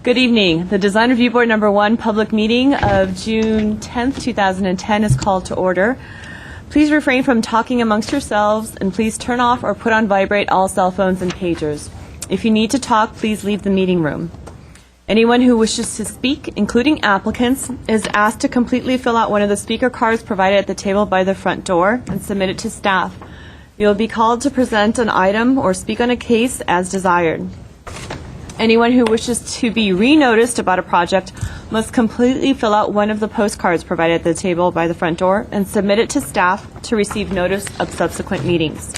Good evening. The Design Review Board number 1 public meeting of June 10th, 2010 is called to order. Please refrain from talking amongst yourselves and please turn off or put on vibrate all cell phones and pagers. If you need to talk, please leave the meeting room. Anyone who wishes to speak, including applicants, is asked to completely fill out one of the speaker cards provided at the table by the front door and submit it to staff. You will be called to present an item or speak on a case as desired. Anyone who wishes to be re-noticed about a project must completely fill out one of the postcards provided at the table by the front door and submit it to staff to receive notice of subsequent meetings.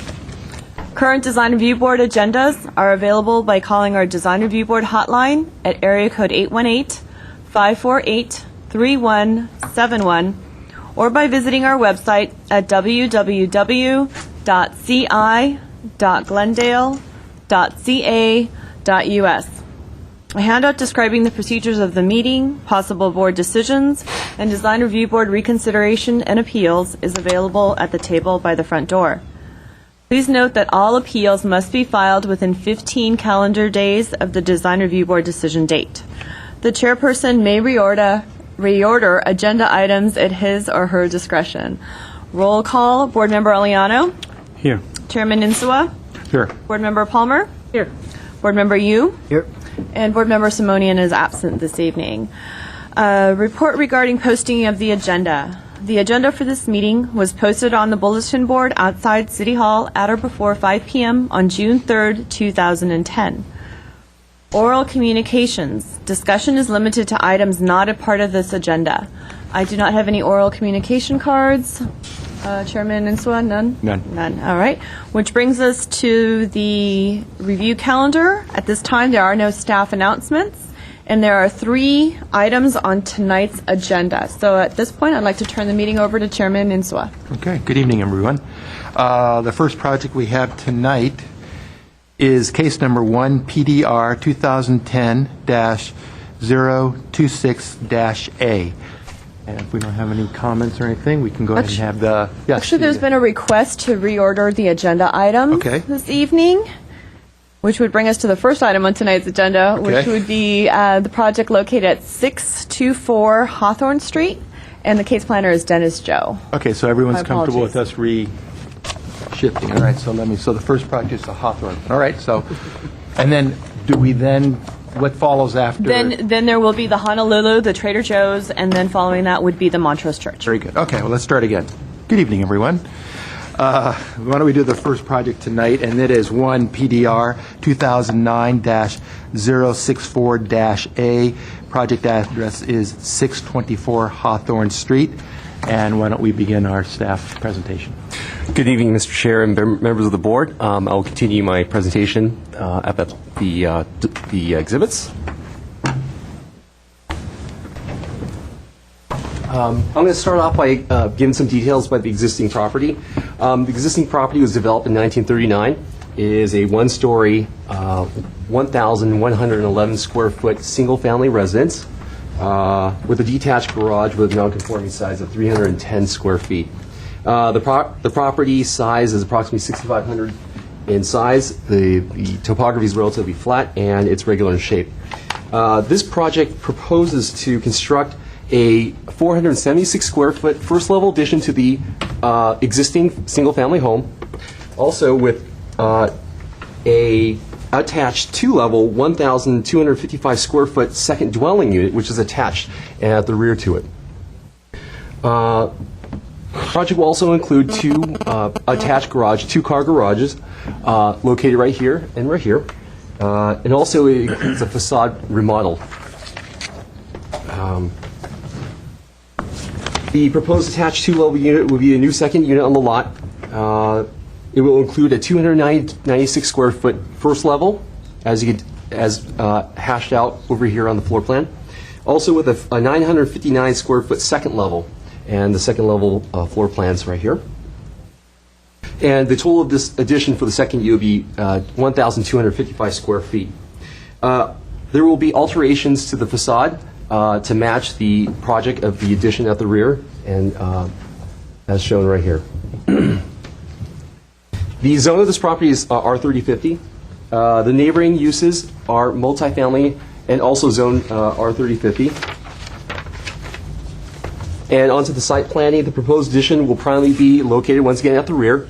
Current Design Review Board agendas are available by calling our Design Review Board hotline at area code 818-548-3171 or by visiting our website at www.ci.glendale.ca.us. A handout describing the procedures of the meeting, possible board decisions, and Design Review Board reconsideration and appeals is available at the table by the front door. Please note that all appeals must be filed within 15 calendar days of the Design Review Board decision date. The chairperson may reorder agenda items at his or her discretion. Roll call, Board Member Aliano. Here. Chairman Insua. Here. Board Member Palmer. Here. Board Member Yu. Here. And Board Member Simonian is absent this evening. Report regarding posting of the agenda. The agenda for this meeting was posted on the bulletin board outside City Hall at or before 5 p.m. on June 3rd, 2010. Oral communications. Discussion is limited to items not a part of this agenda. I do not have any oral communication cards. Chairman Insua, none? None. None. All right. Which brings us to the review calendar. At this time, there are no staff announcements, and there are 3 items on tonight's agenda. So at this point, I'd like to turn the meeting over to Chairman Insua. Okay. Good evening, everyone. The first project we have tonight is case number 1, PDR 2010-026-A. And if we don't have any comments or anything, we can go ahead and have the... Yes, Actually, there's been a request to reorder the agenda items this evening, which would bring us to the first item on tonight's agenda, which would be the project located at 624 Hawthorne Street, and the case planner is Dennis Joe. Okay, so everyone's My comfortable with apologies. us re-shifting. All right, so so the first project is the Hawthorne. All right, so, and then do we then... What follows after? Then there will be the Honolulu, the Trader Joe's, and then following that would be the Montrose Church. Very good. Okay, well, let's start again. Good evening, everyone. Why don't we do the first project tonight, and it is 1 PDR 2009-064-A. Project address is 624 Hawthorne Street. And why don't we begin our staff presentation? Good evening, Mr. Chair and members of the board. I will continue my presentation about the exhibits. I'm going to start off by giving some details about the existing property. The existing property was developed in 1939. It is a one-story, 1,111 square foot single-family residence with a detached garage with a non-conforming size of 310 square feet. The property size is approximately 6,500 in size. The topography is relatively flat and it's regular in shape. This project proposes to construct a 476 square foot first level addition to the existing single family home, also with a attached 2-level 1,255 square foot second dwelling unit, which is attached at the rear to it. Project will also include 2 attached garage, 2-car garages located right here and right here. And also it includes a facade remodel. The proposed attached 2-level unit will be a new second unit on the lot. It will include a 296 square foot first level, as hashed out over here on the floor plan. Also with a 959 square foot second level, and the second level floor plans right here. And the total of this addition for the second unit will be 1,255 square feet. There will be alterations to the facade to match the project of the addition at the rear, and as shown right here. The zone of this property is R3050. The neighboring uses are multifamily and also zone R3050. And onto the site planning, the proposed addition will primarily be located once again at the rear.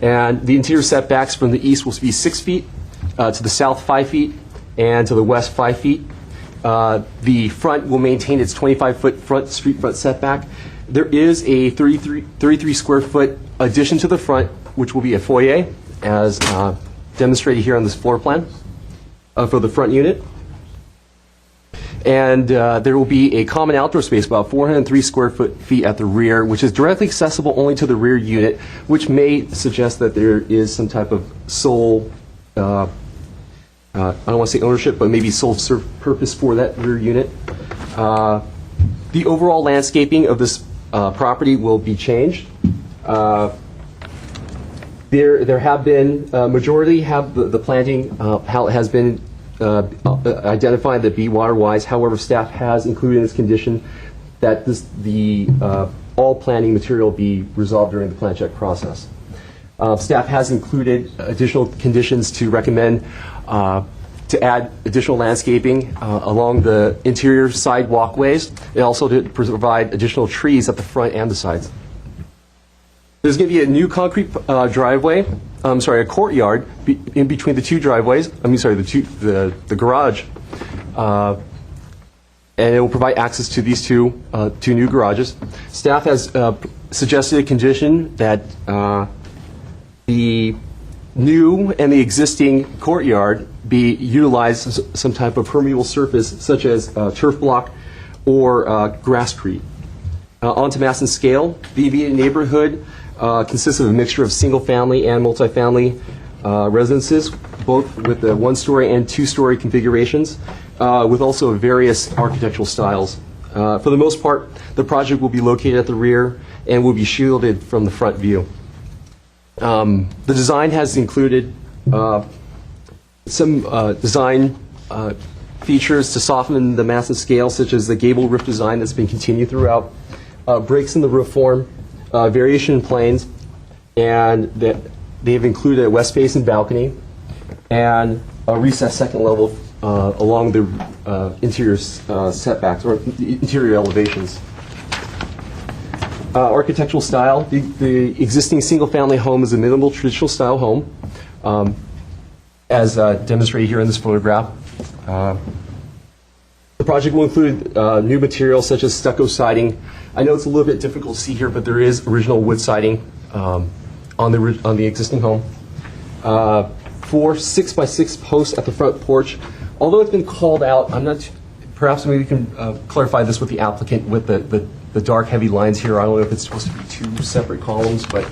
And the interior setbacks from the east will be 6 feet, to the south 5 feet, and to the west 5 feet. The front will maintain its 25-foot street front setback. There is a 33 square foot addition to the front, which will be a foyer, as demonstrated here on this floor plan for the front unit. And there will be a common outdoor space, about 403 square feet at the rear, which is directly accessible only to the rear unit, which may suggest that there is some type of sole, I don't want to say ownership, but maybe sole purpose for that rear unit. The overall landscaping of this property will be changed. There have been, majority have the planting has been identified that be water-wise. However, staff has included in its condition that all planting material be resolved during the plan check process. Staff has included additional conditions to recommend to add additional landscaping along the interior side walkways, and also to provide additional trees at the front and the sides. There's going to be a new concrete driveway, a courtyard in between the two driveways. The garage, and it will provide access to these two new garages. Staff has suggested a condition that the new and the existing courtyard be utilized as some type of permeable surface, such as turf block or grasscrete. Onto mass and scale, the immediate neighborhood consists of a mixture of single-family and multifamily residences, both with the one-story and two-story configurations, with also various architectural styles. For the most part, the project will be located at the rear and will be shielded from the front view. The design has included some design features to soften the mass and scale, such as the gable roof design that's been continued throughout, breaks in the roof form, variation in planes, and they've included a west-facing balcony and a recessed second level along the interior setbacks or interior elevations. Architectural style, the existing single-family home is a minimal traditional style home, as demonstrated here in this photograph. The project will include new materials such as stucco siding. I know it's a little bit difficult to see here, but there is original wood siding on the existing home. 4 6x6 posts at the front porch. Although it's been called out, perhaps maybe we can clarify this with the applicant with the dark heavy lines here. I don't know if it's supposed to be 2 separate columns, but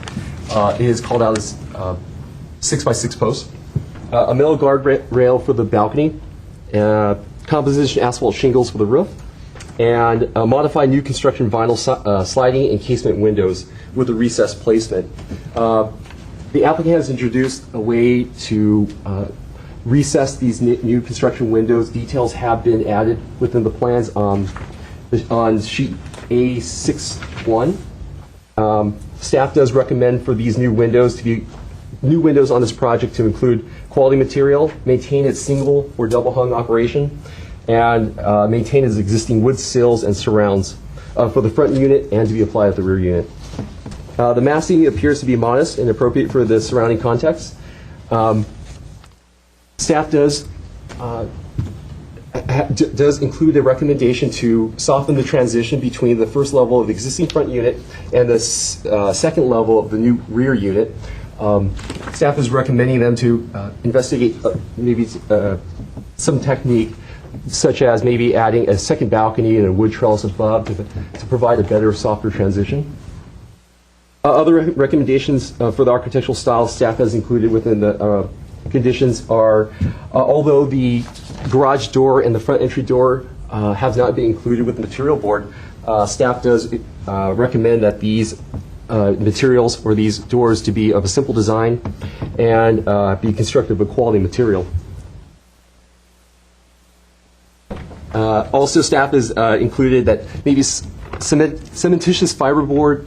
it is called out as 6x6 posts. A metal guardrail for the balcony, composition asphalt shingles for the roof, and modified new construction vinyl sliding and casement windows with a recessed placement. The applicant has introduced a way to recess these new construction windows. Details have been added within the plans on sheet A61. Staff does recommend for these new windows on this project to include quality material, maintain its single or double hung operation, and maintain its existing wood sills and surrounds for the front unit and to be applied at the rear unit. The massing appears to be modest and appropriate for the surrounding context. Staff does include a recommendation to soften the transition between the first level of the existing front unit and the second level of the new rear unit. Staff is recommending them to investigate maybe some technique, such as maybe adding a second balcony and a wood trellis above to provide a better, softer transition. Other recommendations for the architectural style staff has included within the conditions are, although the garage door and the front entry door have not been included with the material board, staff does recommend that these materials or these doors to be of a simple design and be constructed with quality material. Also, staff has included that maybe cementitious fiberboard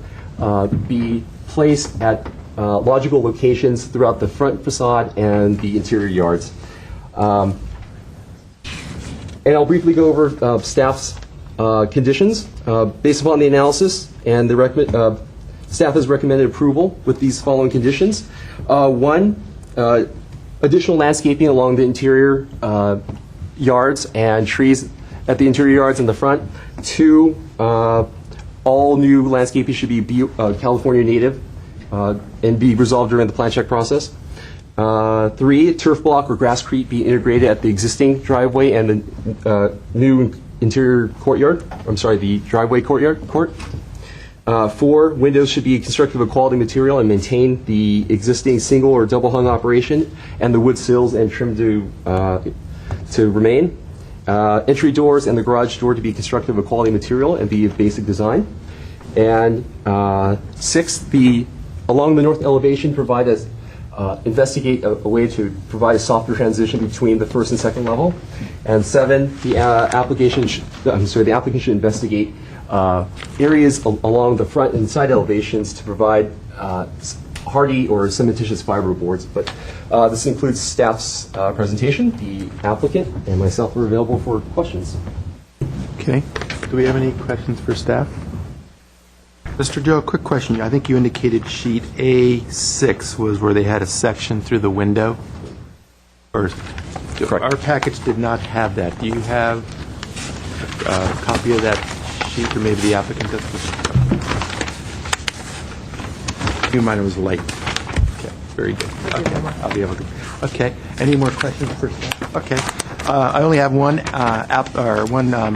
be placed at logical locations throughout the front facade and the interior yards. And I'll briefly go over staff's conditions. Based upon the analysis, and staff has recommended approval with these following conditions. One, additional landscaping along the interior yards and trees at the interior yards in the front. Two, all new landscaping should be California native and be resolved during the plan check process. Three, turf block or grasscrete be integrated at the existing driveway and the new interior courtyard. I'm sorry, the driveway court. Four, windows should be constructed of quality material and maintain the existing single or double hung operation, and the wood sills and trim to remain. Entry doors and the garage door to be constructed of quality material and be of basic design. And six, along the north elevation, investigate a way to provide a softer transition between the first and second level. And seven, the applicant should investigate areas along the front and side elevations to provide hardy or cementitious fiber boards. But this includes staff's presentation. The applicant and myself are available for questions. Okay. Do we have any questions for staff? Mr. Joe, quick question. I think you indicated sheet A6 was where they had a section through the window. Correct. Our package did not have that. Do you have a copy of that sheet, or maybe the applicant does? You mind it was late. Okay, very good. Okay, I'll be able to. Okay, any more questions for staff? Okay, I only have one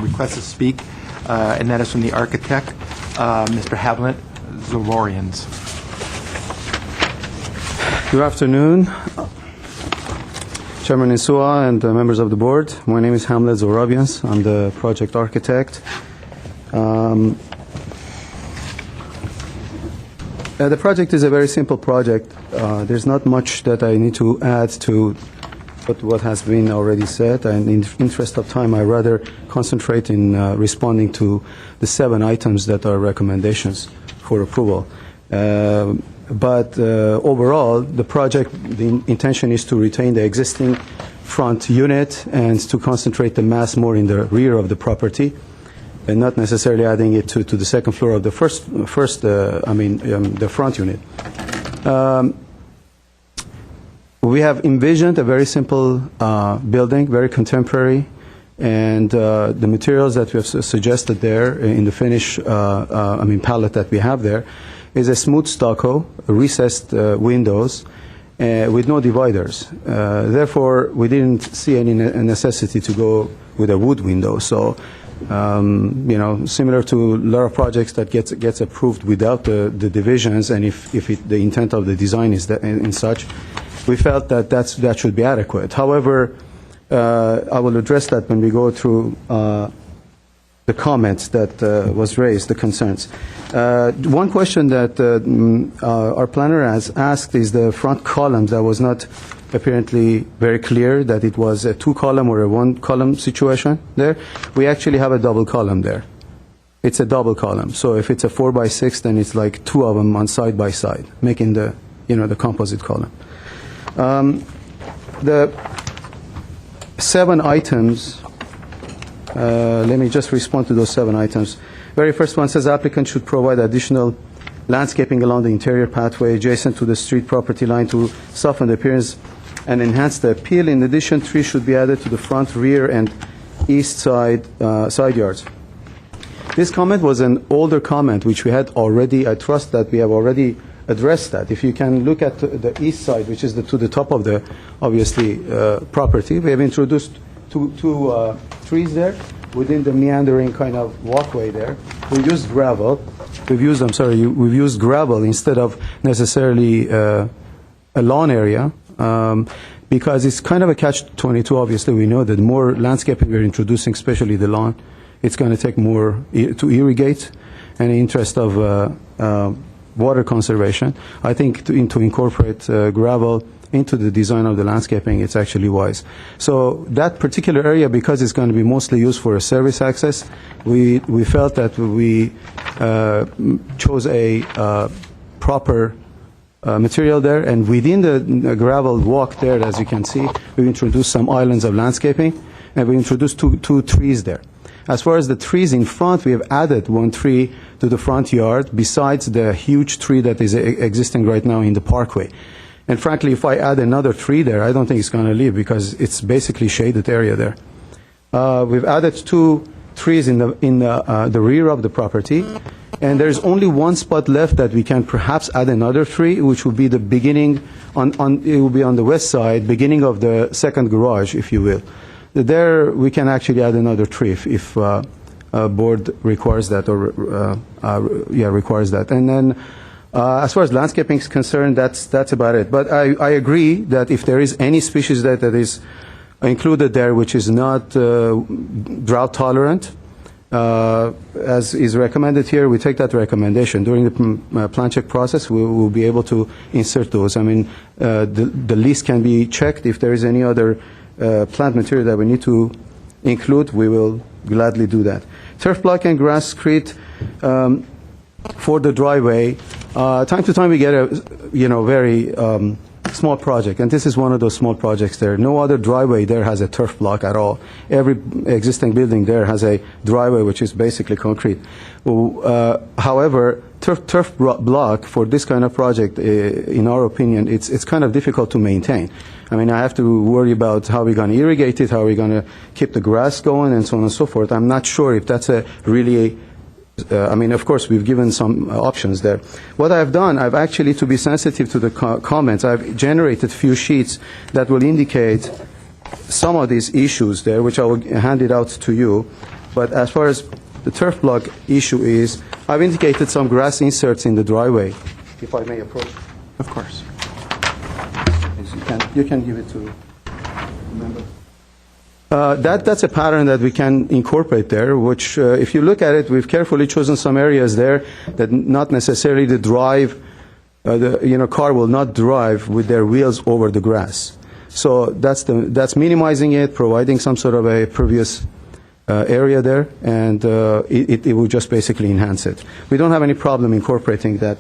request to speak, and that is from the architect, Mr. Hamlet Zororians. Good afternoon, Chairman Insua and members of the board. My name is Hamlet Zorabians. I'm the project architect. The project is a very simple project. There's not much that I need to add to what has been already said. And in the interest of time, I rather concentrate in responding to the 7 items that are recommendations for approval. But overall, the project, the intention is to retain the existing front unit and to concentrate the mass more in the rear of the property, and not necessarily adding it to the second floor of the the front unit. We have envisioned a very simple building, very contemporary, and the materials that we have suggested there in the finish, palette that we have there, is a smooth stucco, recessed windows, with no dividers. Therefore, we didn't see any necessity to go with a wood window. So, similar to a lot of projects that gets approved without the divisions, and if the intent of the design is that in such, we felt that should be adequate. However, I will address that when we go through the comments that was raised, the concerns. One question that our planner has asked is the front columns. That was not apparently very clear that it was a 2-column or a 1-column situation there. We actually have a double column there. It's a double column. So if it's a 4x6, then it's like 2 of them on side by side, making the composite column. The 7 items. Let me just respond to those 7 items. Very first one says applicant should provide additional landscaping along the interior pathway adjacent to the street property line to soften the appearance and enhance the appeal. In addition, trees should be added to the front, rear, and east side yards. This comment was an older comment which we had already. I trust that we have already addressed that. If you can look at the east side, which is to the top of the property, we have introduced two trees there within the meandering kind of walkway there. We used gravel. We've used gravel instead of necessarily a lawn area, because it's kind of a catch-22. Obviously, we know that the more landscaping we're introducing, especially the lawn, it's going to take more to irrigate, and in the interest of water conservation. I think to incorporate gravel into the design of the landscaping, it's actually wise. So that particular area, because it's going to be mostly used for a service access, we felt that we chose a proper material there, and within the gravel walk there, as you can see, we've introduced some islands of landscaping, and we introduced two trees there. As far as the trees in front, we have added one tree to the front yard besides the huge tree that is existing right now in the parkway. And frankly, if I add another tree there, I don't think it's going to live because it's basically shaded area there. We've added two trees in the rear of the property, and there's only one spot left that we can perhaps add another tree, which will be the beginning it will be on the west side, beginning of the second garage, if you will. There we can actually add another tree if board requires that or requires that. And then as far as landscaping is concerned, that's about it. But I agree that if there is any species that is included there which is not drought tolerant, as is recommended here, we take that recommendation. During the plan check process, we will be able to insert those. I mean, the list can be checked. If there is any other plant material that we need to include, we will gladly do that. Turf block and grass screed for the driveway. Time to time we get a very small project, and this is one of those small projects there. No other driveway there has a turf block at all. Every existing building there has a driveway which is basically concrete. However, turf block for this kind of project, in our opinion, it's kind of difficult to maintain. I mean, I have to worry about how we're going to irrigate it, how we're going to keep the grass going, and so on and so forth. I'm not sure if that's a really I mean, of course, we've given some options there. What I've done, I've actually, to be sensitive to the comments, I've generated few sheets that will indicate some of these issues there, which I will hand it out to you. But as far as the turf block issue is, I've indicated some grass inserts in the driveway, if I may approach. Of course. You can give it to member. That's a pattern that we can incorporate there, which, if you look at it, we've carefully chosen some areas there that not necessarily the car will not drive with their wheels over the grass. So that's minimizing it, providing some sort of a pervious area there, and it will just basically enhance it. We don't have any problem incorporating that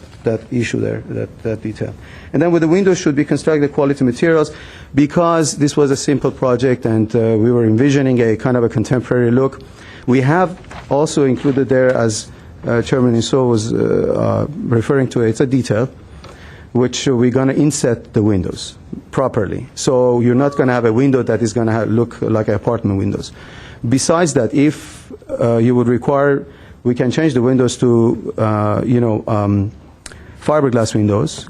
issue there, that detail. And then with the windows should be constructed quality materials, because this was a simple project and we were envisioning a kind of a contemporary look. We have also included there, as Chairman Inso was referring to, it's a detail, which we're going to inset the windows properly. So you're not going to have a window that is going to look like apartment windows. Besides that, if you would require, we can change the windows to, fiberglass windows,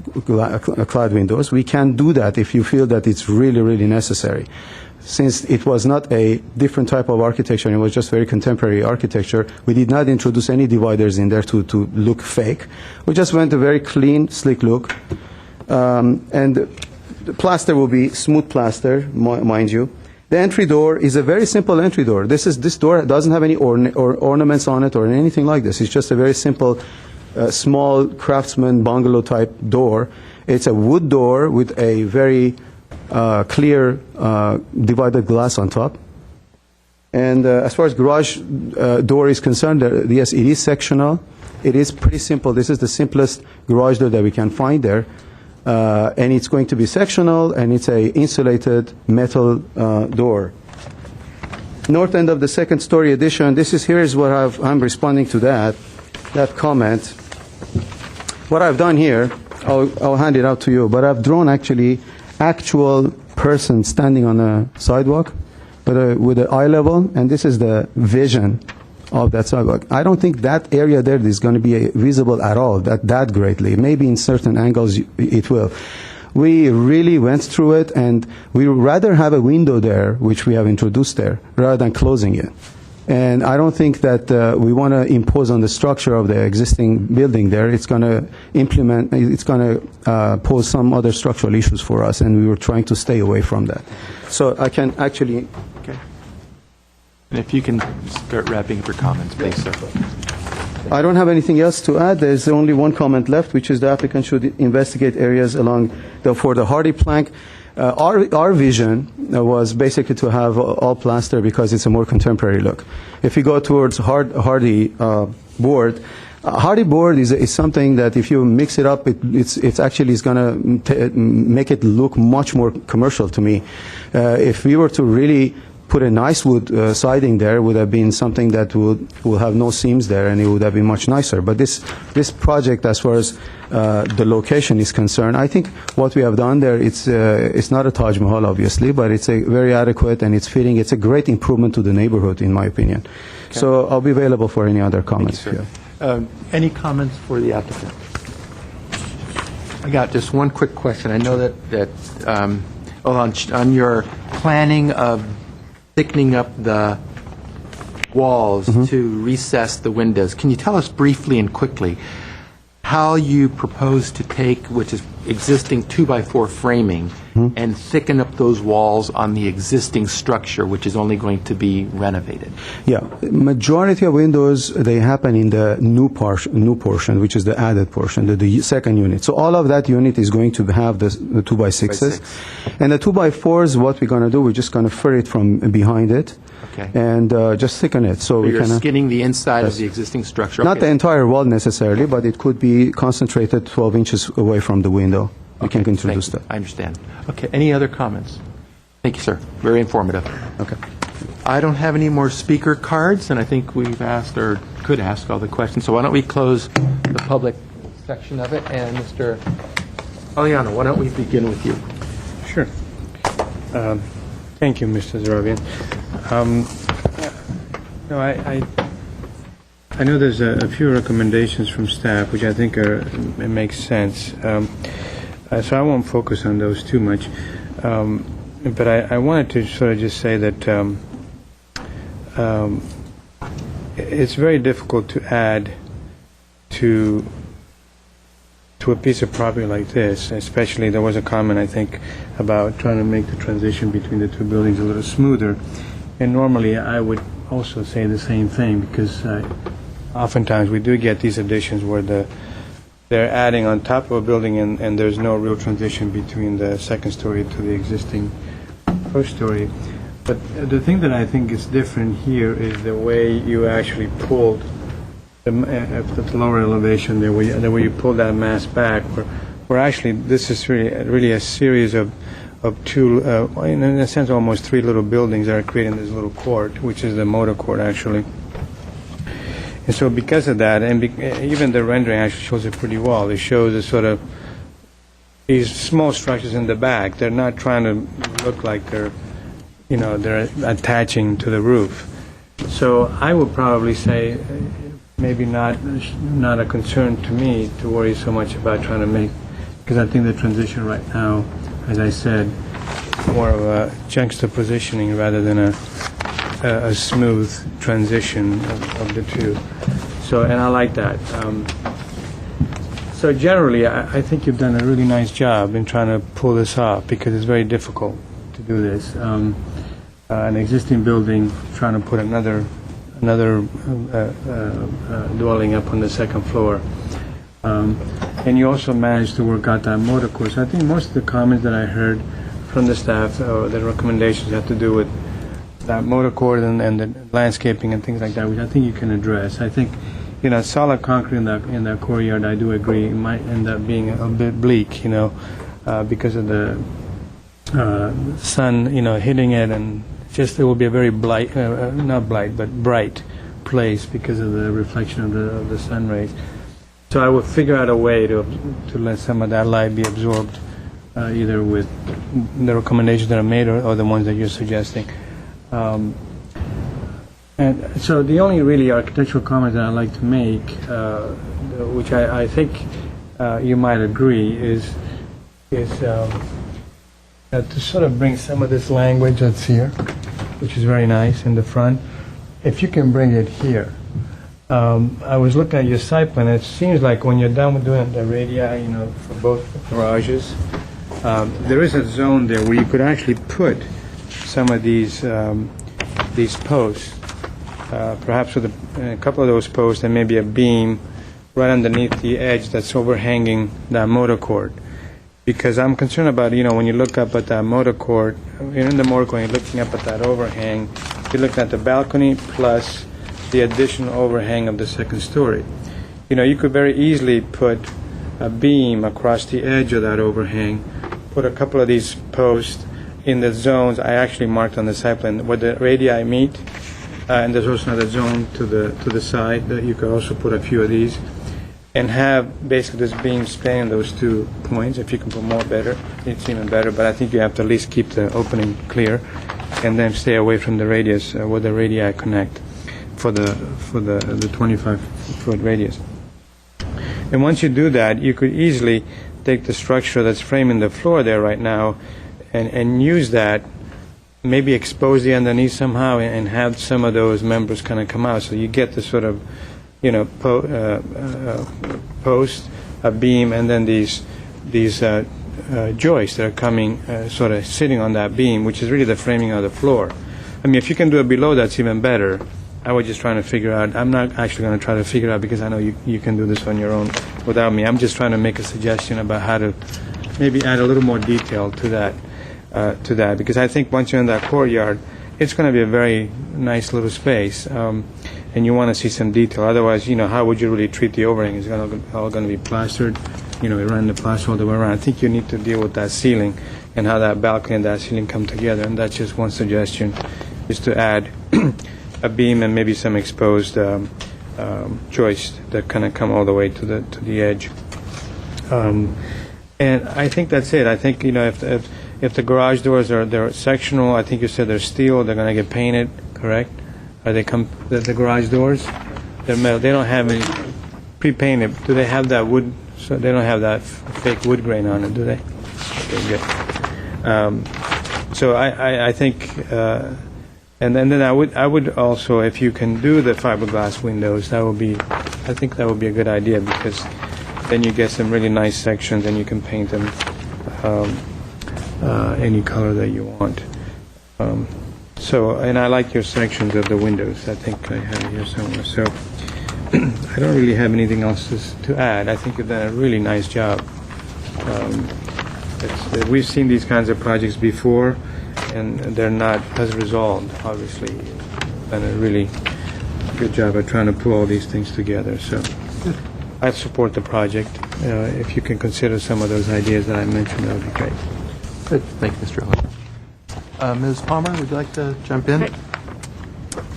clad windows. We can do that if you feel that it's really, really necessary. Since it was not a different type of architecture, it was just very contemporary architecture, we did not introduce any dividers in there to look fake. We just went a very clean, slick look. And the plaster will be smooth plaster, mind you. The entry door is a very simple entry door. This door doesn't have any ornaments on it or anything like this. It's just a very simple, small craftsman bungalow type door. It's a wood door with a very clear divided glass on top. And as far as garage door is concerned, yes, it is sectional. It is pretty simple. This is the simplest garage door that we can find there. And it's going to be sectional, and it's a insulated metal door. North end of the second story addition, here's what I'm responding to that comment. What I've done here, I'll hand it out to you, but I've drawn actual person standing on a sidewalk with an eye level, and this is the vision of that sidewalk. I don't think that area there is going to be visible at all, that greatly. Maybe in certain angles it will. We really went through it, and we would rather have a window there, which we have introduced there, rather than closing it. And I don't think that we want to impose on the structure of the existing building there. It's going to pose some other structural issues for us, and we were trying to stay away from that. So I can actually... Okay. And if you can start wrapping up your comments, please, sir. I don't have anything else to add. There's only one comment left, which is the applicant should investigate areas for the hardy plank. Our vision was basically to have all plaster because it's a more contemporary look. If you go towards hardy board, hardy board is something that if you mix it up, it's actually is going to make it look much more commercial to me. If we were to really put a nice wood siding there would have been something that will have no seams there, and it would have been much nicer. But this project, as far as the location is concerned, I think what we have done there, it's not a Taj Mahal, obviously, but it's a very adequate and it's fitting. It's a great improvement to the neighborhood, in my opinion. Okay. So I'll be available for any other comments. Thank you, sir. Any comments for the applicant? I got just one quick question. I know that on your planning of thickening up the walls to recess the windows, can you tell us briefly and quickly how you propose to take, which is existing 2x4 framing, and thicken up those walls on the existing structure, which is only going to be renovated? Yeah, majority of windows, they happen in the new portion, which is the added portion, the second unit. So all of that unit is going to have the 2x6s. And the 2x4s, what we're going to do, we're just going to fur it from behind it. Okay. And just thicken it. So we You're can skinning the inside of the existing structure. not Okay. the entire wall necessarily, but it could be concentrated 12 inches away from the window. We Okay, can introduce thank you. that. I understand. Okay, any other comments? Thank you, sir. Very informative. Okay. I don't have any more speaker cards, and I think we've asked or could ask all the questions. So why don't we close the public section of it? And Mr. Aliano, why don't we begin with you? Sure. Thank you, Mr. Zarabian. No, I know there's a few recommendations from staff, which I think it makes sense. So I won't focus on those too much. But I wanted to sort of just say that it's very difficult to add to a piece of property like this, especially there was a comment, I think, about trying to make the transition between the two buildings a little smoother. And normally I would also say the same thing, because oftentimes we do get these additions where they're adding on top of a building and there's no real transition between the second story to the existing first story. But the thing that I think is different here is the way you actually pulled at the lower elevation, the way you pull that mass back, where actually this is really a series of two, in a sense, almost three little buildings that are creating this little court, which is the motor court, actually. And so because of that, and even the rendering actually shows it pretty well. It shows a sort of these small structures in the back. They're not trying to look like they're attaching to the roof. So I would probably say maybe not a concern to me to worry so much about trying to make, because I think the transition right now, as I said, more of a juxtapositioning rather than a smooth transition of the two. So, and I like that. So generally, I think you've done a really nice job in trying to pull this off, because it's very difficult to do this. An existing building, trying to put another dwelling up on the second floor. And you also managed to work out that motor course. I think most of the comments that I heard from the staff, or the recommendations, have to do with that motor court and the landscaping and things like that, which I think you can address. I think, solid concrete in that courtyard, I do agree, it might end up being a bit bleak, because of the sun, hitting it, and just it will be a very bright place because of the reflection of the sun rays. So I would figure out a way to let some of that light be absorbed, either with the recommendations that are made or the ones that you're suggesting. And so the only really architectural comment that I'd like to make, which I think you might agree, is to sort of bring some of this language that's here, which is very nice in the front, if you can bring it here. I was looking at your site plan. It seems like when you're done with doing the radii, for both garages, there is a zone there where you could actually put some of these posts, perhaps with a couple of those posts and maybe a beam right underneath the edge that's overhanging that motor court. Because I'm concerned about, when you look up at that motor court, you're in the motor court, you're looking up at that overhang, you're looking at the balcony plus the additional overhang of the second story. You could very easily put a beam across the edge of that overhang, put a couple of these posts, in the zones, I actually marked on the site plan where the radii meet, and there's also another zone to the side that you could also put a few of these, and have basically this beam spanning those 2 points. If you can put more, better. It's even better, but I think you have to at least keep the opening clear, and then stay away from the radius where the radii connect for the 25-foot radius. And once you do that, you could easily take the structure that's framing the floor there right now and use that, maybe expose the underneath somehow and have some of those members kind of come out. So you get the sort of, post, a beam, and then these joists that are coming, sort of sitting on that beam, which is really the framing of the floor. I mean, if you can do it below, that's even better. I was just trying to figure out, I'm not actually going to try to figure out because I know you can do this on your own without me. I'm just trying to make a suggestion about how to maybe add a little more detail to that, because I think once you're in that courtyard, it's going to be a very nice little space, and you want to see some detail. Otherwise, how would you really treat the overhang? It's all going to be plastered, around the plaster all the way around. I think you need to deal with that ceiling and how that balcony and that ceiling come together, and that's just one suggestion, is to add a beam and maybe some exposed joists that kind of come all the way to the edge. And I think that's it. I think if the garage doors they're sectional, I think you said they're steel. They're going to get painted, correct? Are they the garage doors? They're metal. They don't have any pre-painted. Do they have that wood? So they don't have that fake wood grain on it, do they? Okay, good. So I think. And then I would also, if you can do the fiberglass windows, I think that would be a good idea, because then you get some really nice sections and you can paint them any color that you want. And I like your sections of the windows. I think I have it here somewhere. So I don't really have anything else to add. I think you've done a really nice job. We've seen these kinds of projects before, and they're not as resolved, obviously. Done a really good job at trying to pull all these things together. So I support the project. If you can consider some of those ideas that I mentioned, that would be great. Good. Thank you, Mr. Allen. Ms. Palmer, would you like to jump in?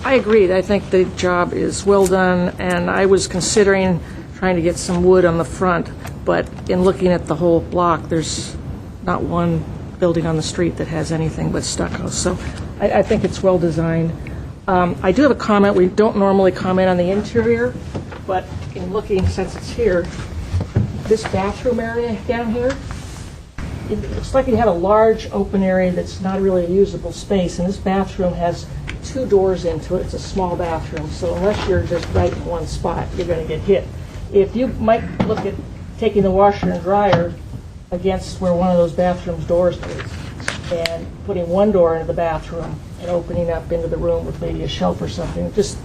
I agree. I think the job is well done, and I was considering trying to get some wood on the front, but in looking at the whole block, there's not one building on the street that has anything but stucco. So I think it's well designed. I do have a comment. We don't normally comment on the interior, but in looking, since it's here, this bathroom area down here, it looks like you have a large open area that's not really a usable space, and this bathroom has 2 doors into it. It's a small bathroom, so unless you're just right in one spot, you're going to get hit. If you might look at taking the washer and dryer against where one of those bathrooms doors is, and putting one door into the bathroom and opening up into the room with maybe a shelf or something, just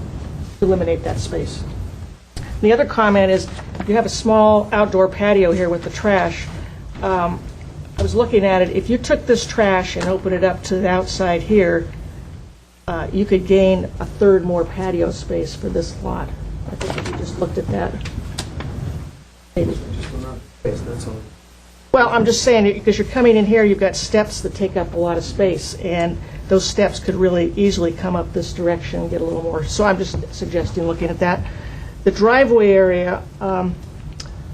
eliminate that space. The other comment is, you have a small outdoor patio here with the trash. I was looking at it. If you took this trash and opened it up to the outside here, you could gain a third more patio space for this lot. I think if you just looked at that. Well, I'm just saying, because you're coming in here, you've got steps that take up a lot of space, and those steps could really easily come up this direction and get a little more. So I'm just suggesting looking at that. The driveway area,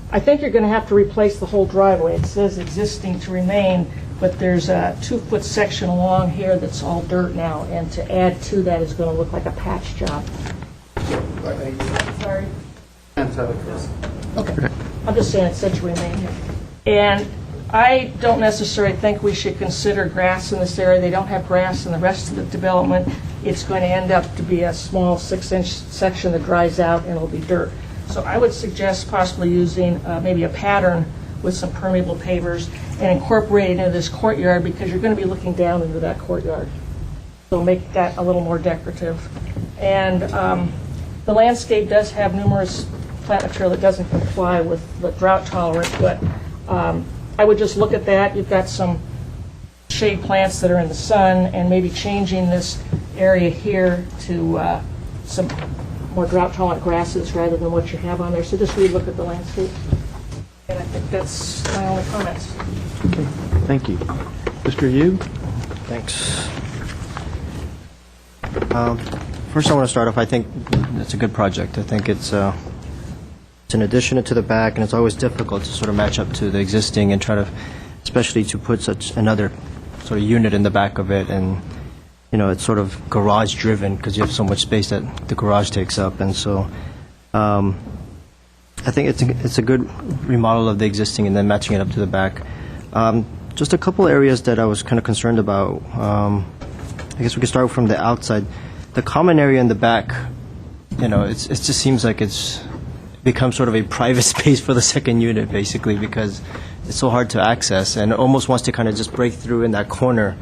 I think you're going to have to replace the whole driveway. It says existing to remain, but there's a 2-foot section along here that's all dirt now, and to add to that is going to look like a patch job. Sorry? Okay. I'm just saying it said to remain here. And I don't necessarily think we should consider grass in this area. They don't have grass in the rest of the development. It's going to end up to be a small 6-inch section that dries out, and it'll be dirt. So I would suggest possibly using maybe a pattern with some permeable pavers and incorporate it into this courtyard, because you're going to be looking down into that courtyard. So make that a little more decorative. And the landscape does have numerous plant material that doesn't comply with the drought tolerance, but I would just look at that. You've got some shade plants that are in the sun, and maybe changing this area here to some more drought-tolerant grasses rather than what you have on there. So just re-look at the landscape. And I think that's my only comments. Okay, thank you. Mr. Yu? Thanks. First, I want to start off, I think it's a good project. I think it's an addition to the back, and it's always difficult to sort of match up to the existing and try to, especially to put such another sort of unit in the back of it. And, you know, it's sort of garage-driven because you have so much space that the garage takes up. And so I think it's a good remodel of the existing and then matching it up to the back. Just a couple areas that I was kind of concerned about. I guess we could start from the outside. The common area in the back, you know, it just seems like it's become sort of a private space for the second unit, basically, because it's so hard to access and it almost wants to kind of just break through in that corner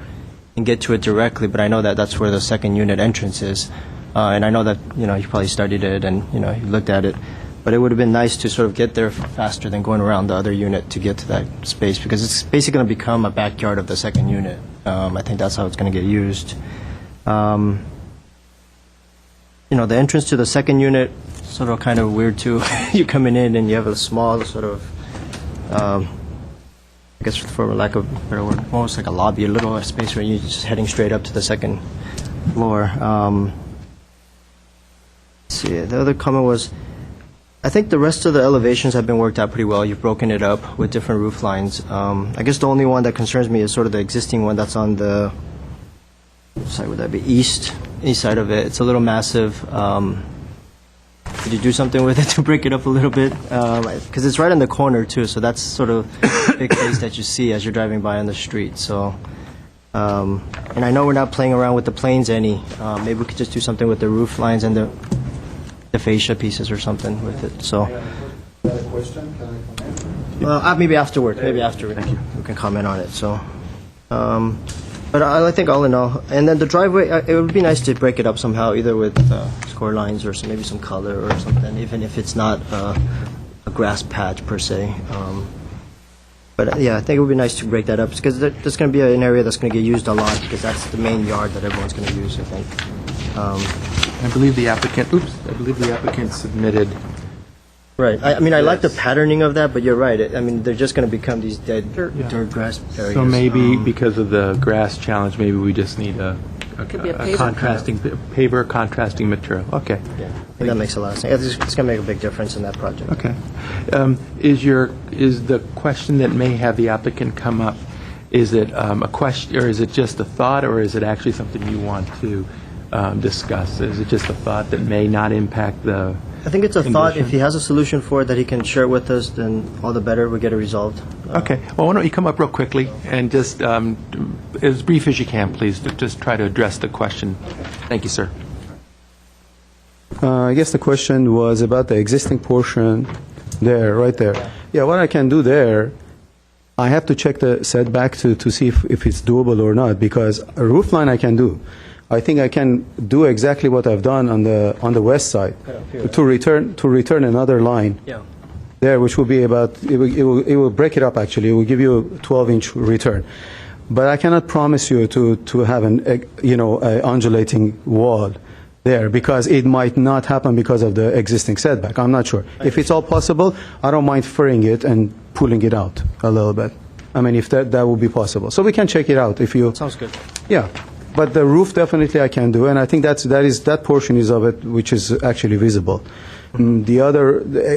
and get to it directly. But I know that that's where the second unit entrance is. And I know that, you know, you probably studied it and, you know, you looked at it. But it would have been nice to sort of get there faster than going around the other unit to get to that space, because it's basically going to become a backyard of the second unit. I think that's how it's going to get used. You know, the entrance to the second unit, sort of kind of weird too. You're coming in and you have a small sort of, I guess for lack of a better word, almost like a lobby, a little space where you're just heading straight up to the second floor. Let's see, the other comment was, I think the rest of the elevations have been worked out pretty well. You've broken it up with different roof lines. I guess the only one that concerns me is sort of the existing one that's on the, what side would that be, east side of it. It's a little massive. Could you do something with it to break it up a little bit? Because it's right in the corner too, so that's sort of a big face that you see as you're driving by on the street. So, and I know we're not playing around with the planes any. Maybe we could just do something with the roof lines and the fascia pieces or something with it. So, maybe afterward. Maybe afterward. Thank you. We can comment on it. So, but I think all in all, and then the driveway, it would be nice to break it up somehow, either with score lines or maybe some color or something, even if it's not a grass patch per se. But yeah, I think it would be nice to break that up because there's going to be an area that's going to get used a lot because that's the main yard that everyone's going to use, I think. I believe the applicant submitted. Right. I mean, I like the patterning of that, but you're right. I mean, they're just going to become these dead dirt grass areas. So maybe because of the grass challenge, maybe we just need a Could be a paver contrasting, paver contrasting material. Okay. Yeah, I think that makes a lot of sense. It's going to make a big difference in that project. Okay. Is the question that may have the applicant come up, is it a question, or is it just a thought, or is it actually something you want to discuss? Is it just a thought that may not impact the I think it's a thought. condition? If he has a solution for it that he can share with us, then all the better. We get it resolved. Okay. Well, why don't you come up real quickly and just, as brief as you can, please, to just try to address the question. Thank you, sir. I guess the question was about the existing portion there, right there. Yeah, what I can do there, I have to check the setback to see if it's doable or not, because a roof line I can do. I think I can do exactly what I've done on the west side to return another line Yeah. there, which will be about it will break it up actually. It will give you a 12-inch return, but I cannot promise you to have a undulating wall there because it might not happen because of the existing setback. I'm not sure. If it's all possible, I don't mind furring it and pulling it out a little bit. I mean, if that would be possible, so we can check it out if you. Sounds good. Yeah. But the roof definitely I can do, and I think that portion is of it which is actually visible. The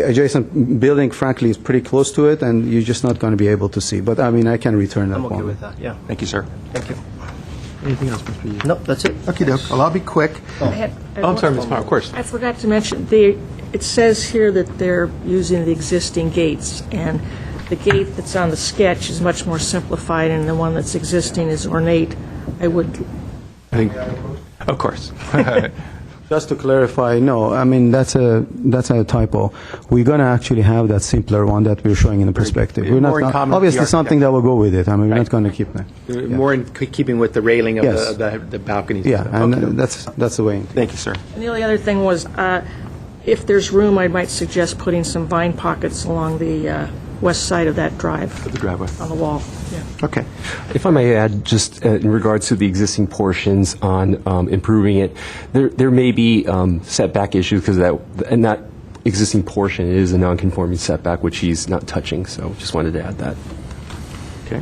adjacent building, frankly, is pretty close to it, and you're just not going to be able to see. But I mean, I can return that I'm okay one. with that. Yeah. Thank you, sir. Thank you. Anything else, Mr. Yu? Nope, that's it. Okay, doke. Well, I'll be quick. I I'm sorry, Ms. Power, of course. I forgot to mention, it says here that they're using the existing gates, and the gate that's on the sketch is much more simplified, and the one that's existing is ornate. I would, I think, of course. Just to clarify, no, I mean, that's a typo. We're going to actually have that simpler one that we're showing in the perspective. We're More in not, common with obviously the something that will go with it. I mean, we're Right. not going to keep that. More in keeping with the railing of Yes. the balconies. Yeah, stuff. and Okay, doke. that's the way. Thank you, sir. and the only other thing was, if there's room, I might suggest putting some vine pockets along the west side of that drive For the driveway. on the wall. Yeah. Okay. If I may add, just in regards to the existing portions on improving it, there may be setback issues because that existing portion is a non-conforming setback, which he's not touching. So just wanted to add that. Okay.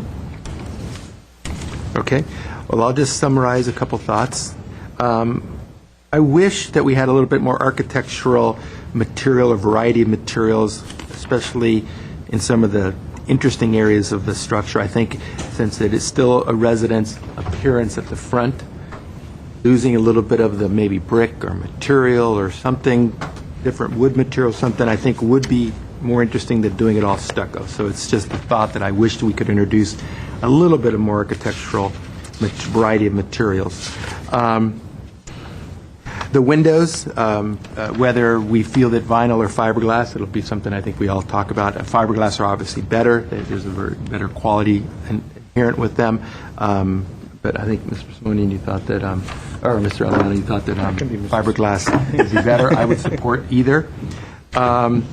Okay. Well, I'll just summarize a couple thoughts. I wish that we had a little bit more architectural material, a variety of materials, especially in some of the interesting areas of the structure. I think since it is still a residence appearance at the front, losing a little bit of the maybe brick or material or something, different wood material, something I think would be more interesting than doing it all stucco. So it's just a thought that I wished we could introduce a little bit of more architectural variety of materials. The windows, whether we feel that vinyl or fiberglass, it'll be something I think we all talk about. Fiberglass are obviously better. There's a very better quality inherent with them. But I think, Mr. Simonian, you thought that, or Mr. Alano, you thought that fiberglass would be better. I would support either. The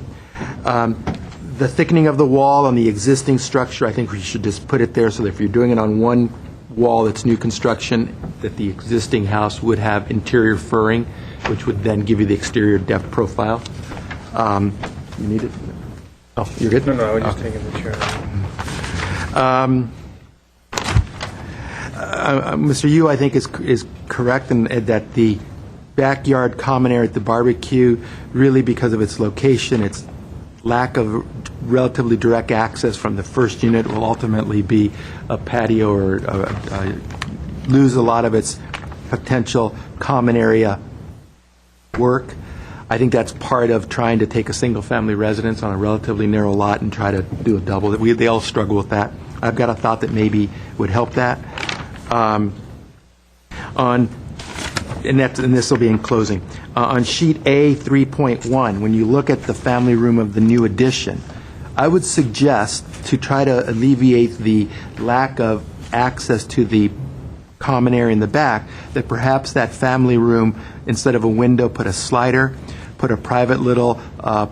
thickening of the wall on the existing structure, I think we should just put it there so that if you're doing it on one wall that's new construction, that the existing house would have interior furring, which would then give you the exterior depth profile. You need it? Oh, you're good? No, I was just taking the chair. Mr. Yu, I think, is correct in that the backyard common area at the barbecue, really because of its location, its lack of relatively direct access from the first unit, will ultimately be a patio or lose a lot of its potential common area work. I think that's part of trying to take a single-family residence on a relatively narrow lot and try to do a double. They all struggle with that. I've got a thought that maybe would help that. And this will be in closing. On sheet A 3.1, when you look at the family room of the new addition, I would suggest to try to alleviate the lack of access to the common area in the back, that perhaps that family room, instead of a window, put a slider, put a private little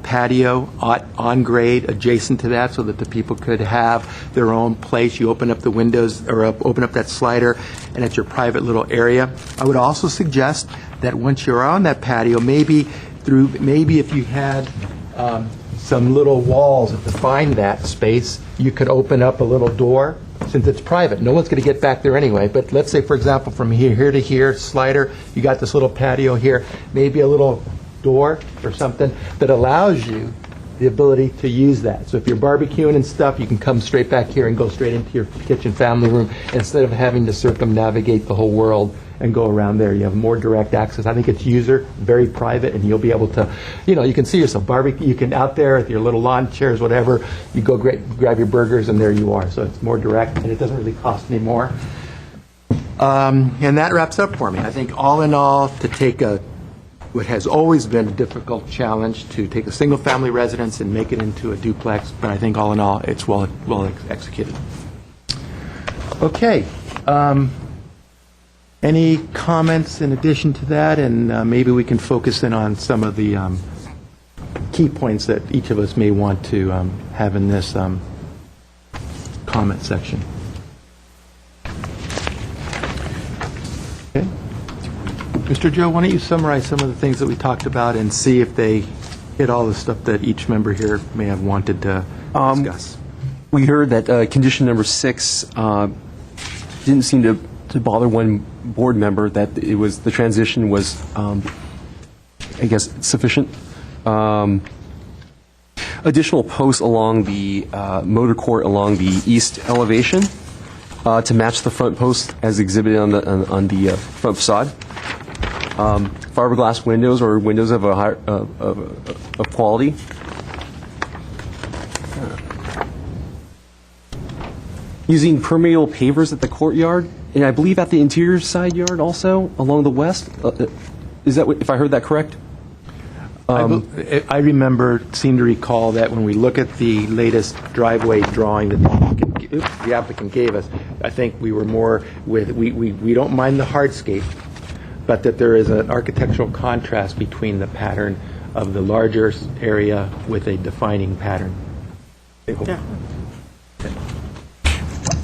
patio on grade adjacent to that so that the people could have their own place. You open up the windows or open up that slider and it's your private little area. I would also suggest that once you're on that patio, maybe if you had some little walls that define that space, you could open up a little door. Since it's private, no one's going to get back there anyway. But let's say, for example, from here to here, slider, you got this little patio here, maybe a little door or something that allows you the ability to use that. So if you're barbecuing and stuff, you can come straight back here and go straight into your kitchen family room instead of having to circumnavigate the whole world and go around there. You have more direct access. I think it's user, very private, and you'll be able to, you can see yourself barbecue. You can out there with your little lawn chairs, whatever, you go grab your burgers and there you are. So it's more direct and it doesn't really cost any more. And that wraps up for me. I think all in all, to take what has always been a difficult challenge, to take a single-family residence and make it into a duplex, but I think all in all, it's well executed. Okay. Any comments in addition to that? And maybe we can focus in on some of the key points that each of us may want to have in this comment section. Okay. Mr. Joe, why don't you summarize some of the things that we talked about and see if they hit all the stuff that each member here may have wanted to discuss. We heard that condition number 6 didn't seem to bother one board member, that the transition was, I guess, sufficient. Additional posts along the motor court along the east elevation to match the front post as exhibited on the front facade. Fiberglass windows or windows of a high, of quality. Using permeable pavers at the courtyard, and I believe at the interior side yard also along the west. Is that if I heard that correct? I seem to recall that when we look at the latest driveway drawing that the applicant gave us, I think we were more with, we don't mind the hardscape, but that there is an architectural contrast between the pattern of the larger area with a defining pattern. Yeah.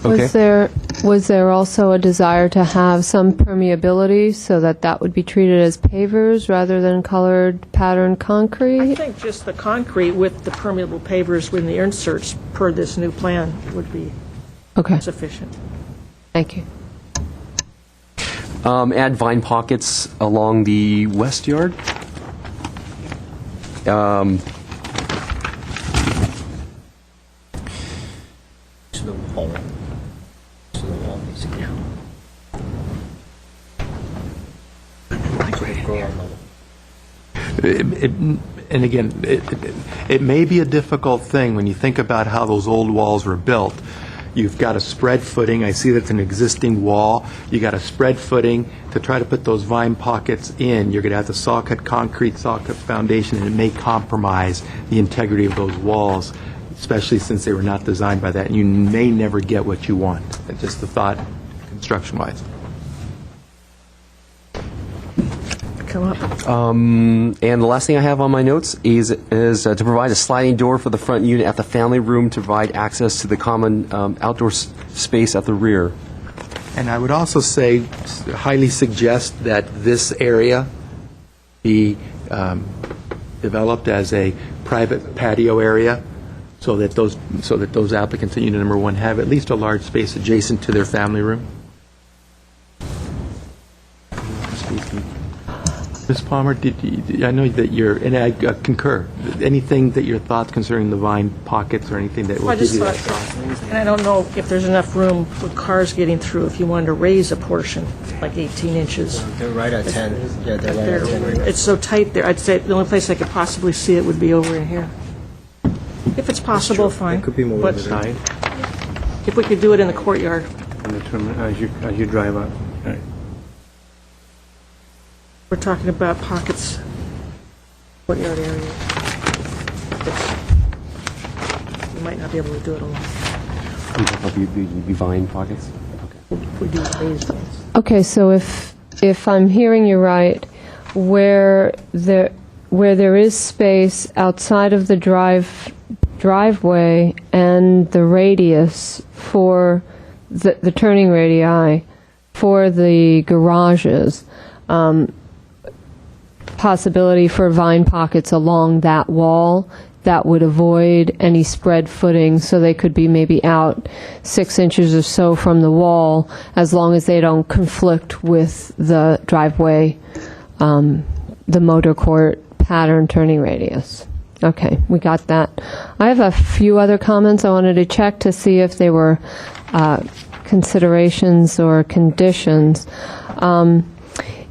Okay. Was there also a desire to have some permeability so that would be treated as pavers rather than colored patterned concrete? I think just the concrete with the permeable pavers with the inserts per this new plan would be Okay, sufficient. thank you. Add vine pockets along the west yard. To the wall. To the wall, basically. And again, it may be a difficult thing when you think about how those old walls were built. You've got a spread footing. I see that's an existing wall. You got a spread footing to try to put those vine pockets in. You're going to have to saw cut concrete, saw cut foundation, and it may compromise the integrity of those walls, especially since they were not designed by that. And you may never get what you want. That's just the thought, construction-wise. Come up. And the last thing I have on my notes is to provide a sliding door for the front unit at the family room to provide access to the common outdoor space at the rear. And I would also say, highly suggest that this area be developed as a private patio area, so that those applicants in unit number 1 have at least a large space adjacent to their family room. Ms. Palmer, I know that you're, and I concur, anything that your thoughts concerning the vine pockets or anything that will I give just you that thought, sauce? and I don't know if there's enough room with cars getting through if you wanted to raise a portion, like 18 inches. They're right at 10. Yeah, they're right at 10. It's so tight there, I'd say the only place I could possibly see it would be over in here. If it's possible, fine. It could be more But limited. if we could do it in the courtyard. As you drive up. Right. We're talking about pockets, courtyard area. You might not be able to do it alone. The vine pockets? We do raised ones. Okay, so if I'm hearing you right, where there is space outside of the driveway and the radius for the turning radii for the garages, possibility for vine pockets along that wall that would avoid any spread footing, so they could be maybe out 6 inches or so from the wall, as long as they don't conflict with the driveway, the motor court pattern turning radius. Okay, we got that. I have a few other comments I wanted to check to see if they were considerations or conditions.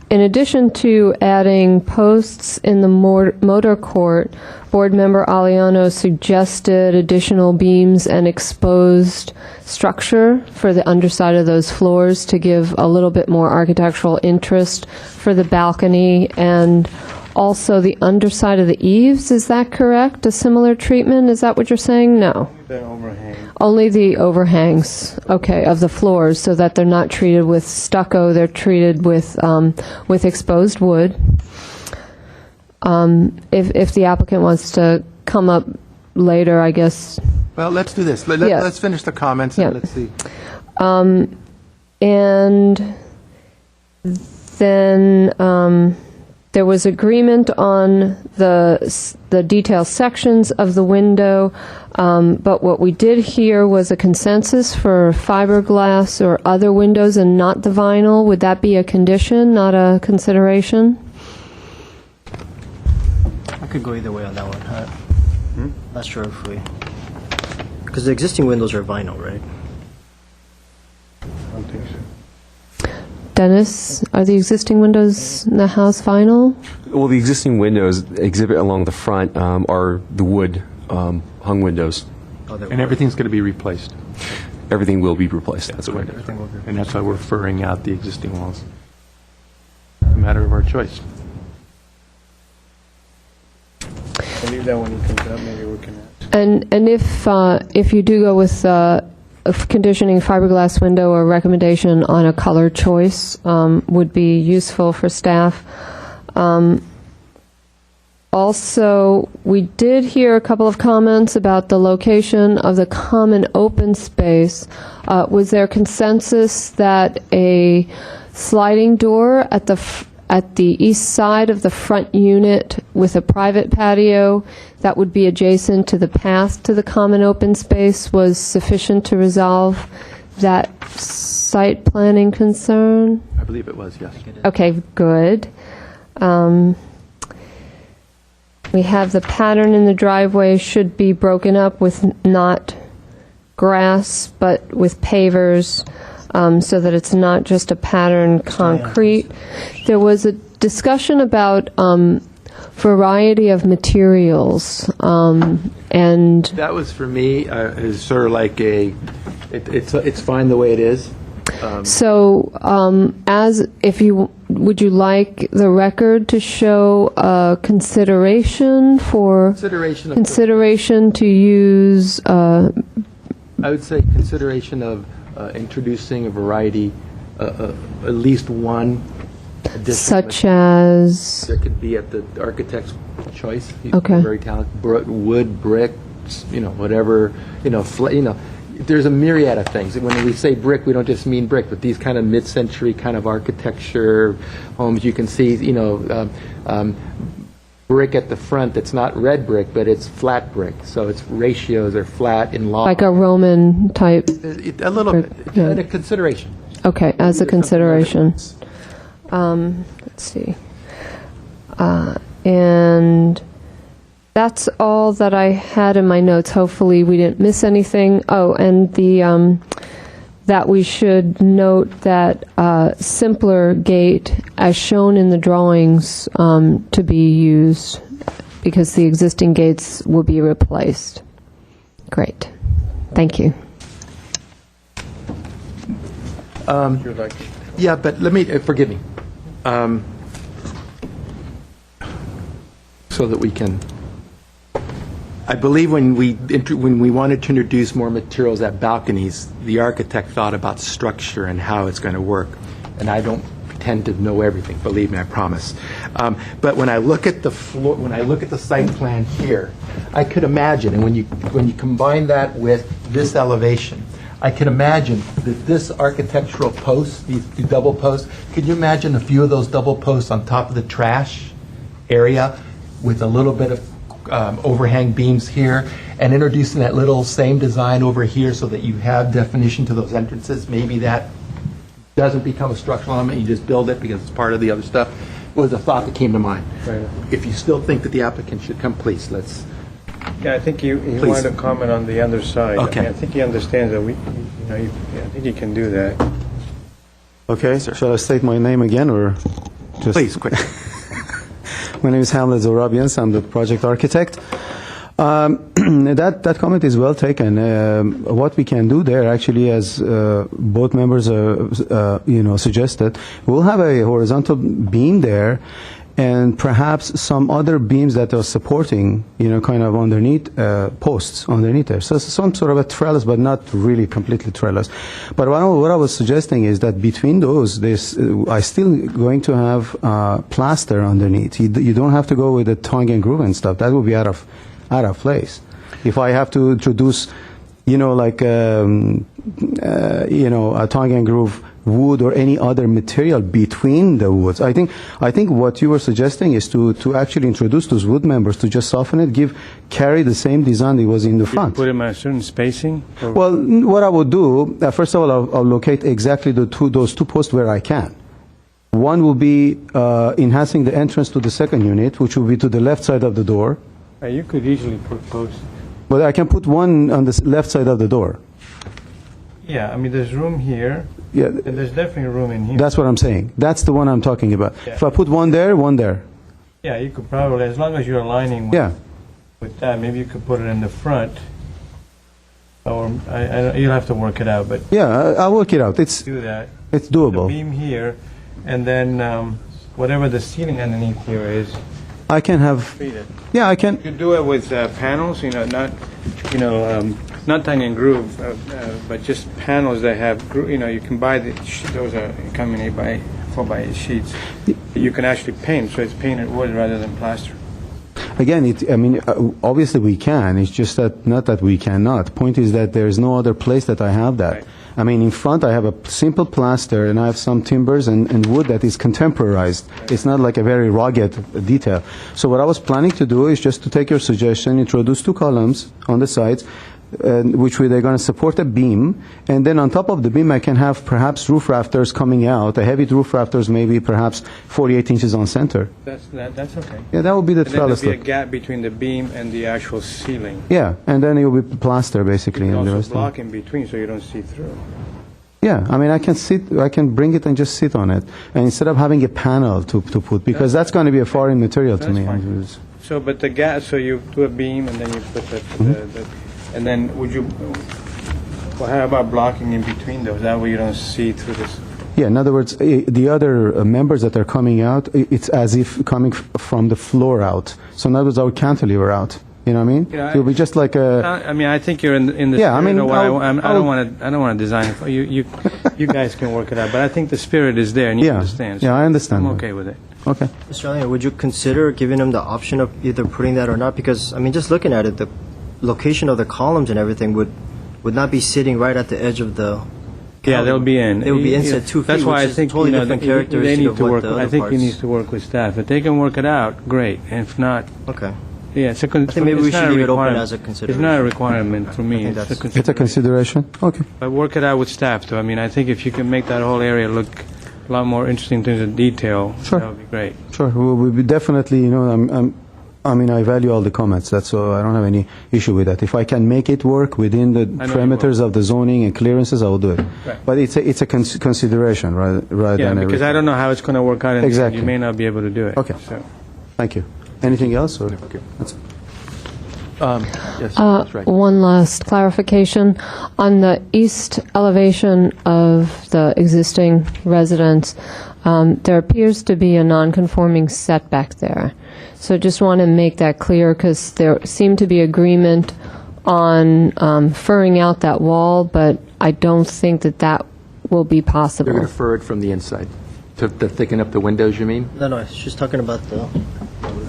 In addition to adding posts in the motor court, Board Member Aliano suggested additional beams and exposed structure for the underside of those floors to give a little bit more architectural interest for the balcony and also the underside of the eaves. Is that correct? A similar treatment? Is that what you're saying? No. The overhang. Only the overhangs, okay, of the floors, so that they're not treated with stucco, they're treated with exposed wood. If the applicant wants to come up later, I guess. Well, let's do this. Yeah. Let's finish the comments Yeah. and let's see. And then there was agreement on the detail sections of the window, but what we did here was a consensus for fiberglass or other windows and not the vinyl. Would that be a condition, not a consideration? I could go either way on that one. Not sure if we... Because the existing windows are vinyl, right? I don't think so. Dennis, are the existing windows in the house vinyl? Well, the existing windows exhibit along the front are the wood hung windows. And everything's going to be replaced. Everything will be replaced. That's correct. And that's why we're furring out the existing walls. A matter of our choice. I'll leave that when he comes up, maybe we can ask. And if you do go with conditioning fiberglass window, or recommendation on a color choice would be useful for staff. Also, we did hear a couple of comments about the location of the common open space. Was there consensus that a sliding door at the east side of the front unit with a private patio that would be adjacent to the path to the common open space was sufficient to resolve that site planning concern? I believe it was, yes. Okay, good. We have the pattern in the driveway should be broken up with not grass, but with pavers, so that it's not just a pattern concrete. There was a discussion about variety of materials, and That was for me, is sort of like it's fine the way it is. so would you like the record to show consideration to use I would say consideration of introducing a variety, at least one additional. such as That could be at the architect's choice. He's Okay. very talented. Wood, brick, whatever, there's a myriad of things. When we say brick, we don't just mean brick, but these kind of mid-century kind of architecture homes, you can see, brick at the front that's not red brick, but it's flat brick. So its ratios are flat in law. like a Roman type? A little bit, Yeah. and a consideration. Okay, as a consideration. Let's see. And that's all that I had in my notes. Hopefully, we didn't miss anything. Oh, and that we should note that simpler gate, as shown in the drawings, to be used because the existing gates will be replaced. Great. Thank you. Yeah, but let me, forgive me. So that we can, I believe when we wanted to introduce more materials at balconies, the architect thought about structure and how it's going to work. And I don't pretend to know everything, believe me, I promise. But when I look at the floor, when I look at the site plan here, I could imagine, and when you combine that with this elevation, I can imagine that this architectural post, these double posts, could you imagine a few of those double posts on top of the trash area with a little bit of overhang beams here, and introducing that little same design over here so that you have definition to those entrances? Maybe that doesn't become a structural element, you just build it because it's part of the other stuff. It was a thought that came to mind. Right. If you still think that the applicant should come, please, let's. Yeah, I think he Please. wanted to comment on the other side. Okay. I think he understands that I think he can do that. Okay, shall I state my name again, or just... Please, quick. My name is Hamlet Zorabians. I'm the project architect. That comment is well taken. What we can do there, actually, as both members suggested, we'll have a horizontal beam there, and perhaps some other beams that are supporting, kind of underneath posts underneath there. So some sort of a trellis, but not really completely trellis. But what I was suggesting is that between those, I still going to have plaster underneath. You don't have to go with the tongue and groove and stuff. That would be out of place. If I have to introduce, a tongue and groove wood or any other material between the woods. I think what you were suggesting is to actually introduce those wood members, to just soften it, carry the same design that was in the front. Put him at a certain spacing? Well, what I would do, first of all, I'll locate exactly those two posts where I can. One will be enhancing the entrance to the second unit, which will be to the left side of the door. You could easily put posts. But I can put one on the left side of the door. Yeah, I mean, there's room here, Yeah, and there's definitely room in here. that's what I'm saying. That's the one I'm talking about. Yeah. If I put one there, one there. Yeah, you could probably, as long as you're aligning Yeah. with that, maybe you could put it in the front. Or, you'll have to work it out, but Yeah, I'll work it out. It's do that. it's The doable. beam here, and then whatever the ceiling underneath here is, I can have. treat it. Yeah, I can. You could do it with panels, not tongue and groove, but just panels that have, you can buy those are coming 4x8 sheets. You can actually paint, so it's painted wood rather than plaster. Again, obviously we can. It's just that not that we cannot. Point is that there is no other place that I have that. Right. I mean, in front I have a simple plaster, and I have some timbers and wood that is contemporized. It's not like a very rugged detail. So what I was planning to do is just to take your suggestion, introduce two columns on the sides, which way they're going to support a beam, and then on top of the beam I can have perhaps roof rafters coming out, a heavy roof rafters maybe perhaps 48 inches on center. That's okay. Yeah, that would be the And then there'll trellis be a look. gap between the beam and the actual ceiling. Yeah, and then it will be plaster basically. You and can the also rest of it. block in between so you don't see through. Yeah, I mean, I can bring it and just sit on it, and instead of having a panel to put, because that's going to be a foreign material to That's me. fine. So, but the gap, so you do a beam and then you put and then would you, well, how about blocking in between those? That way you don't see through this. Yeah, in other words, the other members that are coming out, it's as if coming from the floor out. So in other words, I would cantilever out. You know what I mean? Yeah, It'll be just like a. I mean, I think you're in the Yeah, I spirit mean, of what I I'll- don't want to design it for you. You guys can work it out, but I think the spirit is there and you Yeah, understand. yeah, I understand I'm that. okay with it. Okay. Mr. Allen, would you consider giving them the option of either putting that or not? Because, I mean, just looking at it, the location of the columns and everything would not be sitting right at the edge of the... Yeah, they'll be in. They would be inside 2 feet, That's why which I is think totally you know, different they characteristic need of to what work. the other I think parts. he needs to work with staff. If they can work it out, great. And if not, Okay. yeah, it's a. I think maybe we should leave it open as a It's not a consideration. requirement for me. I think It's It's a consideration. Okay. But work it out with staff, too. I mean, I think if you can make that whole area look a lot more interesting in terms of detail, Sure. that would be great. Sure. We'll be definitely, you know, I mean, I value all the comments. That's so I don't have any issue with that. If I can make it work within the know you parameters of the zoning and clearances, I will do it. Right. But it's a consideration rather Yeah, than a because I don't know how it's going to work out. And Exactly. You may not be able to do it. Okay. So. Thank you. Anything else? Or? That's it. Yes, that's right. One last clarification. On the east elevation of the existing residence, there appears to be a non-conforming setback there. So just want to make that clear because there seemed to be agreement on furring out that wall, but I don't think that will be They're possible. going to fur it from the inside to thicken up the windows, you mean? No, she's talking about the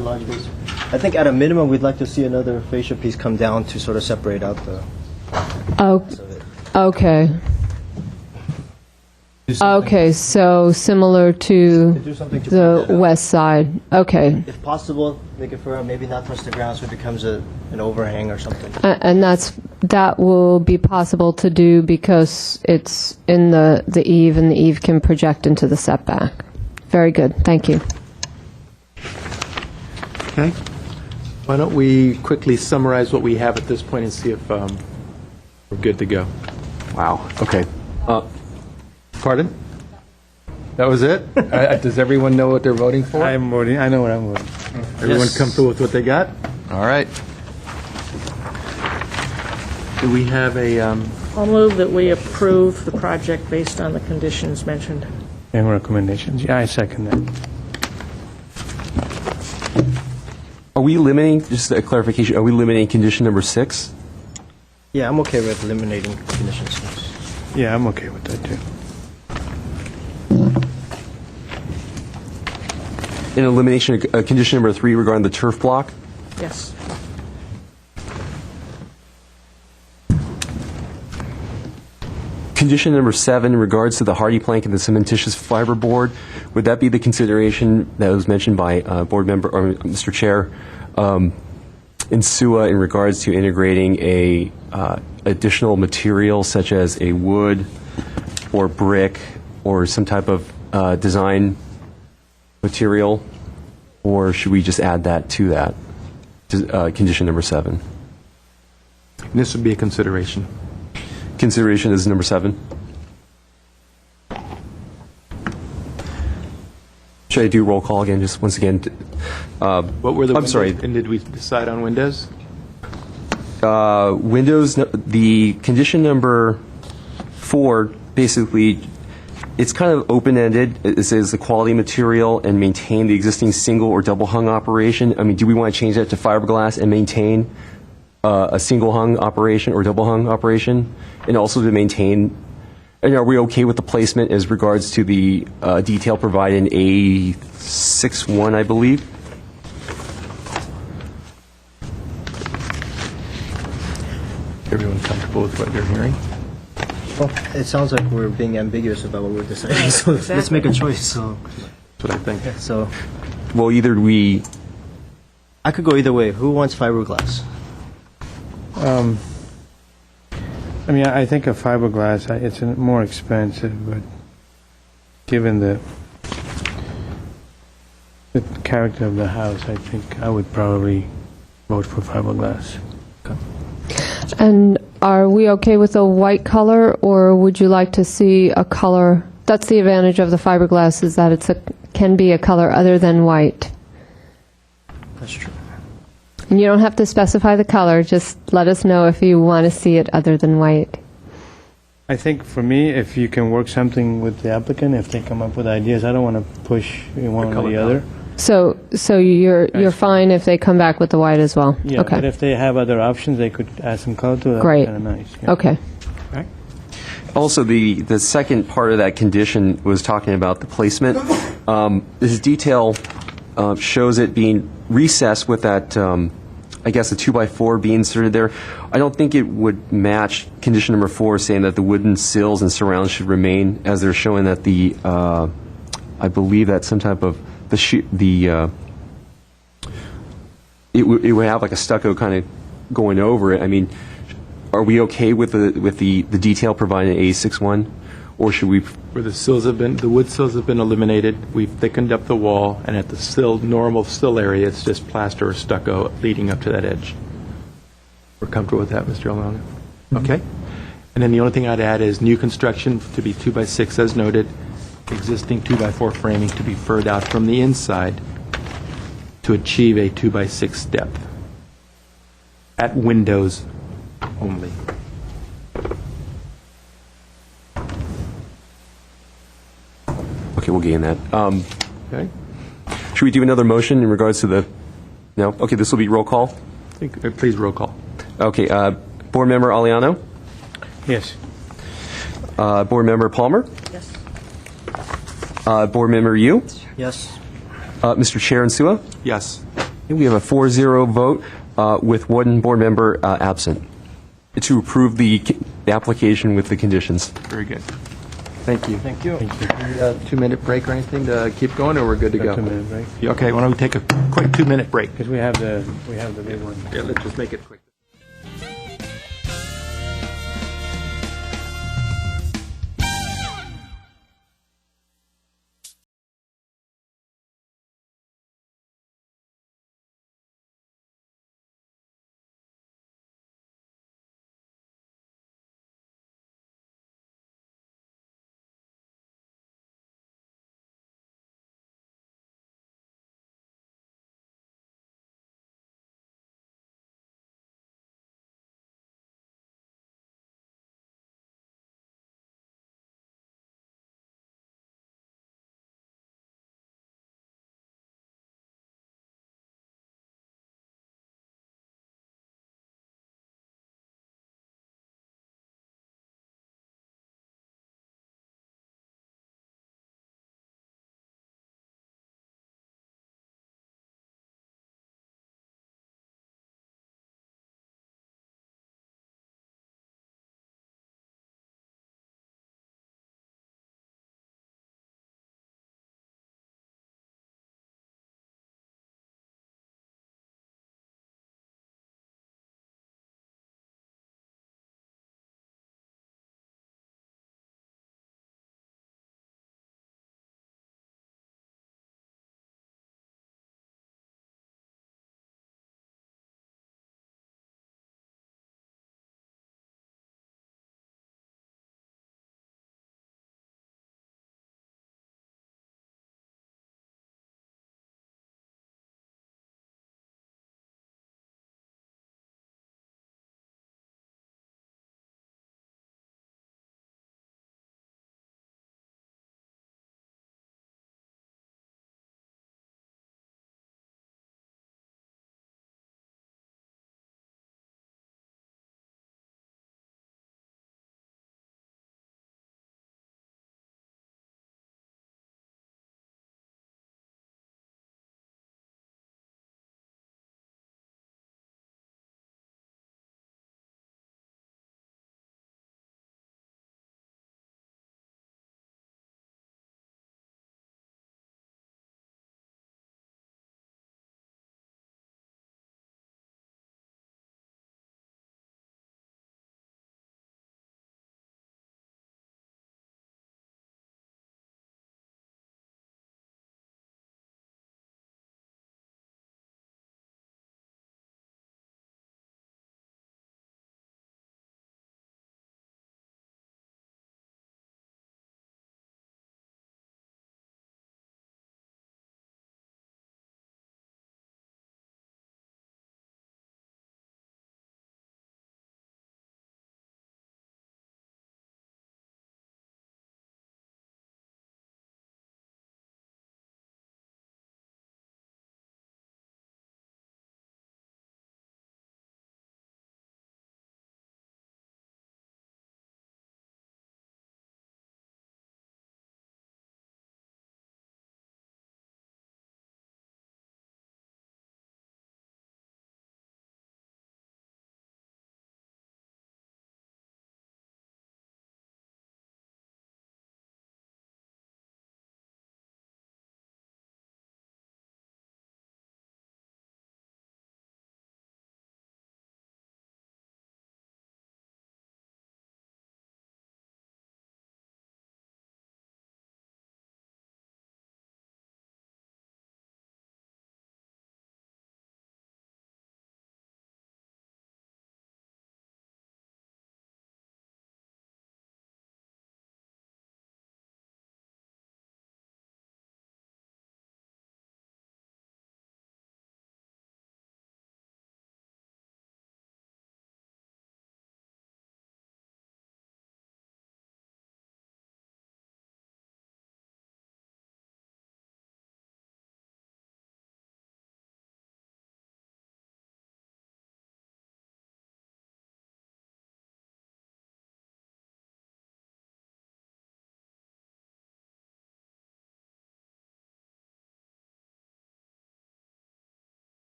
large base. I think at a minimum, we'd like to see another fascia piece come down to sort of separate out the... Oh, okay. Okay, so similar to Do something to the protect that. west side. Okay. If possible, make it further, maybe not touch the ground so it becomes an overhang or something. And that will be possible to do because it's in the eave, and the eave can project into the setback. Very good. Thank you. Okay. Why don't we quickly summarize what we have at this point and see if we're good to go. Wow, okay. Pardon? That was it? Does everyone know what they're voting for? I'm voting. I know what I'm voting. Everyone comfortable with what they got? All right. Do we have a, I'll move that we approve the project based on the conditions mentioned. And recommendations. Yeah, I second that. Are we eliminating, just a clarification, are we eliminating condition number 6? Yeah, I'm okay with eliminating conditions. Yeah, I'm okay with that, too. In elimination, condition number 3 regarding the turf block? Yes. Condition number 7 in regards to the hardy plank and the cementitious fiberboard, would that be the consideration that was mentioned by board member, or Mr. Chair, in SUA in regards to integrating a additional material such as a wood or brick or some type of design material, or should we just add that to that, condition number 7? this would be a consideration. Consideration is number 7. Should I do roll call again, just once again? What were the I'm windows? sorry. And did we decide on windows? Windows, the condition number 4, basically, it's kind of open-ended. It says the quality material and maintain the existing single or double hung operation. I mean, do we want to change that to fiberglass and maintain a single hung operation or double hung operation? And also to maintain, and are we okay with the placement as regards to the detail provided in A61, I believe? Everyone comfortable with what you're hearing? Well, it sounds like we're being ambiguous about what we're deciding, so let's make a choice. So, That's what I think. so Well, either we, I could go either way. Who wants fiberglass? I mean, I think of fiberglass, it's more expensive, but given the character of the house, I think I would probably vote for fiberglass. And are we okay with a white color, or would you like to see a color? That's the advantage of the fiberglass, is that can be a color other than white. That's true. And you don't have to specify the color, just let us know if you want to see it other than white. I think for me, if you can work something with the applicant, if they come up with ideas, I don't want to push one or the other. So you're fine if they come back with the white as well? Yeah, Okay. but if they have other options, they could add some color to it. Great. Kind of nice. Yeah. Okay. Also, the second part of that condition was talking about the placement. This detail shows it being recessed with that, I guess, a 2x4 being inserted there. I don't think it would match condition number 4, saying that the wooden sills and surrounds should remain, as they're showing that the, I believe that some type of it would have like a stucco kind of going over it. I mean, are we okay with the detail provided in A61, or should we? Where the wood sills have been eliminated, we've thickened up the wall, and at the normal sill area, it's just plaster or stucco leading up to that edge. We're comfortable with that, Mr. Alonso? Okay. And then the only thing I'd add is new construction to be 2x6 as noted, existing 2x4 framing to be furred out from the inside to achieve a 2x6 depth at windows only. Okay, we'll gain that. Okay? Should we do another motion in regards to the? No. Okay, this will be roll call. Please roll call. Okay, Board Member Aliano, Yes. Board Member Palmer, Yes. Board Member Yu, Yes. Mr. Chair Insua. Yes. We have a 4-0 vote with one board member absent to approve the application with the conditions. Very good. Thank you. Thank you. 2-minute break or anything to keep going, or we're good to go? 2-minute break. Okay, why don't we take a quick 2-minute break? Because we have the big one. Yeah, let's just make it quick.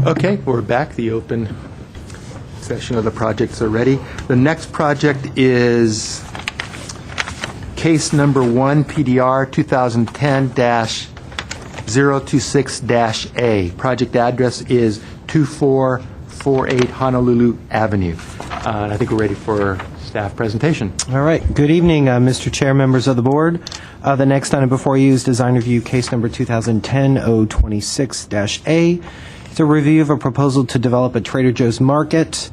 Okay, we're back. The open session of the projects are ready. The next project is case number 1, PDR 2010-026-A. Project address is 2448 Honolulu Avenue. And I think we're ready for staff presentation. All right. Good evening, Mr. Chair, members of the board. The next item before you is design review case number 2010-026-A. It's a review of a proposal to develop a Trader Joe's Market,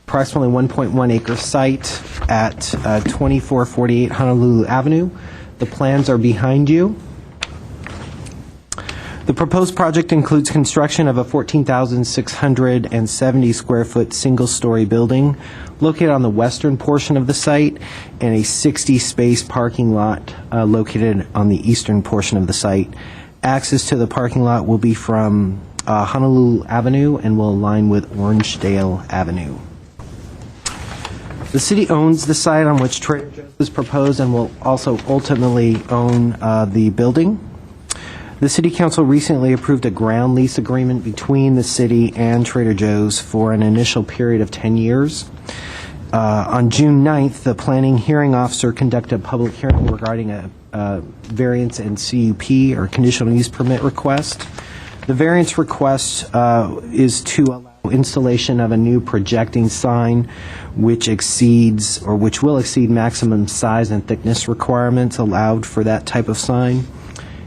approximately 1.1 acre site at 2448 Honolulu Avenue. The plans are behind you. The proposed project includes construction of a 14,670 square foot single-story building located on the western portion of the site and a 60-space parking lot located on the eastern portion of the site. Access to the parking lot will be from Honolulu Avenue and will align with Orangedale Avenue. The city owns the site on which Trader Joe's is proposed and will also ultimately own the building. The City Council recently approved a ground lease agreement between the city and Trader Joe's for an initial period of 10 years. On June 9th, the planning hearing officer conducted a public hearing regarding a variance and CUP, or conditional use permit request. The variance request is to allow installation of a new projecting sign which will exceed maximum size and thickness requirements allowed for that type of sign.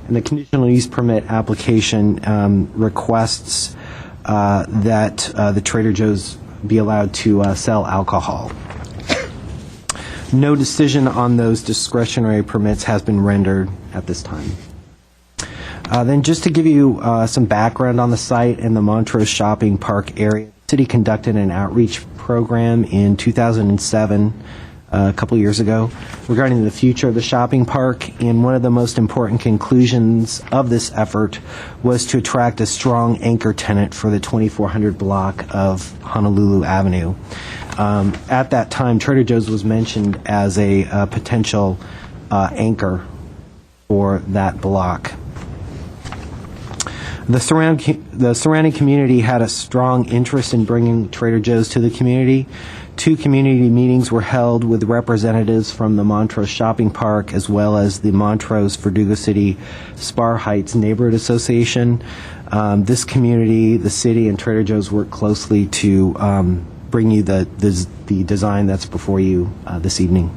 And the conditional use permit application requests that the Trader Joe's be allowed to sell alcohol. No decision on those discretionary permits has been rendered at this time. Then just to give you some background on the site and the Montrose Shopping Park area, the city conducted an outreach program in 2007, a couple years ago, regarding the future of the shopping park, and one of the most important conclusions of this effort was to attract a strong anchor tenant for the 2400 block of Honolulu Avenue. At that time, Trader Joe's was mentioned as a potential anchor for that block. The surrounding community had a strong interest in bringing Trader Joe's to the community. 2 community meetings were held with representatives from the Montrose Shopping Park as well as the Montrose Verdugo City Spar Heights Neighborhood Association. This community, the city, and Trader Joe's worked closely to bring you the design that's before you this evening.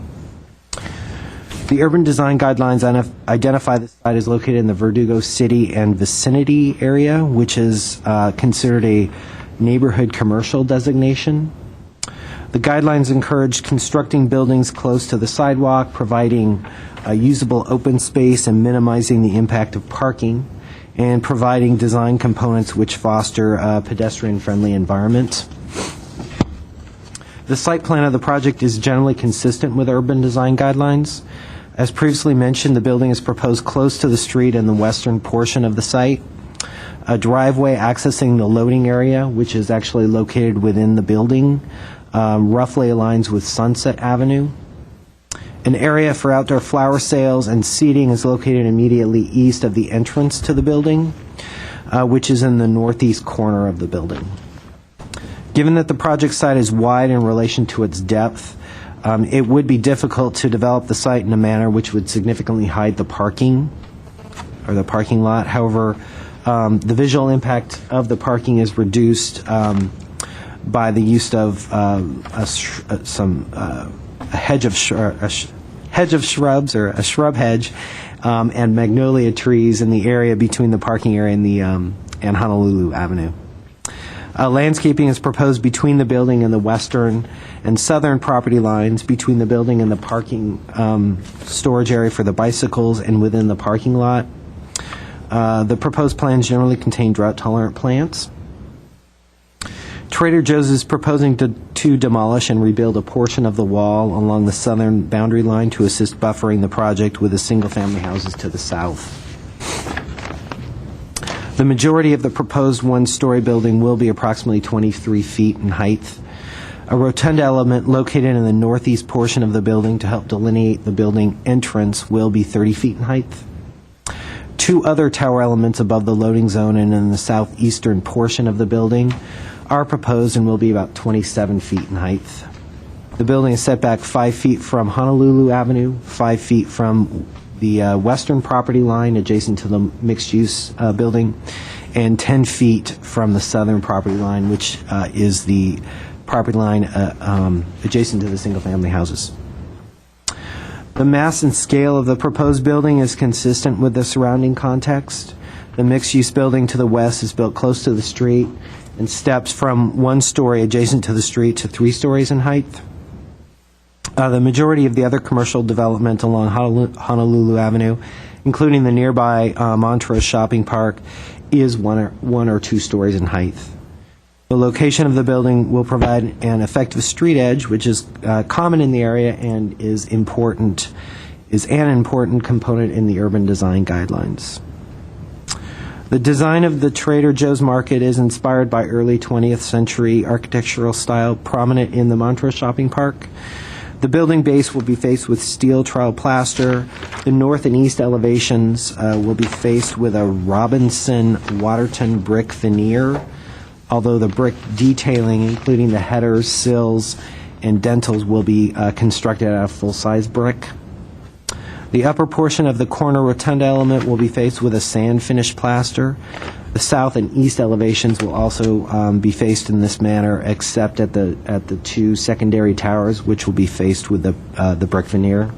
The urban design guidelines identify the site as located in the Verdugo City and vicinity area, which is considered a neighborhood commercial designation. The guidelines encourage constructing buildings close to the sidewalk, providing a usable open space and minimizing the impact of parking, and providing design components which foster a pedestrian-friendly environment. The site plan of the project is generally consistent with urban design guidelines. As previously mentioned, the building is proposed close to the street in the western portion of the site. A driveway accessing the loading area, which is actually located within the building, roughly aligns with Sunset Avenue. An area for outdoor flower sales and seating is located immediately east of the entrance to the building, which is in the northeast corner of the building. Given that the project site is wide in relation to its depth, it would be difficult to develop the site in a manner which would significantly hide the parking or the parking lot. However, the visual impact of the parking is reduced by the use of a hedge of shrubs, or a shrub hedge, and magnolia trees in the area between the parking area and Honolulu Avenue. Landscaping is proposed between the building and the western and southern property lines, between the building and the parking storage area for the bicycles, and within the parking lot. The proposed plans generally contain drought-tolerant plants. Trader Joe's is proposing to demolish and rebuild a portion of the wall along the southern boundary line to assist buffering the project with the single-family houses to the south. The majority of the proposed one-story building will be approximately 23 feet in height. A rotunda element located in the northeast portion of the building to help delineate the building entrance will be 30 feet in height. 2 two other tower elements above the loading zone and in the southeastern portion of the building are proposed and will be about 27 feet in height. The building is set back 5 feet from Honolulu Avenue, 5 feet from the western property line adjacent to the mixed-use building, and 10 feet from the southern property line, which is the property line adjacent to the single-family houses. The mass and scale of the proposed building is consistent with the surrounding context. The mixed-use building to the west is built close to the street and steps from 1 story adjacent to the street to 3 stories in height. The majority of the other commercial development along Honolulu Avenue, including the nearby Montrose Shopping Park, is 1 or 2 stories in height. The location of the building will provide an effective street edge, which is common in the area and is an important component in the urban design guidelines. The design of the Trader Joe's Market is inspired by early 20th century architectural style prominent in the Montrose Shopping Park. The building base will be faced with steel trowel plaster. The north and east elevations will be faced with a Robinson Waterton brick veneer, although the brick detailing, including the headers, sills, and dentils, will be constructed out of full-size brick. The upper portion of the corner rotunda element will be faced with a sand finish plaster. The south and east elevations will also be faced in this manner, except at the 2 secondary towers, which will be faced with the brick veneer.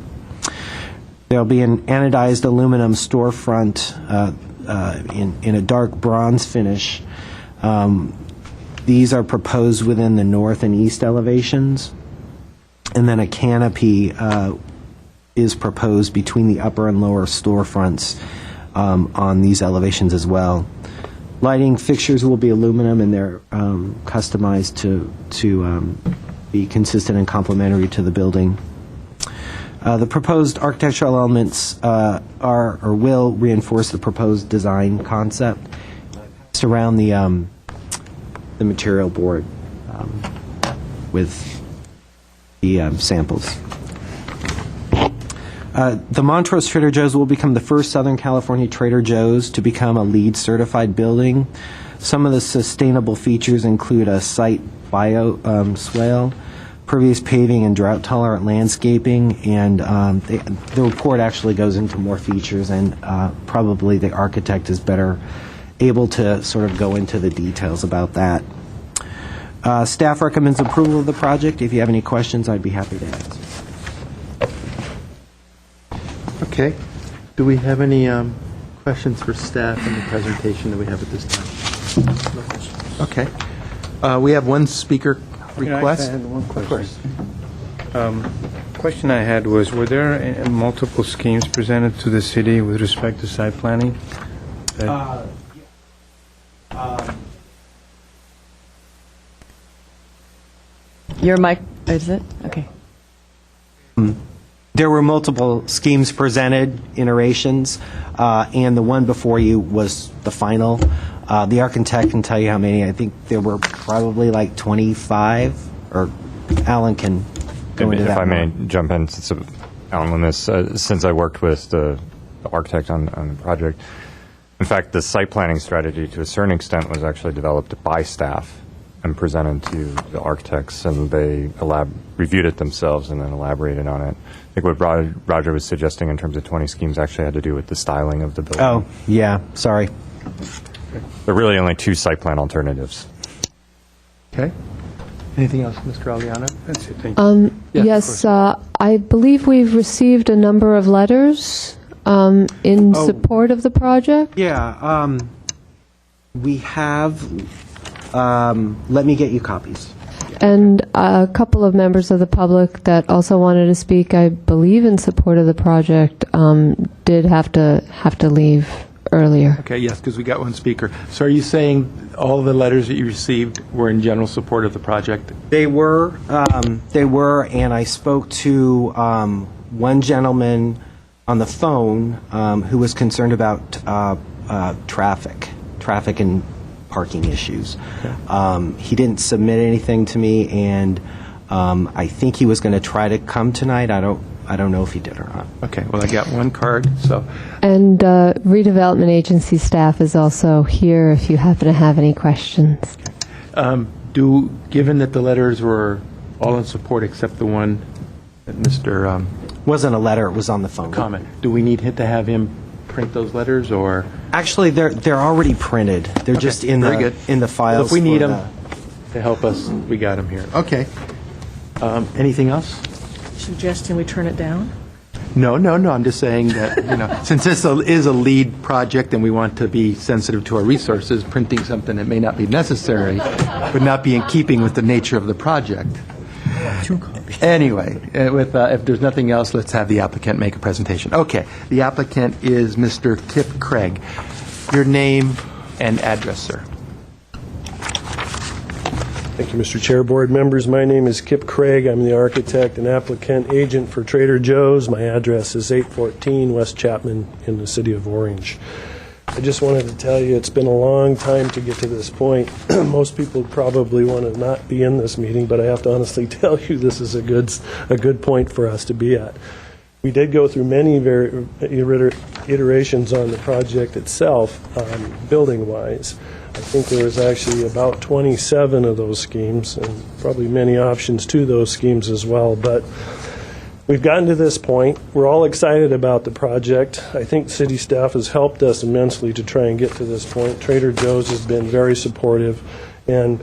There will be an anodized aluminum storefront in a dark bronze finish. These are proposed within the north and east elevations, and then a canopy is proposed between the upper and lower storefronts on these elevations as well. Lighting fixtures will be aluminum, and they're customized to be consistent and complementary to the building. The proposed architectural elements are or will reinforce the proposed design concept. It's around the material board with the samples. The Montrose Trader Joe's will become the first Southern California Trader Joe's to become a LEED certified building. Some of the sustainable features include a site swale, pervious paving, and drought-tolerant landscaping. And the report actually goes into more features, and probably the architect is better able to sort of go into the details about that. Staff recommends approval of the project. If you have any questions, I'd be happy to answer. Okay. Do we have any questions for staff in the presentation that we have at this time? No questions. Okay. We have one speaker request. I had one question. Of course. Question I had was, were there multiple schemes presented to the city with respect to site planning? Your mic, is it? Okay. There were multiple schemes presented, iterations, and the one before you was the final. The architect can tell you how many. I think there were probably like 25, or Alan can go into that. If I may jump in, since Alan Loomis, since I worked with the architect on the project, in fact, the site planning strategy to a certain extent was actually developed by staff and presented to the architects, and they reviewed it themselves and then elaborated on it. I think what Roger was suggesting in terms of 20 schemes actually had to do with the styling of the building. Oh, yeah, sorry. There are really only 2 site plan alternatives. Okay. Anything else, Mr. Aliano? That's it, thank you. Yes, I believe we've received a number of letters in support of the project. Yeah, we have, let me get you copies. And a couple of members of the public that also wanted to speak, I believe, in support of the project, did have to leave earlier. Okay, yes, because we got one speaker. So are you saying all the letters that you received were in general support of the project? They were, and I spoke to one gentleman on the phone who was concerned about traffic and parking issues. Okay. He didn't submit anything to me, and I think he was going to try to come tonight. I I don't know if he did or not. Okay, well, I got one card, so, And redevelopment agency staff is also here if you happen to have any questions. given that the letters were all in support except the one that Mr. Wasn't a letter, it was on the phone. Comment, do we need to have him print those letters, or? Actually, they're already printed. They're just in very the good. in the Well, files. if we need for them to help us, we got them here. Okay. Anything else? Suggesting we turn it down? No, I'm just saying that, since this is a lead project and we want to be sensitive to our resources, printing something that may not be necessary would not be in keeping with the nature of the project. Anyway, if there's nothing else, let's have the applicant make a presentation. Okay, the applicant is Mr. Kip Craig. Your name and address, sir. Thank you, Mr. Chair, board members. My name is Kip Craig. I'm the architect and applicant agent for Trader Joe's. My address is 814 West Chapman in the city of Orange. I just wanted to tell you it's been a long time to get to this point. Most people probably want to not be in this meeting, but I have to honestly tell you this is a good point for us to be at. We did go through many iterations on the project itself, building-wise. I think there was actually about 27 of those schemes, and probably many options to those schemes as well. But we've gotten to this point. We're all excited about the project. I think city staff has helped us immensely to try and get to this point. Trader Joe's has been very supportive. And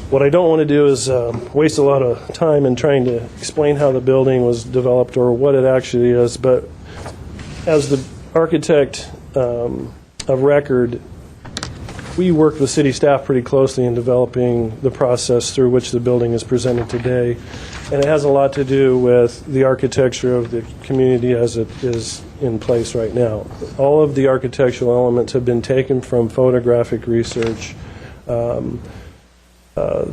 what I don't want to do is waste a lot of time in trying to explain how the building was developed or what it actually is. But as the architect of record, we worked with city staff pretty closely in developing the process through which the building is presented today. And it has a lot to do with the architecture of the community as it is in place right now. All of the architectural elements have been taken from photographic research,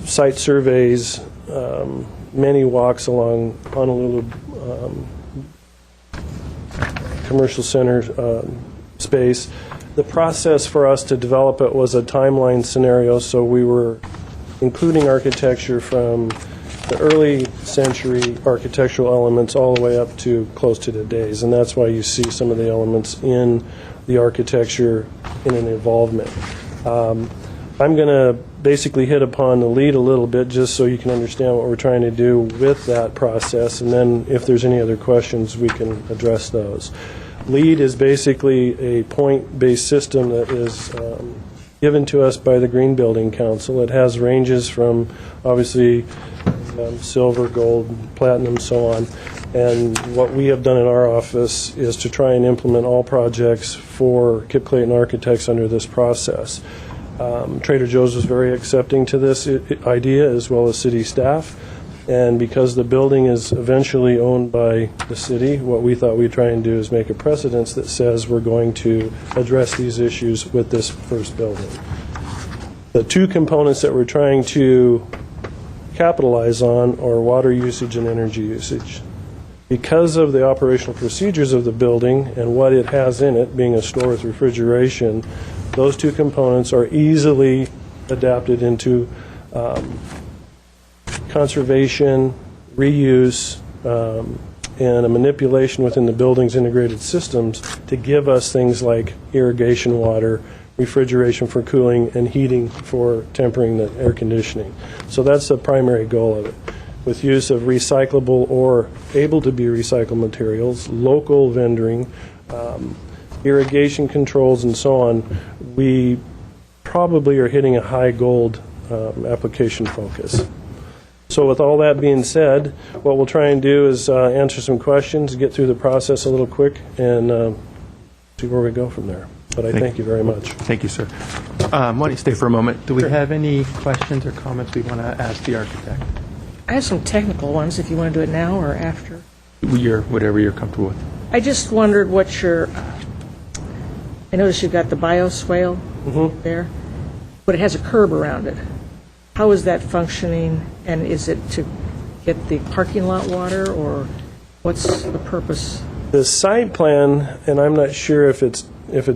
site surveys, many walks along Honolulu Commercial Center space. The process for us to develop it was a timeline scenario, so we were including architecture from the early century architectural elements all the way up to close to today's, and that's why you see some of the elements in the architecture in an involvement. I'm going to basically hit upon the lead a little bit just so you can understand what we're trying to do with that process, and then if there's any other questions, we can address those. LEED is basically a point-based system that is given to us by the Green Building Council. It has ranges from, obviously, silver, gold, platinum, so on. And what we have done in our office is to try and implement all projects for Kip Clayton Architects under this process. Trader Joe's was very accepting to this idea, as well as city staff. And because the building is eventually owned by the city, what we thought we'd try and do is make a precedence that says we're going to address these issues with this first building. The two components that we're trying to capitalize on are water usage and energy usage. Because of the operational procedures of the building and what it has in it, being a store with refrigeration, those two components are easily adapted into conservation, reuse, and a manipulation within the building's integrated systems to give us things like irrigation water, refrigeration for cooling, and heating for tempering the air conditioning. So that's the primary goal of it. With use of recyclable or able to be recycled materials, local vendoring, irrigation controls, and so on, we probably are hitting a high gold application focus. So with all that being said, what we'll try and do is answer some questions, get through the process a little quick, and see where we go from there. But I thank you very much. Thank you, sir. Why don't you stay for a moment? Do we have any questions or comments we want to ask the architect? I have some technical ones, if you want to do it now or after. Whatever you're comfortable with. I just wondered what your, I noticed you've got the bioswale there, but it has a curb around it. How is that functioning, and is it to get the parking lot water, or what's the purpose? The site plan, and I'm not sure if it's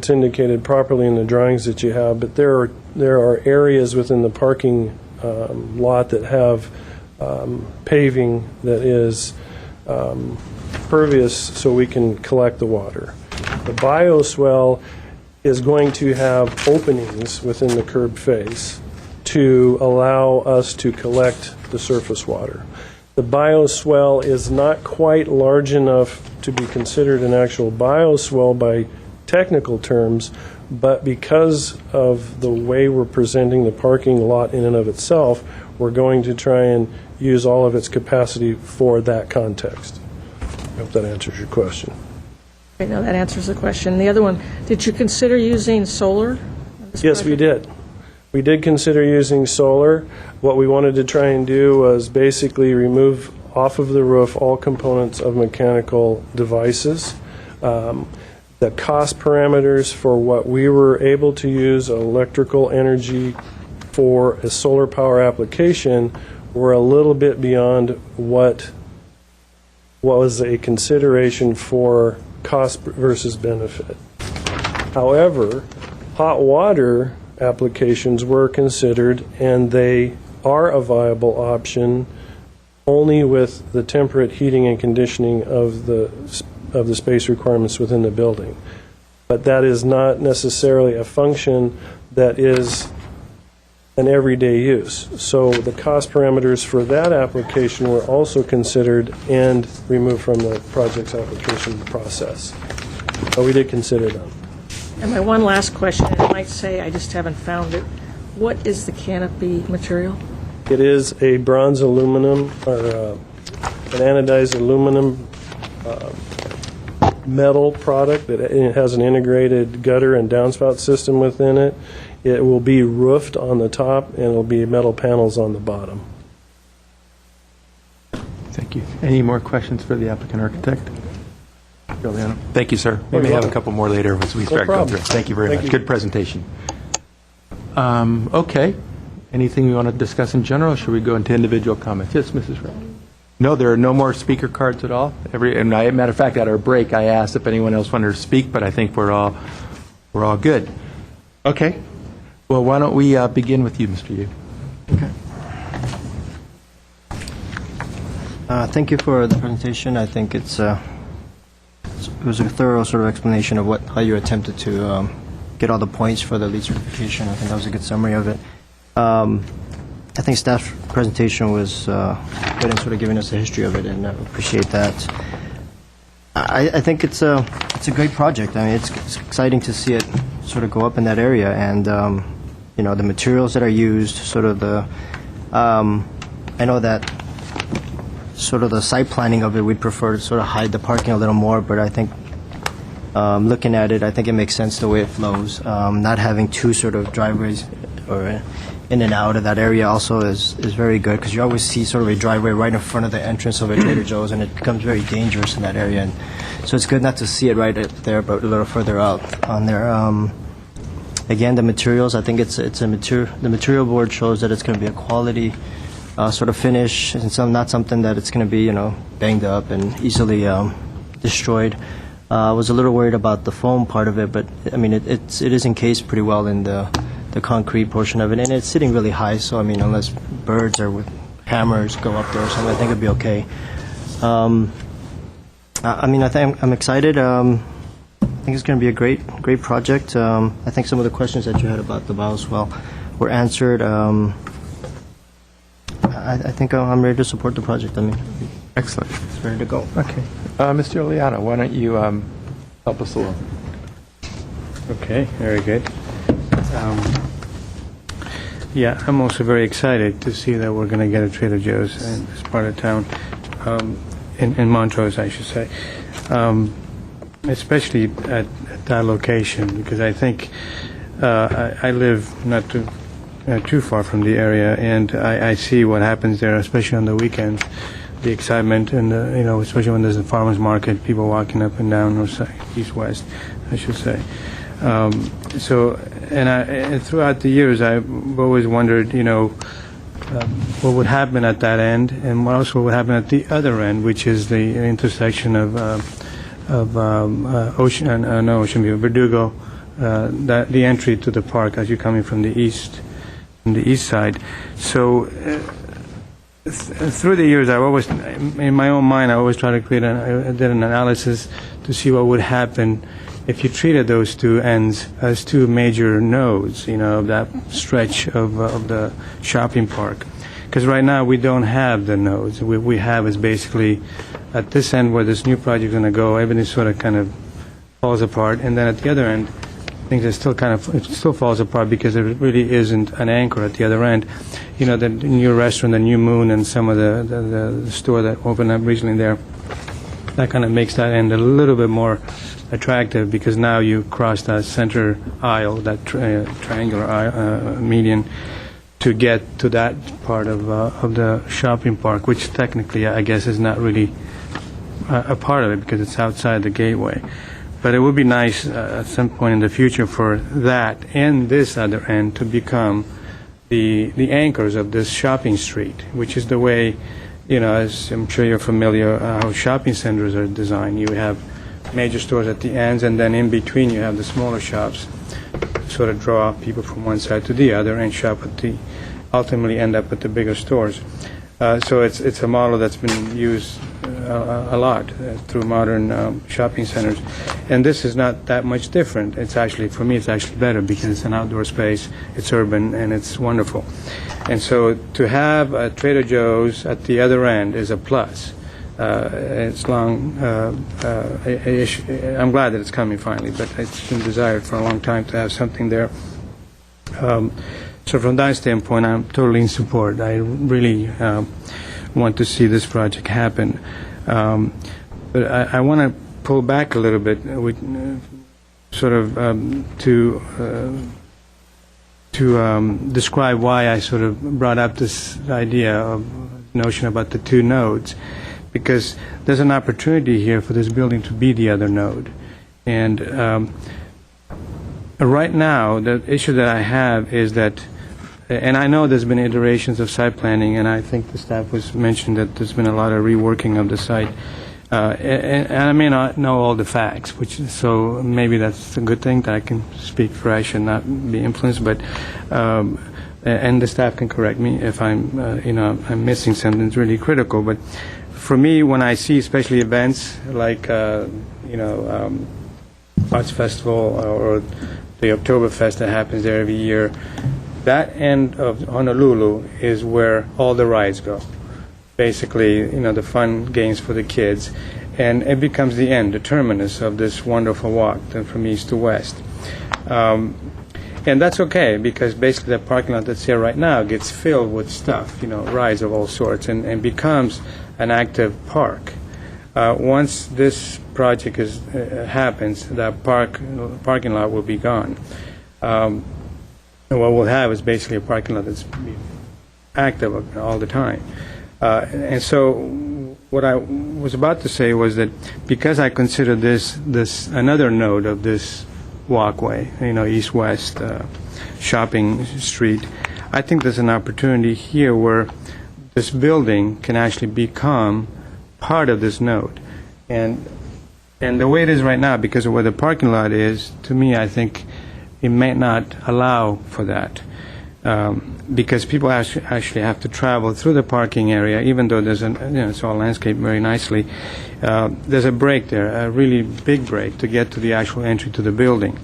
indicated properly in the drawings that you have, but there are areas within the parking lot that have paving that is impervious so we can collect the water. The bioswale is going to have openings within the curb face to allow us to collect the surface water. The bioswale is not quite large enough to be considered an actual bioswale by technical terms, but because of the way we're presenting the parking lot in and of itself, we're going to try and use all of its capacity for that context. I hope that answers your question. I know that answers the question. The other one, did you consider using solar? on this Yes, we project? did. We did consider using solar. What we wanted to try and do was basically remove off of the roof all components of mechanical devices. The cost parameters for what we were able to use electrical energy for a solar power application were a little bit beyond what was a consideration for cost versus benefit. However, hot water applications were considered, and they are a viable option only with the temperate heating and conditioning of the space requirements within the building. But that is not necessarily a function that is an everyday use. So the cost parameters for that application were also considered and removed from the project's application process. But we did consider them. And my one last question, and I might say I just haven't found it. What is the canopy material? It is a bronze aluminum or an anodized aluminum metal product that it has an integrated gutter and downspout system within it. It will be roofed on the top, and it will be metal panels on the bottom. Thank you. Any more questions for the applicant architect? Giuliano? Thank you, sir. We may have a couple more later as we start going through. Thank you very Thank much. you. Good presentation. Okay. Anything we want to discuss in general, or should we go into individual comments? Yes, Mrs. Ray. No, there are no more speaker cards at all. Matter of fact, at our break, I asked if anyone else wanted to speak, but I think we're all good. Okay. Well, why don't we begin with you, Mr. Yu? Okay. Thank you for the presentation. I think it was a thorough sort of explanation of how you attempted to get all the points for the LEED certification. I think that was a good summary of it. I think staff's presentation was good in sort of giving us the history of it, and I appreciate that. I think it's a great project. I mean, it's exciting to see it sort of go up in that area, and the materials that are used, sort of I know that sort of the site planning of it, we'd prefer to sort of hide the parking a little more, but I think looking at it, I think it makes sense the way it flows. Not having two sort of driveways or in and out of that area also is very good, because you always see sort of a driveway right in front of the entrance of a Trader Joe's, and it becomes very dangerous in that area. And so it's good not to see it right there, but a little further out on there. Again, the materials, I think the material board shows that it's going to be a quality sort of finish, and not something that it's going to be banged up and easily destroyed. I was a little worried about the foam part of it, but I mean it is encased pretty well in the concrete portion of it, and it's sitting really high, so I mean, unless birds or with hammers go up there or something, I think it'd be okay. I mean, I think I'm excited. I think it's going to be a great project. I think some of the questions that you had about the bioswale were answered. I think I'm ready to support the project. I mean, Excellent. it's ready to go. Okay. Mr. Giuliano, why don't you help us along? Okay, very good. Yeah, I'm also very excited to see that we're going to get a Trader Joe's in this part of town, in Montrose, I should say, especially at that location, because I think I live not too far from the area, and I see what happens there, especially on the weekends, the excitement, and especially when there's a farmer's market, people walking up and down, or east-west, I should say. And throughout the years, I've always wondered, what would happen at that end, and what also would happen at the other end, which is the intersection of Verdugo, the entry to the park as you're coming from the east side. So through the years, I've always, in my own mind, I always try to I did an analysis to see what would happen if you treated those two ends as two major nodes, of that stretch of the shopping park. Because right now we don't have the nodes. We have is basically at this end where this new project is going to go, everything sort of kind of falls apart, and then at the other end, things are still it still falls apart because there really isn't an anchor at the other end. The new restaurant, the New Moon, and some of the store that opened up recently there, that kind of makes that end a little bit more attractive because now you cross that center aisle, that triangular median, to get to that part of the shopping park, which technically I guess is not really a part of it because it's outside the gateway. But it would be nice at some point in the future for that and this other end to become the anchors of this shopping street, which is the way, as I'm sure you're familiar, how shopping centers are designed. You have major stores at the ends, and then in between you have the smaller shops, sort of draw people from one side to the other and shop ultimately end up at the bigger stores. So it's a model that's been used a lot through modern shopping centers, and this is not that much different. It's actually, for me, it's actually better because it's an outdoor space, it's urban, and it's wonderful. And so to have a Trader Joe's at the other end is a plus. It's long. I'm glad that it's coming finally, but it's been desired for a long time to have something there. So from that standpoint, I'm totally in support. I really want to see this project happen. But I want to pull back a little bit, to describe why I sort of brought up this idea of notion about the two nodes, because there's an opportunity here for this building to be the other node. And right now, the issue that I have is that, and I know there's been iterations of site planning, and I think the staff was mentioned that there's been a lot of reworking of the site. And I may not know all the facts, so maybe that's a good thing that I can speak fresh and not be influenced. But and the staff can correct me if I'm missing something that's really critical. But for me, when I see especially events like Arts Festival or the Oktoberfest that happens there every year, that end of Honolulu is where all the rides go. Basically, the fun games for the kids, and it becomes the end, the terminus of this wonderful walk from east to west. And that's okay, because basically the parking lot that's here right now gets filled with stuff, rides of all sorts, and becomes an active park. Once this project happens, that parking lot will be gone. And what we'll have is basically a parking lot that's active all the time. And so what I was about to say was that because I consider this another node of this walkway, east-west shopping street, I think there's an opportunity here where this building can actually become part of this node. And the way it is right now, because of where the parking lot is, to me, I think it may not allow for that. Because people actually have to travel through the parking area, even though there's it's all landscaped very nicely. There's a break there, a really big break to get to the actual entry to the building.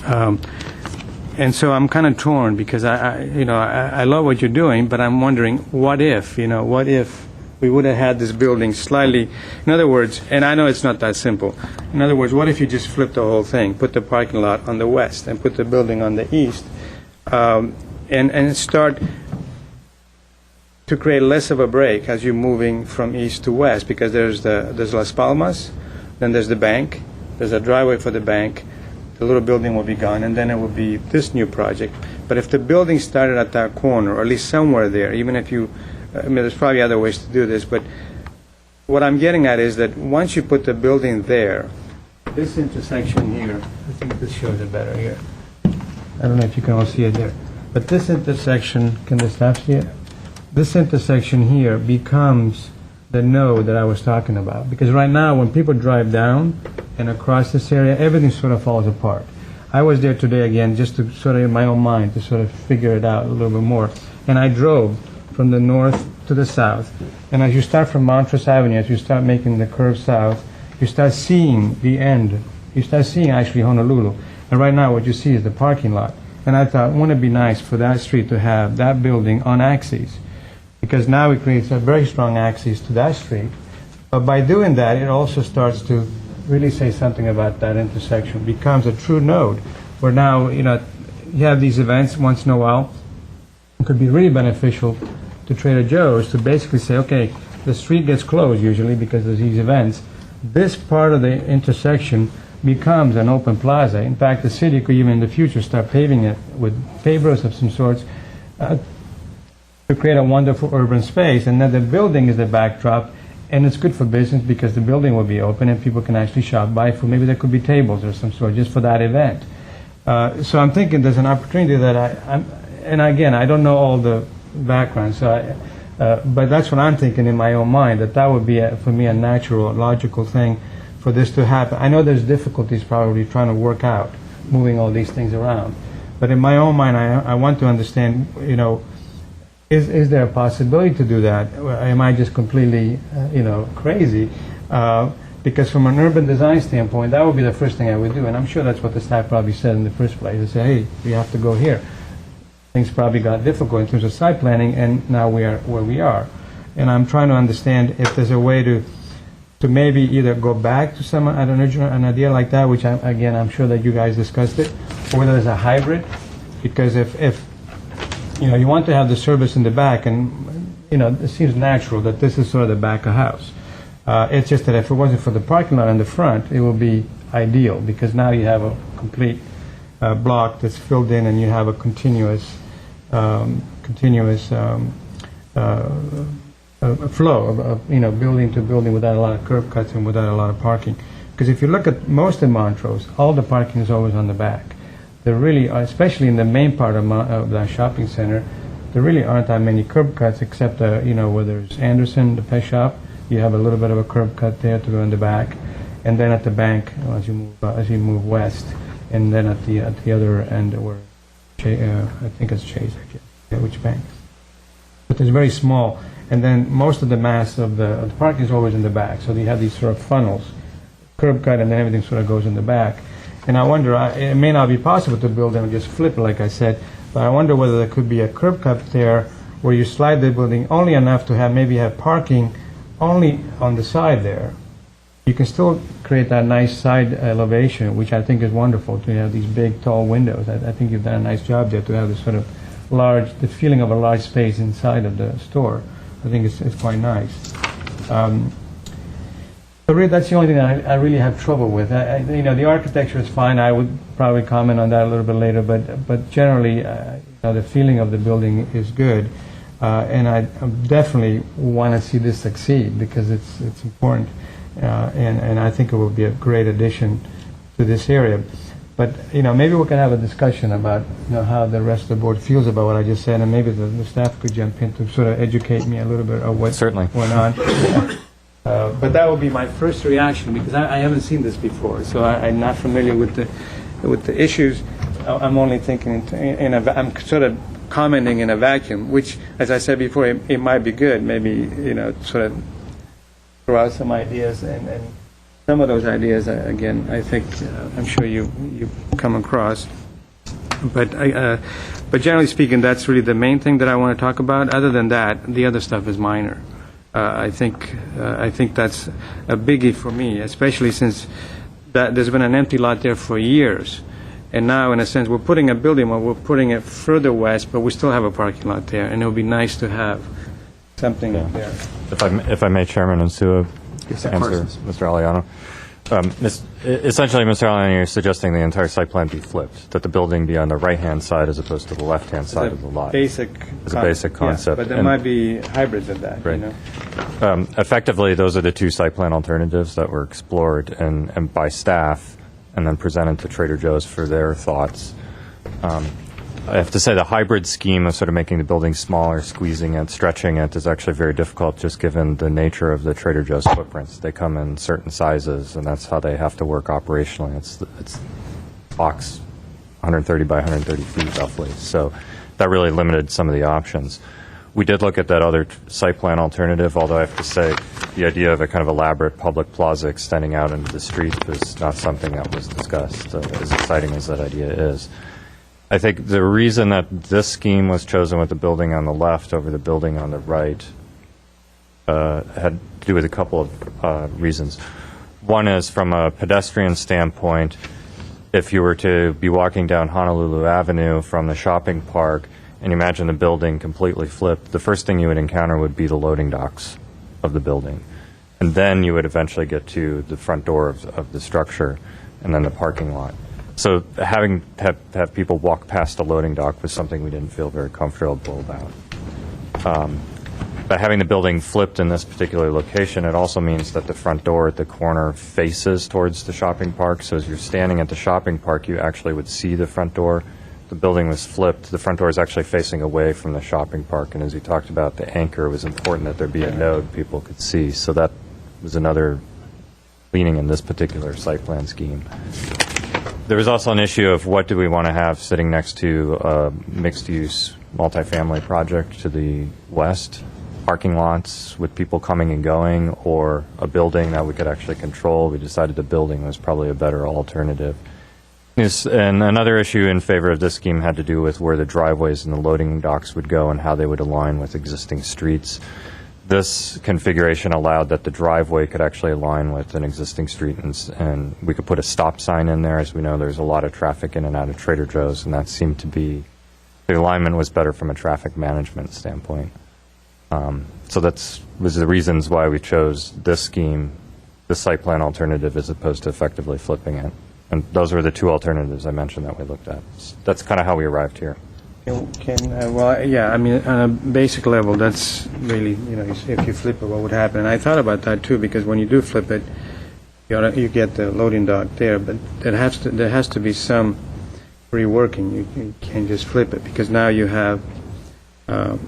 And so I'm kind of torn because I love what you're doing, but I'm wondering what if we would have had this building slightly, in other words, and I know it's not that simple. In other words, what if you just flip the whole thing, put the parking lot on the west and put the building on the east? And start to create less of a break as you're moving from east to west, because there's Las Palmas, then there's the bank, there's a driveway for the bank, the little building will be gone, and then it will be this new project. But if the building started at that corner, or at least somewhere there, even if there's probably other ways to do this, but what I'm getting at is that once you put the building there, this intersection here, I think this shows it better here. I don't know if you can all see it here. But this intersection, can the staff see it? This intersection here becomes the node that I was talking about. Because right now, when people drive down and across this area, everything sort of falls apart. I was there today again just to sort of, in my own mind, to sort of figure it out a little bit more. And I drove from the north to the south. And as you start from Montrose Avenue, as you start making the curve south, you start seeing the end. You start seeing actually Honolulu. And right now what you see is the parking lot. And I thought, wouldn't it be nice for that street to have that building on axis? Because now it creates a very strong axis to that street. But by doing that, it also starts to really say something about that intersection. It becomes a true node where now, you have these events once in a while. It could be really beneficial to Trader Joe's to basically say, okay, the street gets closed usually because of these events. This part of the intersection becomes an open plaza. In fact, the city could even in the future start paving it with pavers of some sorts to create a wonderful urban space. And then the building is the backdrop, and it's good for business because the building will be open and people can actually shop by food. Maybe there could be tables or some sort just for that event. So I'm thinking there's an opportunity that and again, I don't know all the background, but that's what I'm thinking in my own mind, that would be, for me, a natural, logical thing for this to happen. I know there's difficulties probably trying to work out, moving all these things around. But in my own mind, I want to understand, is there a possibility to do that? Or am I just completely, crazy? Because from an urban design standpoint, that would be the first thing I would do. And I'm sure that's what the staff probably said in the first place. They say, hey, we have to go here. Things probably got difficult in terms of site planning, and now we are where we are. And I'm trying to understand if there's a way to maybe either go back to an idea like that, which I'm sure that you guys discussed it, or whether there's a hybrid. Because if you want to have the service in the back, and it seems natural that this is sort of the back of house. It's just that if it wasn't for the parking lot in the front, it would be ideal, because now you have a complete block that's filled in, and you have a continuous flow of building to building without a lot of curb cuts and without a lot of parking. Because if you look at most of Montrose, all the parking is always on the back. There really are, especially in the main part of that shopping center, there really aren't that many curb cuts except where there's Anderson, the pet shop. You have a little bit of a curb cut there to go in the back, and then at the bank as you move west, and then at the other end where I think it's Chase actually. Yeah, which bank? But it's very small, and then most of the mass of the parking is always in the back. So you have these sort of funnels, curb cut, and then everything sort of goes in the back. And I wonder, it may not be possible to build them and just flip it, like I said, but I wonder whether there could be a curb cut there where you slide the building only enough to maybe have parking only on the side there. You can still create that nice side elevation, which I think is wonderful, to have these big, tall windows. I think you've done a nice job there to have this sort of the feeling of a large space inside of the store. I think it's quite nice. So really, that's the only thing that I really have trouble with. The architecture is fine. I would probably comment on that a little bit later, but generally, the feeling of the building is good. And I definitely want to see this succeed because it's important, and I think it will be a great addition to this area. But maybe we can have a discussion about how the rest of the board feels about what I just said, and maybe the staff could jump in to sort of educate me a little bit of what's going on. But that would be my first reaction because I haven't seen this before, so I'm not familiar with the issues. I'm only thinking I'm sort of commenting in a vacuum, which, as I said before, it might be good. Maybe sort of throw out some ideas, and some of those ideas, again, I think I'm sure you come across. But generally speaking, that's really the main thing that I want to talk about. Other than that, the other stuff is minor. I think that's a biggie for me, especially since there's been an empty lot there for years. And now, in a sense, we're putting a building, we're putting it further west, but we still have a parking lot there, and it would be nice to have something there. If I may, Chairman and Sue, answer Mr. Aliano. Essentially, Mr. Aliano, you're suggesting the entire site plan be flipped, that the building be on the right-hand side as opposed to the left-hand side of the lot. It's a basic concept. Yeah, but there might be hybrids of that. Right. Effectively, those are the two site plan alternatives that were explored and by staff and then presented to Trader Joe's for their thoughts. I have to say the hybrid scheme of sort of making the building smaller, squeezing it, stretching it is actually very difficult just given the nature of the Trader Joe's footprints. They come in certain sizes, and that's how they have to work operationally. It's box 130 by 130 feet roughly. So that really limited some of the options. We did look at that other site plan alternative, although I have to say the idea of a kind of elaborate public plaza extending out into the street was not something that was discussed, as exciting as that idea is. I think the reason that this scheme was chosen with the building on the left over the building on the right had to do with a couple of reasons. One is from a pedestrian standpoint, if you were to be walking down Honolulu Avenue from the shopping park and you imagine the building completely flipped, the first thing you would encounter would be the loading docks of the building. And then you would eventually get to the front door of the structure and then the parking lot. So having have people walk past the loading dock was something we didn't feel very comfortable about. By having the building flipped in this particular location, it also means that the front door at the corner faces towards the shopping park. So as you're standing at the shopping park, you actually would see the front door. The building was flipped. The front door is actually facing away from the shopping park. And as you talked about the anchor, it was important that there be a node people could see. So that was another leaning in this particular site plan scheme. There was also an issue of what do we want to have sitting next to a mixed-use multifamily project to the west, parking lots with people coming and going, or a building that we could actually control. We decided the building was probably a better alternative. And another issue in favor of this scheme had to do with where the driveways and the loading docks would go and how they would align with existing streets. This configuration allowed that the driveway could actually align with an existing street, and we could put a stop sign in there. As we know, there's a lot of traffic in and out of Trader Joe's, and that seemed to be, the alignment was better from a traffic management standpoint. So that was the reasons why we chose this scheme, this site plan alternative, as opposed to effectively flipping it. And those were the two alternatives I mentioned that we looked at. That's kind of how we arrived here. Well, yeah, I mean, on a basic level, that's really, if you flip it, what would happen? And I thought about that, too, because when you do flip it, you get the loading dock there, but there has to be some reworking. You can't just flip it, because now you have a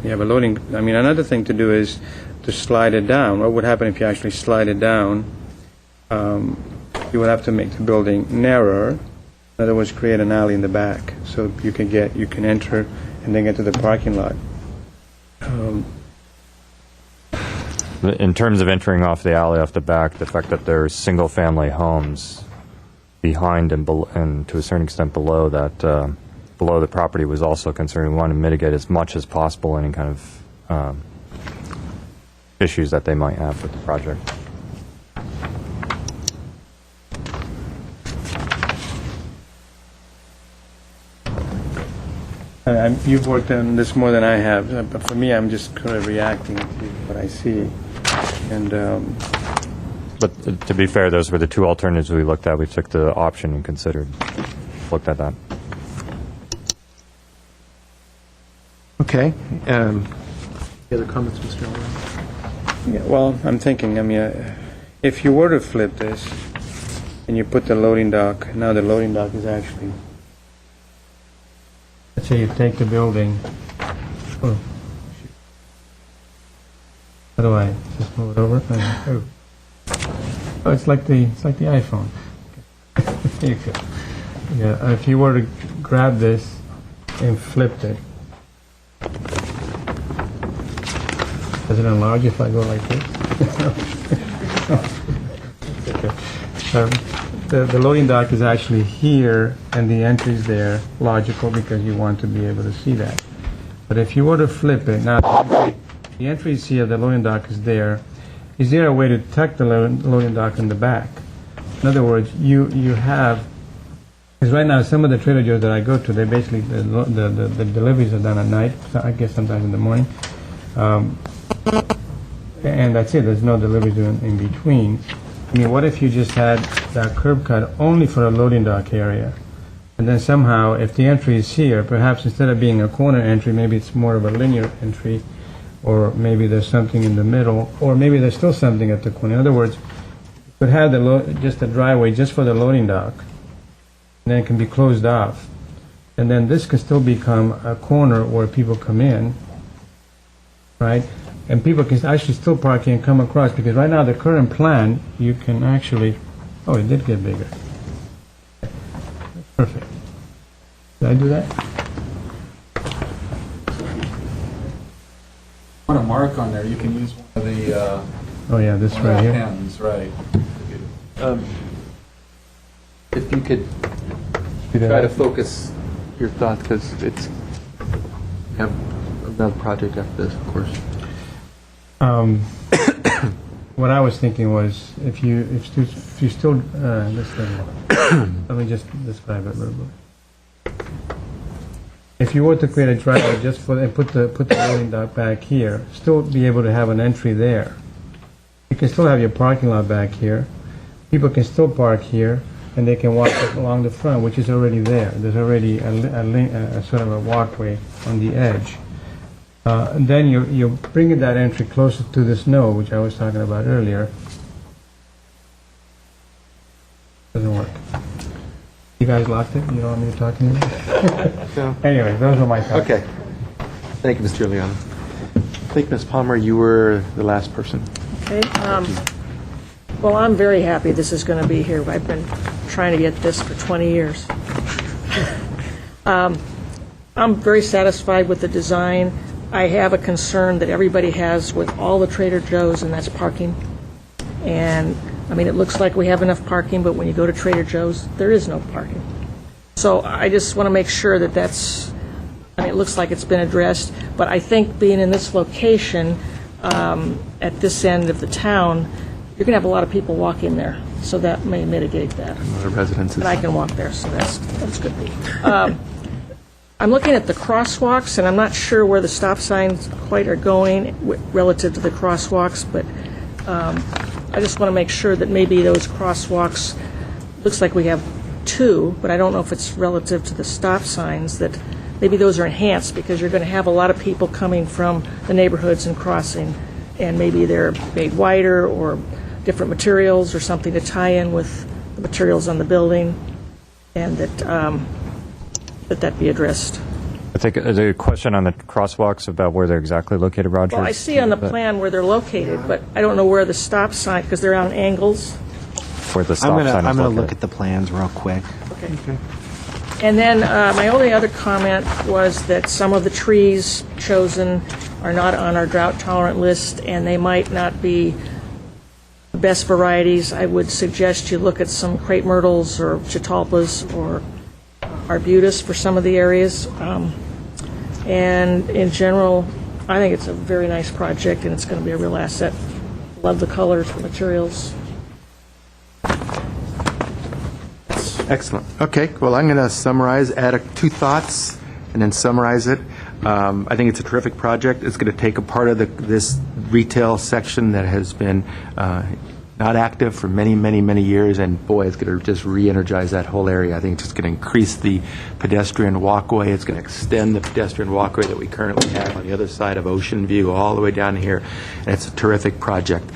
loading. I mean, another thing to do is to slide it down. What would happen if you actually slide it down? You would have to make the building narrower. In other words, create an alley in the back, so you can enter and then get to the parking lot. In terms of entering off the alley off the back, the fact that there's single-family homes behind and to a certain extent below that, below the property was also concerning. We want to mitigate as much as possible any kind of issues that they might have with the project. You've worked on this more than I have, but for me, I'm just kind of reacting to what I see. And But to be fair, those were the two alternatives we looked at. We took the option and looked at that. Okay. Any other comments, Mr. Allen? yeah, well, I'm thinking, if you were to flip this and you put the loading dock, now the loading dock is actually, let's say you take the building. Oh, shoot. How do I just move it over? Oh, it's like the iPhone. Okay. There you go. Yeah, if you were to grab this and flip it, does it enlarge if I go like this? Okay. The loading dock is actually here, and the entry is there. Logical, because you want to be able to see that. But if you were to flip it, now the entry is here, the loading dock is there. Is there a way to tuck the loading dock in the back? In other words, you have, because right now some of the Trader Joe's that I go to, they basically, the deliveries are done at night, so I guess sometimes in the morning. And that's it, there's no deliveries in between. I mean, what if you just had that curb cut only for a loading dock area? And then somehow, if the entry is here, perhaps instead of being a corner entry, maybe it's more of a linear entry, or maybe there's something in the middle, or maybe there's still something at the corner. In other words, you could have just a driveway just for the loading dock, and then it can be closed off. And then this can still become a corner where people come in, right? And people can actually still park here and come across, because right now the current plan, you can actually, oh, it did get bigger. Perfect. Did I do that? mark on there, you can use one of the Oh, yeah, this right here. pens, right? If you could try to focus your thoughts, because it's, we have another project after this, of course. What I was thinking was, if you still, this thing, let me just describe it a little bit. If you were to create a driveway just for, and put the loading dock back here, still be able to have an entry there. You can still have your parking lot back here. People can still park here, and they can walk along the front, which is already there. There's already a sort of a walkway on the edge. And then you're bringing that entry closer to this node, which I was talking about earlier. Doesn't work. You guys locked it? You don't want me to talk anymore? No. Anyway, those were my thoughts. Okay. Thank you, Mr. Giuliano. I think, Ms. Palmer, you were the last person. Okay. Well, I'm very happy this is going to be here. I've been trying to get this for 20 years. I'm very satisfied with the design. I have a concern that everybody has with all the Trader Joe's, and that's parking. And, I mean, it looks like we have enough parking, but when you go to Trader Joe's, there is no parking. So I just want to make sure that that's, I mean, it looks like it's been addressed, but I think being in this location, at this end of the town, you're going to have a lot of people walk in there, so that may mitigate that. The residences. And I can walk there, so that's good. I'm looking at the crosswalks, and I'm not sure where the stop signs quite are going relative to the crosswalks, but I just want to make sure that maybe those crosswalks, looks like we have 2, but I don't know if it's relative to the stop signs, that maybe those are enhanced because you're going to have a lot of people coming from the neighborhoods and crossing, and maybe they're made wider or different materials or something to tie in with the materials on the building, and that be addressed. I think the question on the crosswalks about where they're exactly located, Roger. Well, I see on the plan where they're located, but I don't know where the stop sign, because they're on angles. Where the stop sign is I'm going to located. look at the plans real quick. Okay. And then my only other comment was that some of the trees chosen are not on our drought-tolerant list, and they might not be the best varieties. I would suggest you look at some crepe myrtles or catalpas or arbutus for some of the areas. And in general, I think it's a very nice project, and it's going to be a real asset. Love the colors, the materials. Excellent. Okay, well, I'm going to summarize, add 2 thoughts, and then summarize it. I think it's a terrific project. It's going to take a part of this retail section that has been not active for many, many, many years, and boy, it's going to just re-energize that whole area. I think it's just going to increase the pedestrian walkway. It's going to extend the pedestrian walkway that we currently have on the other side of Ocean View all the way down here, and it's a terrific project.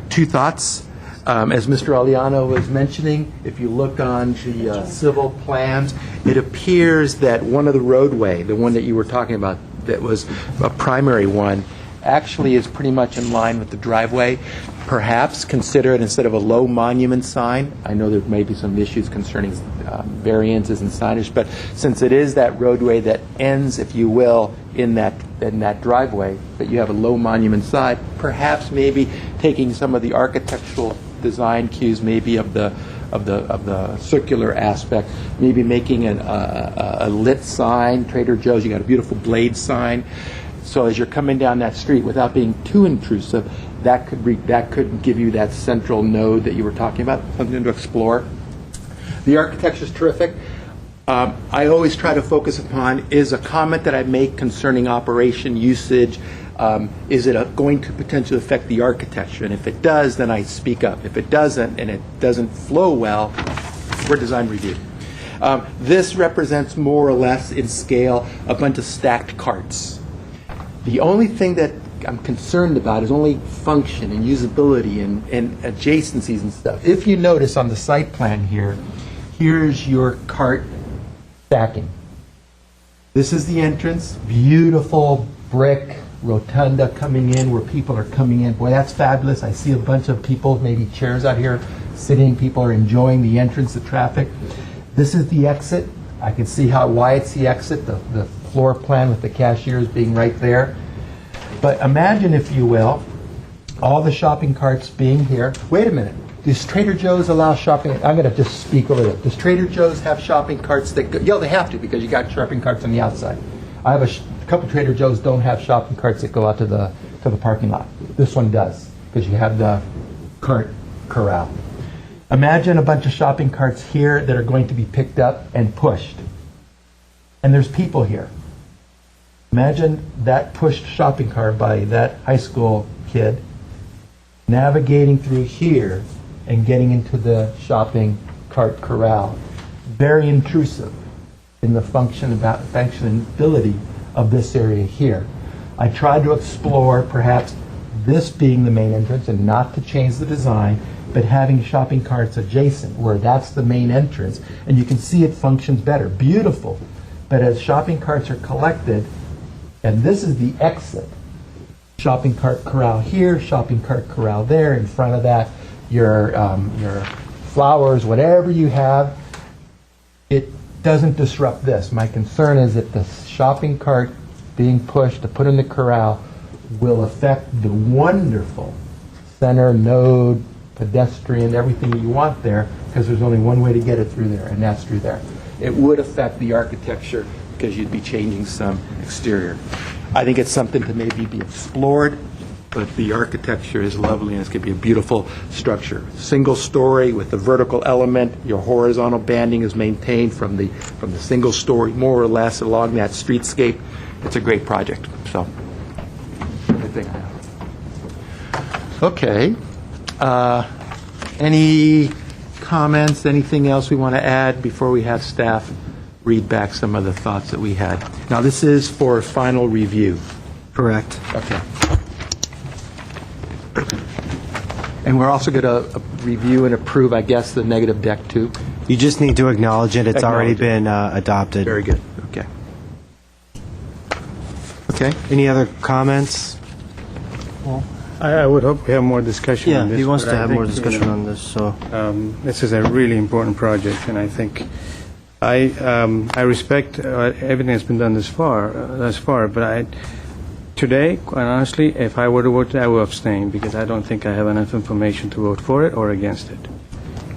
2 thoughts. As Mr. Aliano was mentioning, if you look on the civil plans, it appears that one of the roadway, the one that you were talking about that was a primary one, actually is pretty much in line with the driveway. Perhaps consider it instead of a low monument sign. I know there may be some issues concerning variances and signage, but since it is that roadway that ends, if you will, in that driveway, that you have a low monument sign, perhaps maybe taking some of the architectural design cues, maybe of the circular aspect, maybe making a lit sign. Trader Joe's, you got a beautiful blade sign. So as you're coming down that street, without being too intrusive, that could give you that central node that you were talking about, something to explore. The architecture is terrific. I always try to focus upon is a comment that I make concerning operation usage. Is it going to potentially affect the architecture? And if it does, then I speak up. If it doesn't, and it doesn't flow well, we're design review. This represents more or less in scale a bunch of stacked carts. The only thing that I'm concerned about is only function and usability and adjacencies and stuff. If you notice on the site plan here, here's your cart stacking. This is the entrance, beautiful brick rotunda coming in where people are coming in. Boy, that's fabulous. I see a bunch of people, maybe chairs out here sitting. People are enjoying the entrance, the traffic. This is the exit. I can see why it's the exit, the floor plan with the cashiers being right there. But imagine, if you will, all the shopping carts being here. Wait a minute. Does Trader Joe's allow shopping? I'm going to just speak over there. Does Trader Joe's have shopping carts that go? Yeah, they have to, because you got shopping carts on the outside. I have a couple Trader Joe's don't have shopping carts that go out to the parking lot. This one does, because you have the cart corral. Imagine a bunch of shopping carts here that are going to be picked up and pushed. And there's people here. Imagine that pushed shopping cart by that high school kid navigating through here and getting into the shopping cart corral. Very intrusive in the functionality of this area here. I tried to explore perhaps this being the main entrance and not to change the design, but having shopping carts adjacent where that's the main entrance, and you can see it functions better. Beautiful. But as shopping carts are collected, and this is the exit, shopping cart corral here, shopping cart corral there, in front of that, your flowers, whatever you have, it doesn't disrupt this. My concern is that the shopping cart being pushed to put in the corral will affect the wonderful center node, pedestrian, everything that you want there, because there's only one way to get it through there, and that's through there. It would affect the architecture because you'd be changing some exterior. I think it's something to maybe be explored, but the architecture is lovely, and it's going to be a beautiful structure. Single story with the vertical element. Your horizontal banding is maintained from the single story, more or less, along that streetscape. It's a great project. So, everything I have. Okay. Any comments, anything else we want to add before we have staff read back some of the thoughts that we had? Now, this is for final review. Correct. Okay. And we're also going to review and approve, I guess, the negative deck, too? You just need to acknowledge it. It's already Acknowledge been adopted. Very good. Okay. Okay. Any other comments? I would hope we have more discussion Yeah, on this. he wants but to I have think, more discussion on this, so. This is a really important project, and I think I respect everything that's been done thus far. But today, quite honestly, if I were to vote, I would abstain, because I don't think I have enough information to vote for it or against it.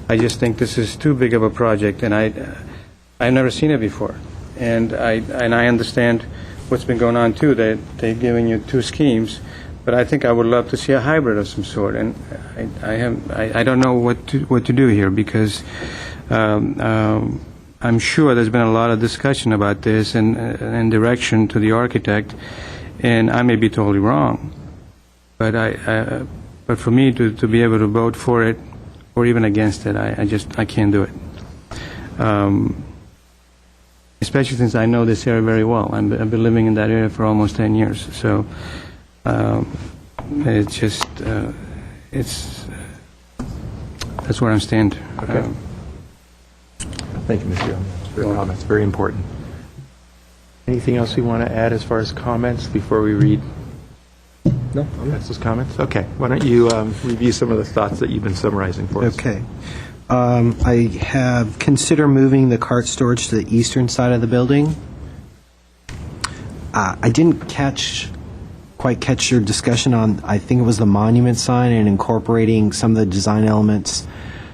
I just think this is too big of a project, and I've never seen it before, and I understand what's been going on too. They're giving you two schemes. But I think I would love to see a hybrid of some sort, and I don't know what to do here, because I'm sure there's been a lot of discussion about this and direction to the architect, and I may be totally wrong. But but for me to be able to vote for it or even against it, I can't do it. Especially since I know this area very well. I've been living in that area for almost 10 years, so. It's just, that's where I'm stand. Okay. Thank you, Mr. Young, for your comments. Very important. Anything else you want to add as far as comments before we read? No. That's those comments? Okay. Why don't you review some of the thoughts that you've been summarizing for us? Okay. I have consider moving the cart storage to the eastern side of the building. I didn't quite catch your discussion on, I think it was the monument sign and incorporating some of the design elements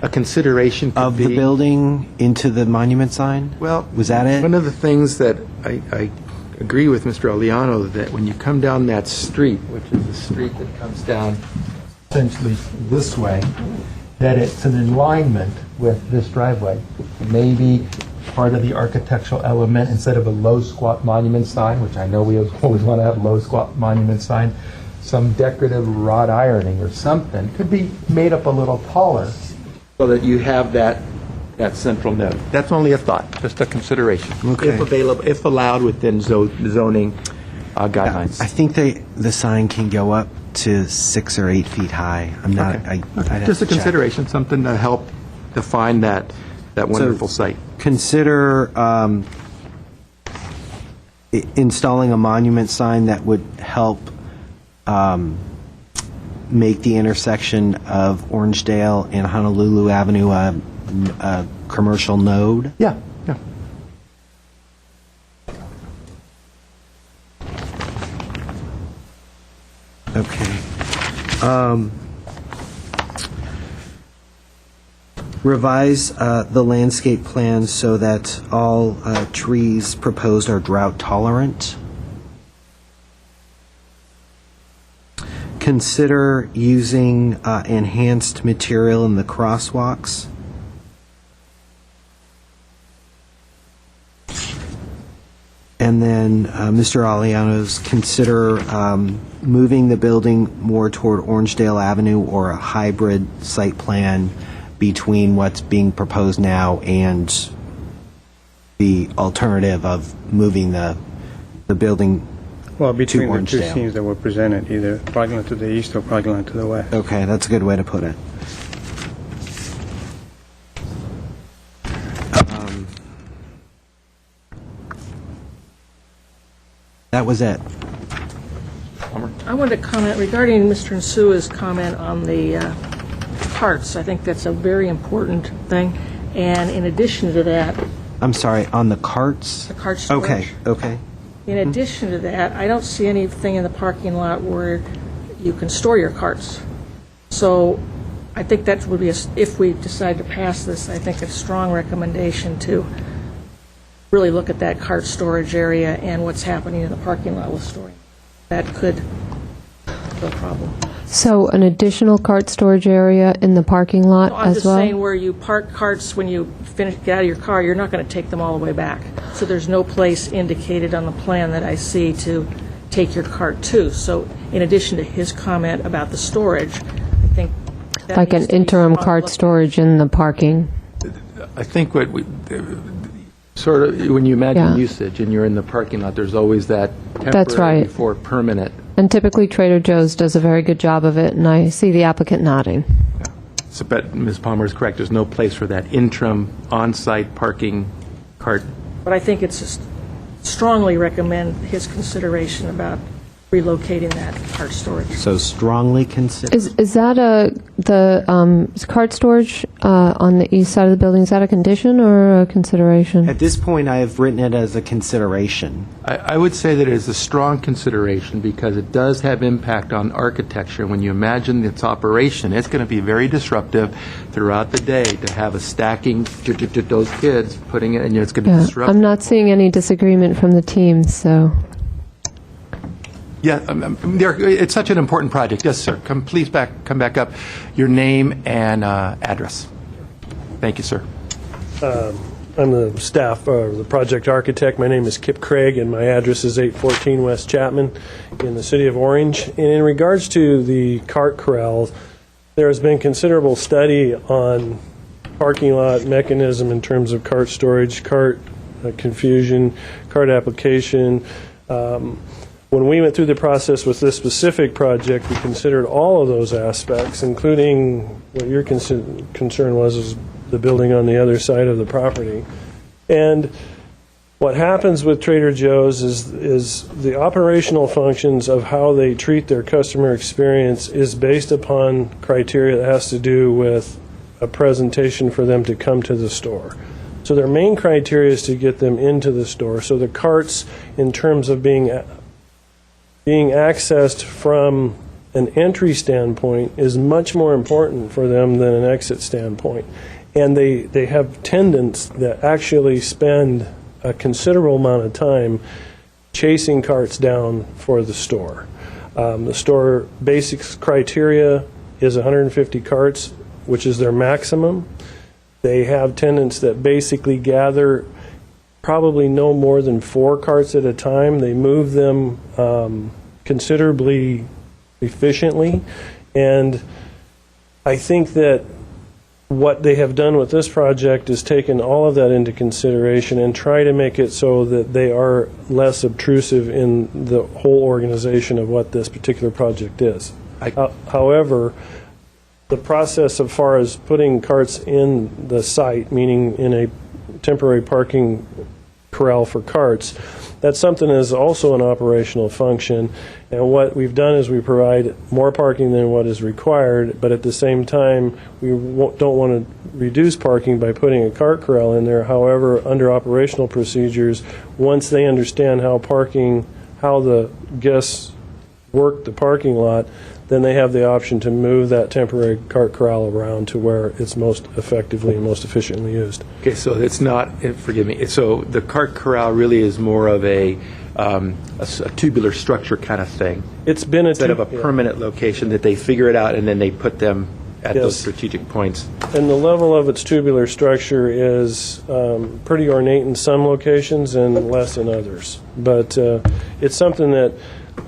A consideration could of be, the building into the monument sign? Well, was that it? One of the things that I agree with Mr. Aliano, that when you come down that street, which is the street that comes down essentially this way, that it's an alignment with this driveway. Maybe part of the architectural element, instead of a low squat monument sign, which I know we always want to have low squat monument sign, some decorative wrought ironing or something could be made up a little taller so that you have that central node. That's only a thought, just a consideration. Okay. If available, if allowed within zoning guidelines. I think the sign can go up to 6 or 8 feet high. I'm not. Okay. I'd have Just a to check. consideration, something to help define that wonderful site. Consider installing a monument sign that would help make the intersection of Orangedale and Honolulu Avenue a commercial node. Yeah, yeah. Okay. Revise the landscape plan so that all trees proposed are drought tolerant. Consider using enhanced material in the crosswalks. And then Mr. Aliano's consider moving the building more toward Orangedale Avenue or a hybrid site plan between what's being proposed now and the alternative of moving the building Well, between the two Orangedale. scenes that were presented, either parking lot to the east or parking lot to the west. Okay, that's a good way to put it. That was it. I wanted to comment regarding Mr. Nsua's comment on the carts. I think that's a very important thing. And in addition to that, I'm sorry, on the carts? the cart storage. Okay, okay. In addition to that, I don't see anything in the parking lot where you can store your carts. So I think that would be, if we decide to pass this, I think a strong recommendation to really look at that cart storage area and what's happening in the parking lot with storing. That could be a problem. So an additional cart storage area in the parking lot I'm as just well? saying where you park carts when you get out of your car, you're not going to take them all the way back. So there's no place indicated on the plan that I see to take your cart to. So in addition to his comment about the storage, I think that Like an needs to be interim strong cart look- storage in the parking? I think what we, sort of, when you imagine Yeah. usage and you're in the parking lot, there's always that That's temporary right. before permanent. And typically Trader Joe's does a very good job of it, and I see the applicant nodding. So, but Ms. Palmer is correct, there's no place for that interim on-site parking cart. But I think it's just strongly recommend his consideration about relocating that cart storage. So strongly consider. Is that is cart storage on the east side of the building, is that a condition or a consideration? At this point, I have written it as a consideration. I would say that it is a strong consideration because it does have impact on architecture. When you imagine its operation, it's going to be very disruptive throughout the day to have a stacking, those kids putting it, and it's going to Yeah, disrupt. I'm not seeing any disagreement from the team, so. Yeah, it's such an important project. Yes, sir. Please come back up. Your name and address. Thank you, sir. I'm the staff, the project architect. My name is Kip Craig, and my address is 814 West Chapman in the city of Orange. And in regards to the cart corrals, there has been considerable study on parking lot mechanism in terms of cart storage, cart confusion, cart application. When we went through the process with this specific project, we considered all of those aspects, including what your concern was, is the building on the other side of the property. And what happens with Trader Joe's is the operational functions of how they treat their customer experience is based upon criteria that has to do with a presentation for them to come to the store. So their main criteria is to get them into the store. So the carts, in terms of being accessed from an entry standpoint, is much more important for them than an exit standpoint. And they have attendants that actually spend a considerable amount of time chasing carts down for the store. The store basics criteria is 150 carts, which is their maximum. They have attendants that basically gather probably no more than 4 carts at a time. They move them considerably efficiently, and I think that what they have done with this project is taken all of that into consideration and try to make it so that they are less obtrusive in the whole organization of what this particular project is. However, the process as far as putting carts in the site, meaning in a temporary parking corral for carts, that's something that is also an operational function. And what we've done is we provide more parking than what is required, but at the same time, we don't want to reduce parking by putting a cart corral in there. However, under operational procedures, once they understand how the guests work the parking lot, then they have the option to move that temporary cart corral around to where it's most effectively and most efficiently used. Okay, so it's not, forgive me, so the cart corral really is more of a tubular structure kind of thing, It's been instead of a permanent location that they figure it out and then they put them at those Yes. strategic points. And the level of its tubular structure is pretty ornate in some locations and less in others. But it's something that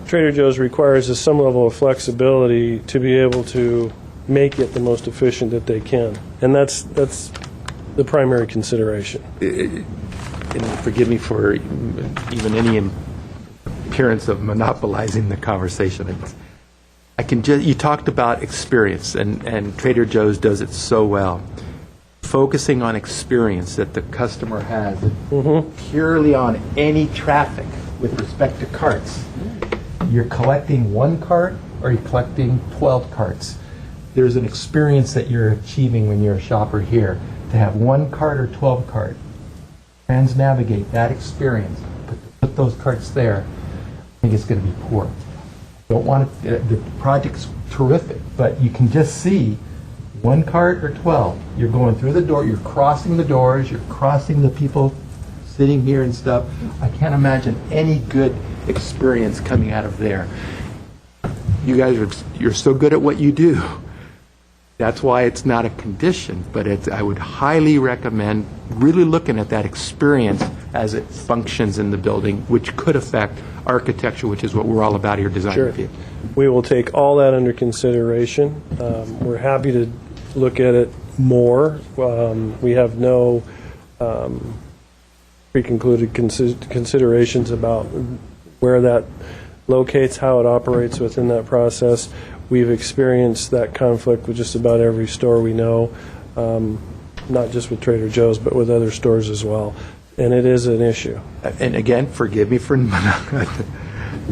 Trader Joe's requires is some level of flexibility to be able to make it the most efficient that they can. And that's the primary consideration. And forgive me for even any appearance of monopolizing the conversation. I can just, you talked about experience, and Trader Joe's does it so well. Focusing on experience that the customer has purely on any traffic with respect to carts. You're collecting one cart or you're collecting 12 carts. There's an experience that you're achieving when you're a shopper here. To have one cart or 12 cart, trans-navigate that experience, put those carts there, I think it's going to be poor. Don't want it, the project's terrific, but you can just see one cart or 12. You're going through the door, you're crossing the doors, you're crossing the people sitting here and stuff. I can't imagine any good experience coming out of there. You guys you're so good at what you do. That's why it's not a condition, but I would highly recommend really looking at that experience as it functions in the building, which could affect architecture, which is what we're all about here, design review. We will take all that under consideration. We're happy to look at it more. We have no pre-concluded considerations about where that locates, how it operates within that process. We've experienced that conflict with just about every store we know, not just with Trader Joe's, but with other stores as well. And it is an issue. And again, forgive me for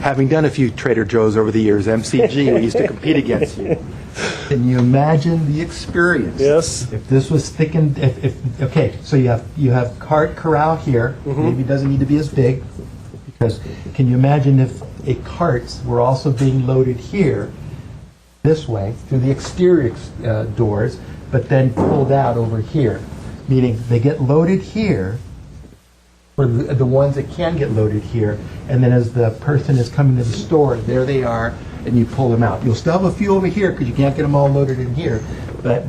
having done a few Trader Joe's over the years, MCG, we used to compete against you. Can you imagine the experience? Yes. If this was thickened, okay, so you have cart corral here, maybe it doesn't need to be as big, because can you imagine if carts were also being loaded here, this way, through the exterior doors, but then pulled out over here, meaning they get loaded here, for the ones that can get loaded here, and then as the person is coming to the store, there they are, and you pull them out. You'll still have a few over here because you can't get them all loaded in here, but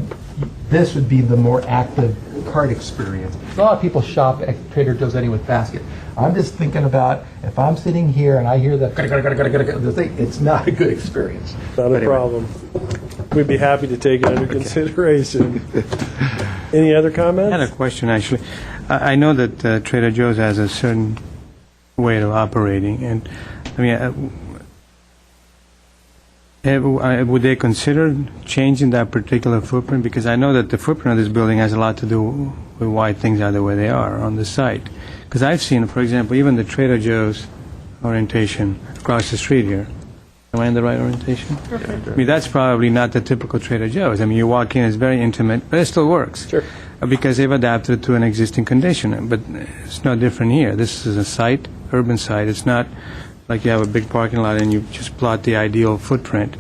this would be the more active cart experience. A lot of people shop at Trader Joe's anyway with basket. I'm just thinking about if I'm sitting here and I hear the thing, it's not a good experience. Not a problem. We'd be happy to take it under consideration. Any other comments? I had a question, actually. I know that Trader Joe's has a certain way of operating, and I mean, would they consider changing that particular footprint? Because I know that the footprint of this building has a lot to do with why things are the way they are on the site. Because I've seen, for example, even the Trader Joe's orientation across the street here. Am I in the right orientation? Okay. I mean, that's probably not the typical Trader Joe's. I mean, you walk in, it's very intimate, but it still works. Sure. Because they've adapted to an existing condition. But it's no different here. This is a site, urban site. It's not like you have a big parking lot and you just plot the ideal footprint.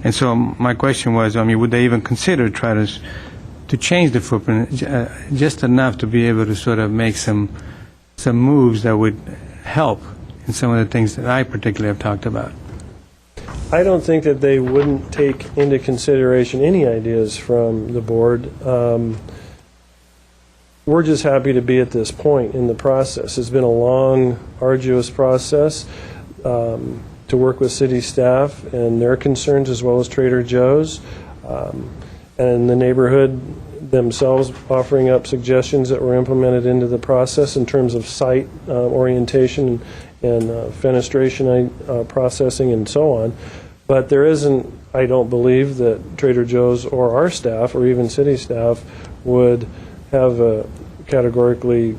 And so my question was, I mean, would they even consider try to change the footprint just enough to be able to sort of make some moves that would help in some of the things that I particularly have talked about? I don't think that they wouldn't take into consideration any ideas from the board. We're just happy to be at this point in the process. It's been a long, arduous process to work with city staff and their concerns as well as Trader Joe's and the neighborhood themselves offering up suggestions that were implemented into the process in terms of site orientation and fenestration processing and so on. But there isn't, I don't believe, that Trader Joe's or our staff or even city staff would have a categorically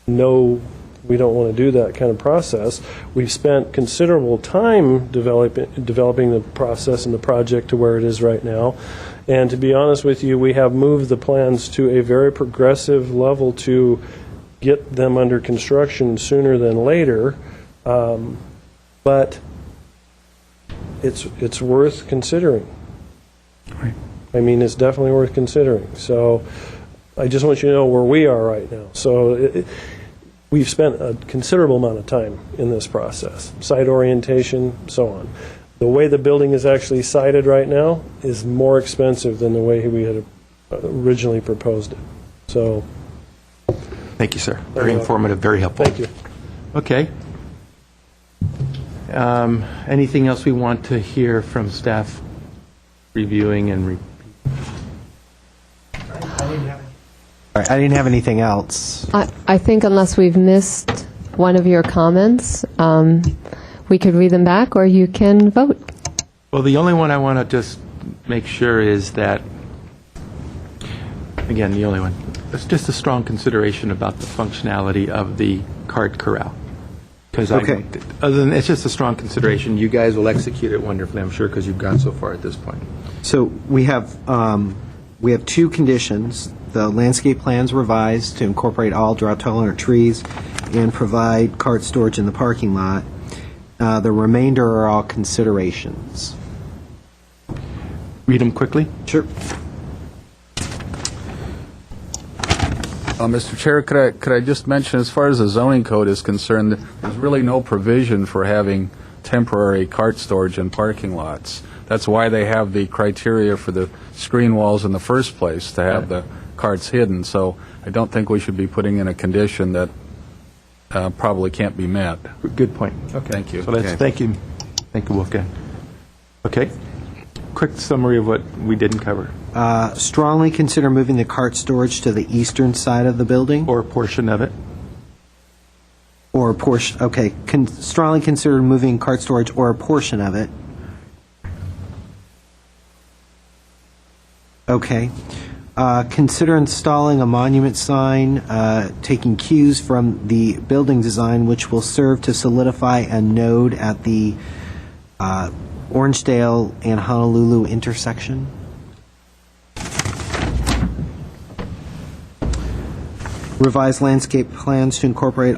no, we don't want to do that kind of process. We've spent considerable time developing the process and the project to where it is right now. And to be honest with you, we have moved the plans to a very progressive level to get them under construction sooner than later. But it's worth considering. Right. I mean, it's definitely worth considering. So I just want you to know where we are right now. So we've spent a considerable amount of time in this process, site orientation, so on. The way the building is actually sited right now is more expensive than the way we had originally proposed it. So, Thank you, sir. Very informative, very helpful. thank you. Okay. Anything else we want to hear from staff reviewing and All right, I didn't have anything else. I think unless we've missed one of your comments, we could read them back, or you can vote. Well, the only one I want to just make sure is that, again, the only one, it's just a strong consideration about the functionality of the cart corral. Because Okay. other than, it's just a strong consideration. You guys will execute it wonderfully, I'm sure, because you've gone so far at this point. So we have two conditions. The landscape plans revised to incorporate all drought-tolerant trees and provide cart storage in the parking lot. The remainder are all considerations. Read them quickly. Sure. Mr. Chair, could I just mention, as far as the zoning code is concerned, there's really no provision for having temporary cart storage in parking lots. That's why they have the criteria for the screen walls in the first place, to have the carts hidden. So I don't think we should be putting in a condition that probably can't be met. Good point. Okay. Thank you. So let's, thank you. Thank you, Wolfgang. Okay. Quick summary of what we didn't cover. Strongly consider moving the cart storage to the eastern side of the building. Or a portion of it. Or a portion, okay. Strongly consider moving cart storage or a portion of it. Okay. Consider installing a monument sign, taking cues from the building design, which will serve to solidify a node at the Orangedale and Honolulu intersection. Revise landscape plans to incorporate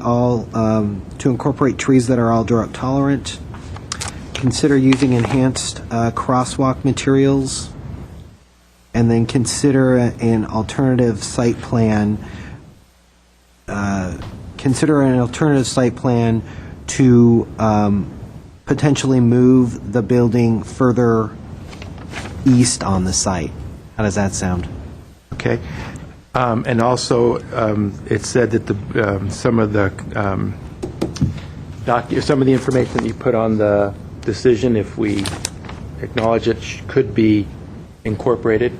trees that are all drought tolerant. Consider using enhanced crosswalk materials. And then consider an alternative site plan. To potentially move the building further east on the site. How does that sound? Okay. And also, it said that some of the information that you put on the decision, if we acknowledge it, could be incorporated.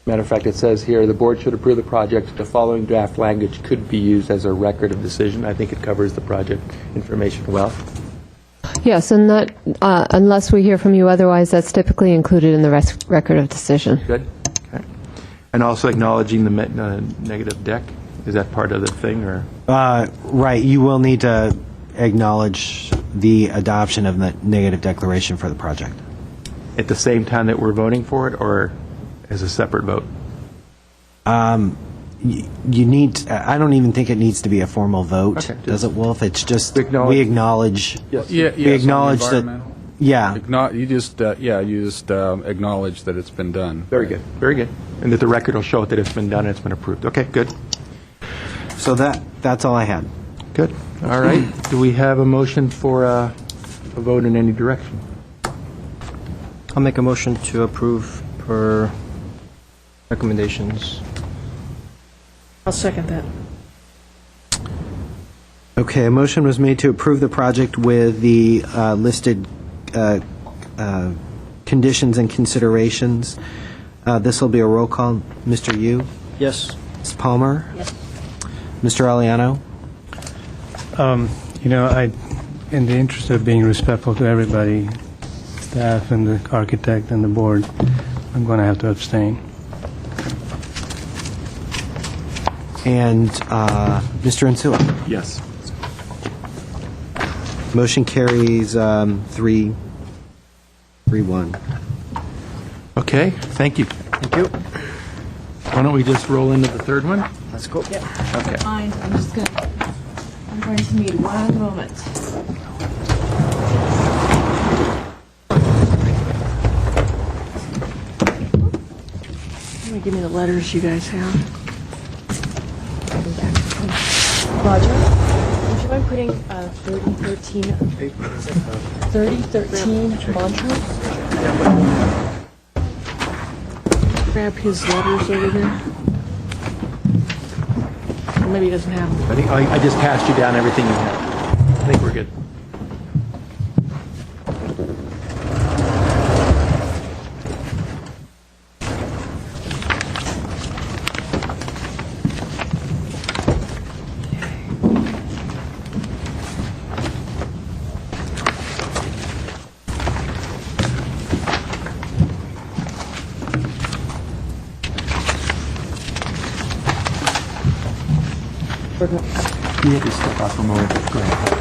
Matter of fact, it says here, the board should approve the project. The following draft language could be used as a record of decision. I think it covers the project information well. Yes, and that, unless we hear from you otherwise, that's typically included in the record of decision. Good. Okay. And also acknowledging the negative deck. Is that part of the thing, or? Right. You will need to acknowledge the adoption of the negative declaration for the project. At the same time that we're voting for it, or as a separate vote? You need. I don't even think it needs to be a formal vote, Okay, does it, Wolf? It's just Acknowledge. we acknowledge. Yes. We acknowledge that. Yeah. You just acknowledge that it's been done. Very good. Very good. And that the record will show that it's been done and it's been approved. Okay, good. So that's all I had. Good. All right. Do we have a motion for a vote in any direction? I'll make a motion to approve per recommendations. I'll second that. Okay, a motion was made to approve the project with the listed conditions and considerations. This will be a roll call. Mr. Yu? Yes. Ms. Palmer? Yes. Mr. Aliano? In the interest of being respectful to everybody, staff and the architect and the board, I'm going to have to abstain. And Mr. Insua? Yes. Motion carries 3-1. Okay, thank you. Thank you. Why don't we just roll into the third one? Let's go. Okay. I'm going to need one moment. give me the letters you guys have. Roger, would you mind putting 3013 Montrose? Grab his letters over there. Or maybe he doesn't have them. I think I just passed you down everything you have. I think we're good. You have to step out for a moment. Go ahead.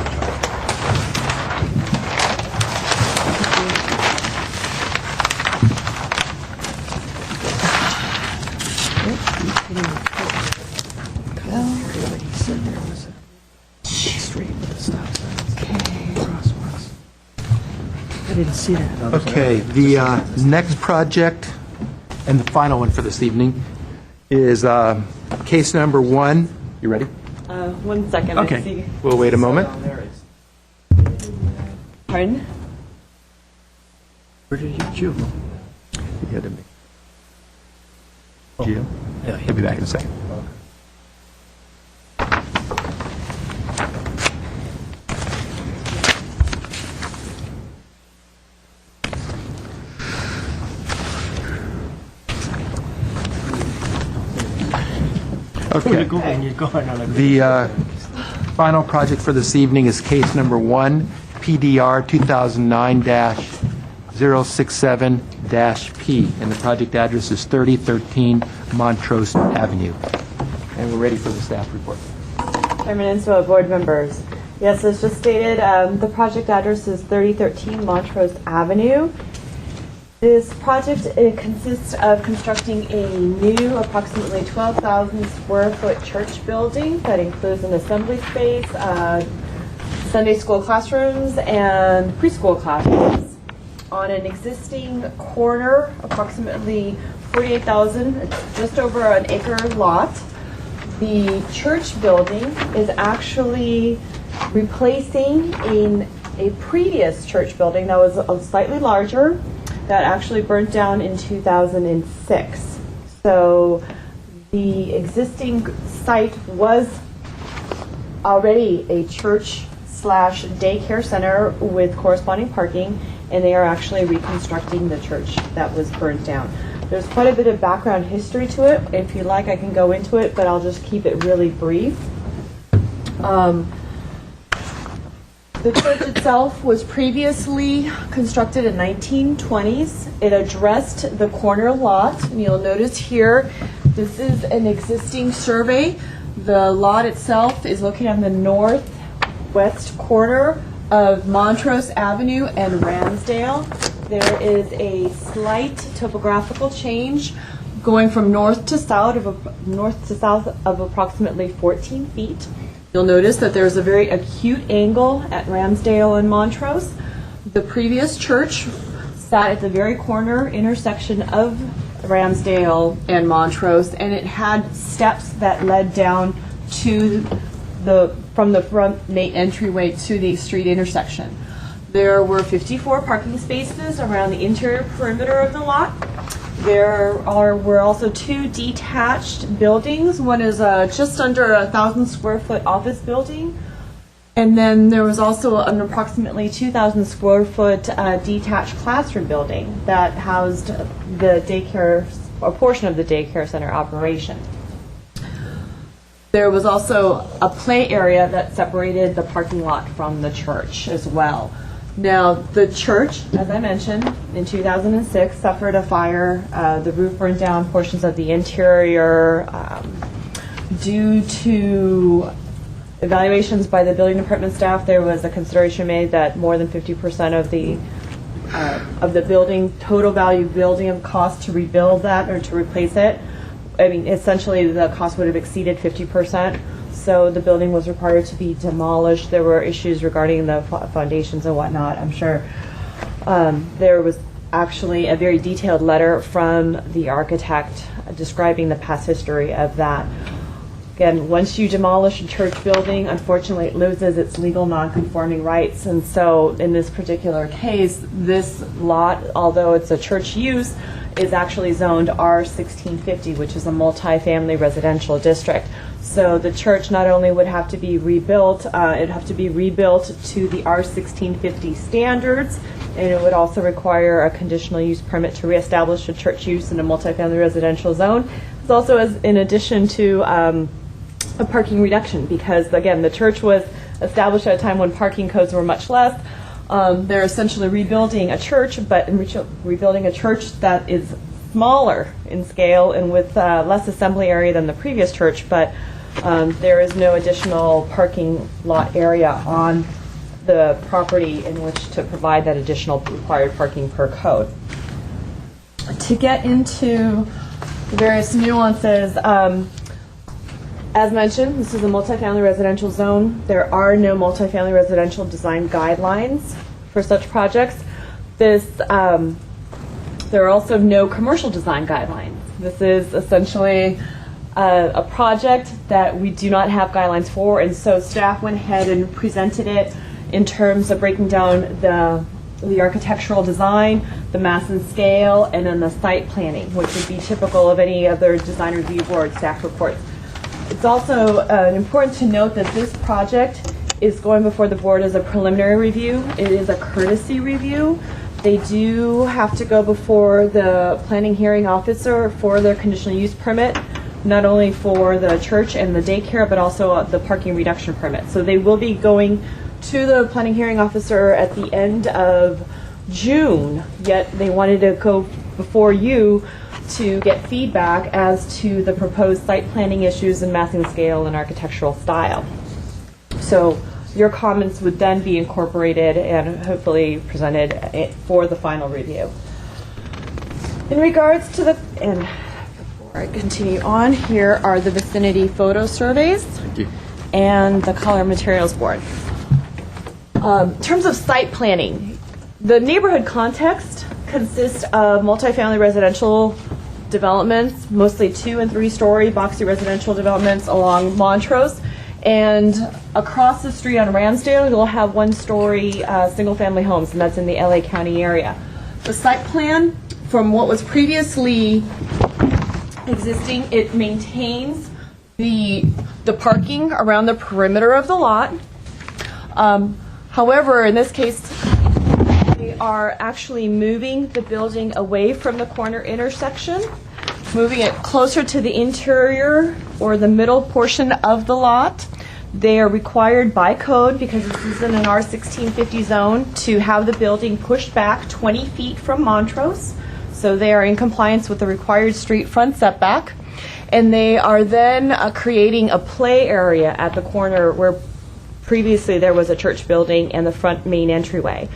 I didn't see that. Okay, the next project, and the final one for this evening, is case number 1. You ready? 1 second. I Okay, see. we'll wait a moment. Pardon? Where did you get you? You had to make. Gio? Yeah, he'll be back in a second. Okay. The final project for this evening is case number 1, PDR 2009-067-P, and the project address is 3013 Montrose Avenue. And we're ready for the staff report. Chairman Insua, board members. Yes, as just stated, the project address is 3013 Montrose Avenue. This project consists of constructing a new approximately 12,000 square foot church building that includes an assembly space, Sunday school classrooms, and preschool classrooms on an existing corner, approximately 48,000, it's just over an acre lot. The church building is actually replacing a previous church building that was slightly larger, that actually burnt down in 2006. So the existing site was already a church/daycare center with corresponding parking, and they are actually reconstructing the church that was burnt down. There's quite a bit of background history to it. If you like, I can go into it, but I'll just keep it really brief. The church itself was previously constructed in 1920s. It addressed the corner lot, and you'll notice here, this is an existing survey. The lot itself is located on the northwest corner of Montrose Avenue and Ramsdale. There is a slight topographical change going from north to south of approximately 14 feet. You'll notice that there's a very acute angle at Ramsdale and Montrose. The previous church sat at the very corner intersection of Ramsdale and Montrose, and it had steps that led down to from the front main entryway to the street intersection. There were 54 parking spaces around the interior perimeter of the lot. There were also 2 detached buildings. One is just under 1,000 square foot office building. And then there was also an approximately 2,000 square foot detached classroom building that housed the daycare, a portion of the daycare center operation. There was also a play area that separated the parking lot from the church as well. Now, the church, as I mentioned, in 2006 suffered a fire. The roof burned down, portions of the interior. Due to evaluations by the building department staff, there was a consideration made that more than 50% of the building, total value building cost to rebuild that or to replace it, I mean, essentially the cost would have exceeded 50%. So the building was required to be demolished. There were issues regarding the foundations and whatnot. I'm sure there was actually a very detailed letter from the architect describing the past history of that. Again, once you demolish a church building, unfortunately, it loses its legal non-conforming rights. And so in this particular case, this lot, although it's a church use, is actually zoned R1650, which is a multifamily residential district. So the church not only would have to be rebuilt, it'd have to be rebuilt to the R1650 standards, and it would also require a conditional use permit to reestablish a church use in a multifamily residential zone. It's also in addition to a parking reduction, because again, the church was established at a time when parking codes were much less. They're essentially rebuilding a church, but rebuilding a church that is smaller in scale and with less assembly area than the previous church, but there is no additional parking lot area on the property in which to provide that additional required parking per code. To get into the various nuances, as mentioned, this is a multifamily residential zone. There are no multifamily residential design guidelines for such projects. There are also no commercial design guidelines. This is essentially a project that we do not have guidelines for, and so staff went ahead and presented it in terms of breaking down the architectural design, the mass and scale, and then the site planning, which would be typical of any other design review board staff reports. It's also important to note that this project is going before the board as a preliminary review. It is a courtesy review. They do have to go before the planning hearing officer for their conditional use permit, not only for the church and the daycare, but also the parking reduction permit. So they will be going to the planning hearing officer at the end of June, yet they wanted to go before you to get feedback as to the proposed site planning issues and massing scale and architectural style. So your comments would then be incorporated and hopefully presented for the final review. In regards to and before I continue on, here are the vicinity photo surveys and the color materials board. In terms of site planning, the neighborhood context consists of multifamily residential developments, mostly 2- and 3-story boxy residential developments along Montrose. And across the street on Ramsdale, you'll have 1-story single-family homes, and that's in the LA County area. The site plan, from what was previously existing, it maintains the parking around the perimeter of the lot. However, in this case, they are actually moving the building away from the corner intersection, moving it closer to the interior or the middle portion of the lot. They are required by code, because this is in an R1650 zone, to have the building pushed back 20 feet from Montrose. So they are in compliance with the required street front setback. And they are then creating a play area at the corner where previously there was a church building and the front main entryway.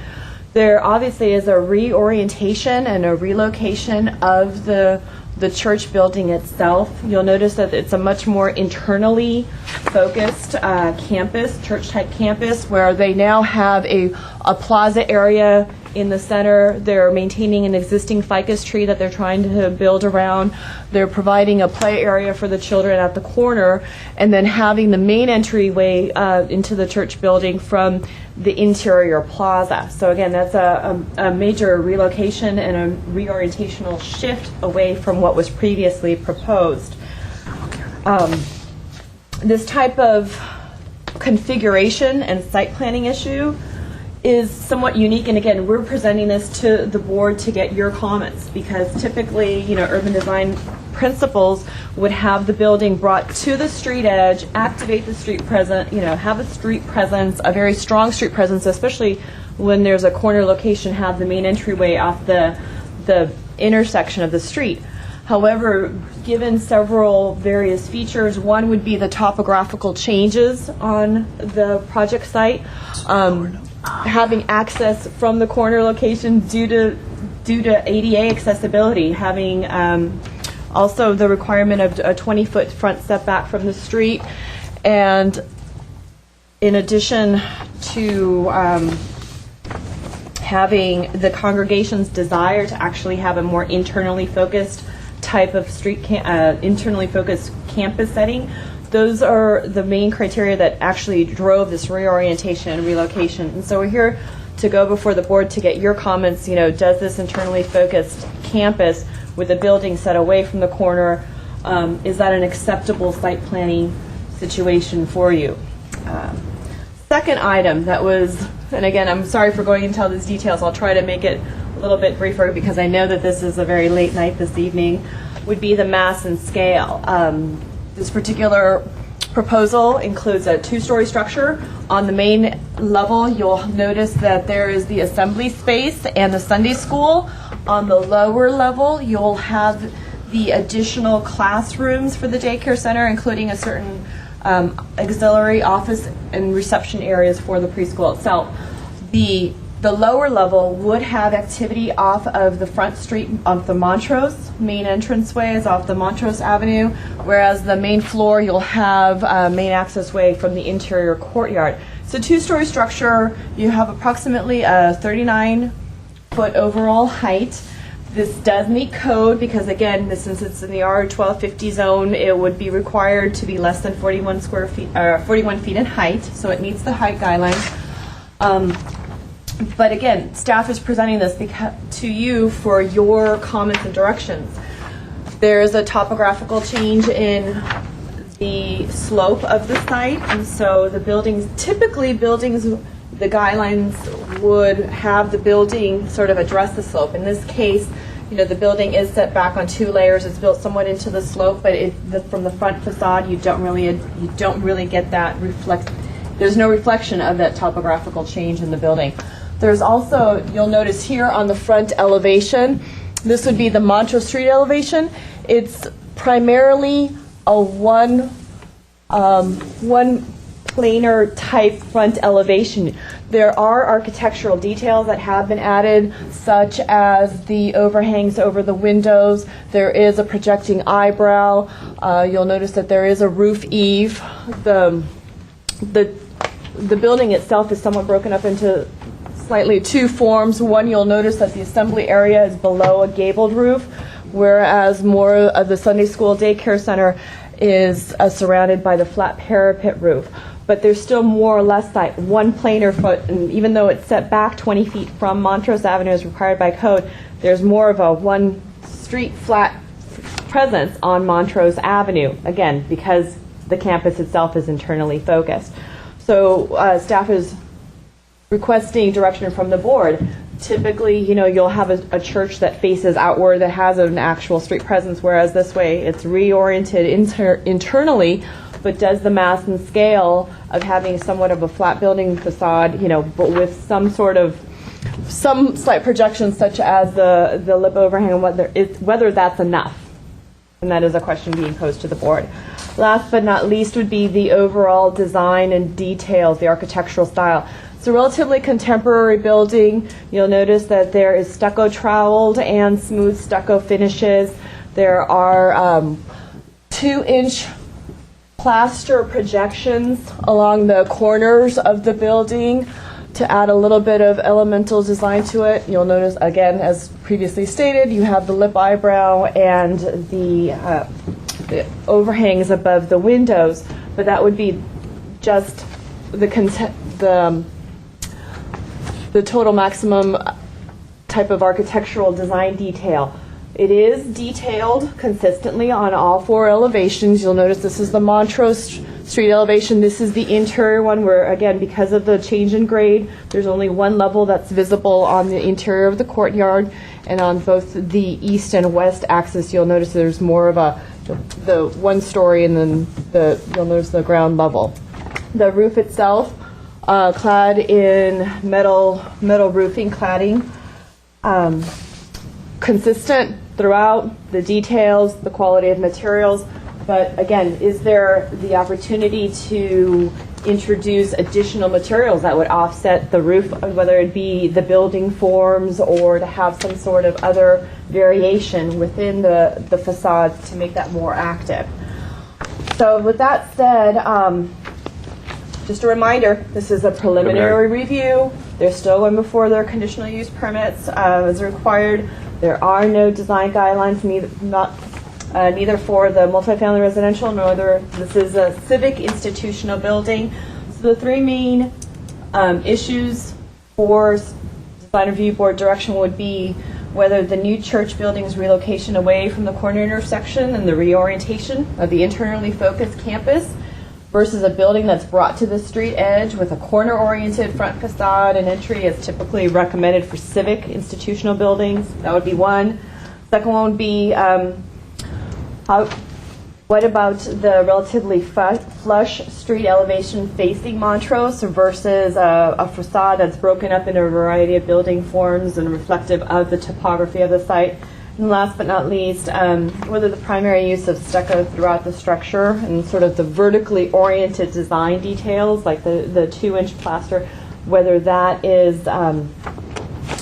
There obviously is a reorientation and a relocation of the church building itself. You'll notice that it's a much more internally focused campus, church-type campus, where they now have a plaza area in the center. They're maintaining an existing ficus tree that they're trying to build around. They're providing a play area for the children at the corner, and then having the main entryway into the church building from the interior plaza. So again, that's a major relocation and a reorientational shift away from what was previously proposed. This type of configuration and site planning issue is somewhat unique, and again, we're presenting this to the board to get your comments, because typically, urban design principles would have the building brought to the street edge, activate the street presence, have a street presence, a very strong street presence, especially when there's a corner location, have the main entryway off the intersection of the street. However, given several various features, one would be the topographical changes on the project site, having access from the corner location due to ADA accessibility, having also the requirement of a 20-foot front setback from the street, and in addition to having the congregation's desire to actually have a more internally focused type of internally focused campus setting. Those are the main criteria that actually drove this reorientation and relocation. And so we're here to go before the board to get your comments. Does this internally focused campus with a building set away from the corner, is that an acceptable site planning situation for you? Second item that was, and again, I'm sorry for going into all these details. I'll try to make it a little bit briefer because I know that this is a very late night this evening, would be the mass and scale. This particular proposal includes a two-story structure. On the main level, you'll notice that there is the assembly space and the Sunday school. On the lower level, you'll have the additional classrooms for the daycare center, including a certain auxiliary office and reception areas for the preschool itself. The lower level would have activity off of the front street of the Montrose. Main entranceway is off the Montrose Avenue, whereas the main floor you'll have main access way from the interior courtyard. So two-story structure, you have approximately a 39-foot overall height. This does meet code because, again, since it's in the R1250 zone, it would be required to be less than 41 feet in height, so it meets the height guidelines. But again, staff is presenting this to you for your comments and directions. There is a topographical change in the slope of the site, and so the buildings, the guidelines would have the building sort of address the slope. In this case, the building is set back on two layers. It's built somewhat into the slope, but from the front facade, you don't really get that There's no reflection of that topographical change in the building. There's also, you'll notice here on the front elevation, this would be the Montrose Street elevation. It's primarily a one planar type front elevation. There are architectural details that have been added, such as the overhangs over the windows. There is a projecting eyebrow. You'll notice that there is a roof eave. The building itself is somewhat broken up into slightly two forms. One, you'll notice that the assembly area is below a gabled roof, whereas more of the Sunday school daycare center is surrounded by the flat parapet roof. But there's still more or less like one planar foot, and even though it's set back 20 feet from Montrose Avenue as required by code, there's more of a one street flat presence on Montrose Avenue, again, because the campus itself is internally focused. So staff is requesting direction from the board. Typically, you'll have a church that faces outward that has an actual street presence, whereas this way it's reoriented internally, but does the mass and scale of having somewhat of a flat building facade, but with some slight projections such as the lip overhang, whether that's enough. And that is a question being posed to the board. Last but not least would be the overall design and details, the architectural style. It's a relatively contemporary building. You'll notice that there is stucco troweled and smooth stucco finishes. There are 2-inch plaster projections along the corners of the building to add a little bit of elemental design to it. You'll notice, again, as previously stated, you have the lip eyebrow and the overhangs above the windows, but that would be just the total maximum type of architectural design detail. It is detailed consistently on all 4 elevations. You'll notice this is the Montrose Street elevation. This is the interior one where, again, because of the change in grade, there's only one level that's visible on the interior of the courtyard. And on both the east and west axis, you'll notice there's more of the one story, and then you'll notice the ground level. The roof itself, clad in metal roofing cladding, consistent throughout, the details, the quality of materials. But again, is there the opportunity to introduce additional materials that would offset the roof, whether it be the building forms or to have some sort of other variation within the facades to make that more active? So with that said, just a reminder, this is a preliminary review. They're still going before their conditional use permits as required. There are no design guidelines, neither for the multifamily residential, nor this is a civic institutional building. So the three main issues for design review board direction would be whether the new church building's relocation away from the corner intersection and the reorientation of the internally focused campus versus a building that's brought to the street edge with a corner-oriented front facade and entry as typically recommended for civic institutional buildings. That would be one. Second one would be what about the relatively flush street elevation facing Montrose versus a facade that's broken up into a variety of building forms and reflective of the topography of the site? And last but not least, whether the primary use of stucco throughout the structure and sort of the vertically oriented design details, like the 2-inch plaster, whether that is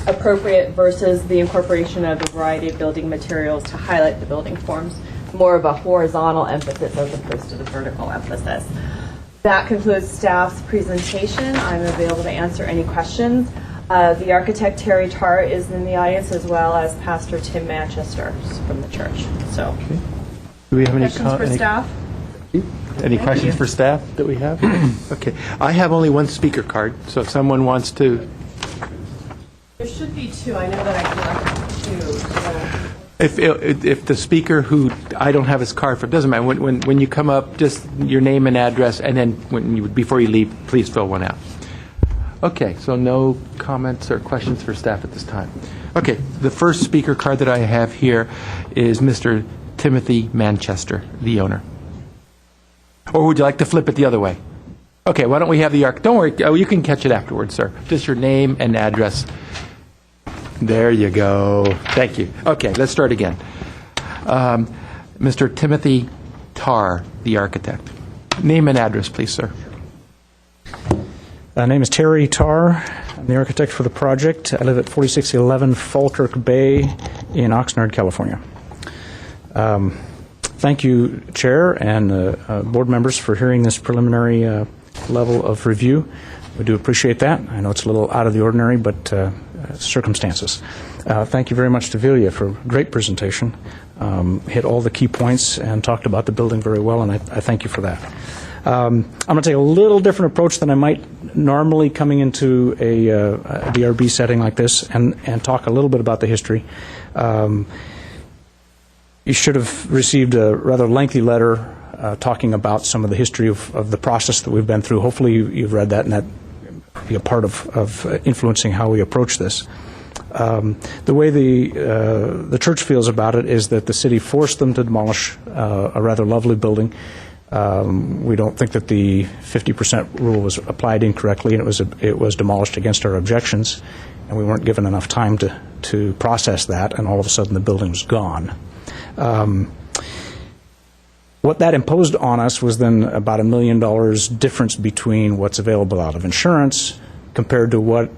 appropriate versus the incorporation of a variety of building materials to highlight the building forms. More of a horizontal emphasis as opposed to the vertical emphasis. That concludes staff's presentation. I'm available to answer any questions. The architect, Terry Tarr, is in the audience, as well as Pastor Tim Manchester from the church. So, Do we have any questions for staff? Any questions for staff that we have? Okay. I have only one speaker card, so if someone wants to... There should be two. I know that I collected two. So. If the speaker who I don't have his card for, doesn't matter. When you come up, just your name and address, and then before you leave, please fill one out. Okay, so no comments or questions for staff at this time. Okay, the first speaker card that I have here is Mr. Timothy Manchester, the owner. Or would you like to flip it the other way? Okay, why don't we have the Don't worry, you can catch it afterwards, sir. Just your name and address. There you go. Thank you. Okay, let's start again. Mr. Timothy Tarr, the architect. Name and address, please, sir. Name is Terry Tarr. I'm the architect for the project. I live at 4611 Falkirk Bay in Oxnard, California. Thank you, Chair and board members, for hearing this preliminary level of review. We do appreciate that. I know it's a little out of the ordinary, but circumstances. Thank you very much to Vilja for a great presentation. Hit all the key points and talked about the building very well, and I thank you for that. I'm going to take a little different approach than I might normally coming into a DRB setting like this and talk a little bit about the history. You should have received a rather lengthy letter talking about some of the history of the process that we've been through. Hopefully you've read that, and that will be a part of influencing how we approach this. The way the church feels about it is that the city forced them to demolish a rather lovely building. We don't think that the 50% rule was applied incorrectly, and it was demolished against our objections, and we weren't given enough time to process that, and all of a sudden the building was gone. What that imposed on us was then about $1 million difference between what's available out of insurance compared to what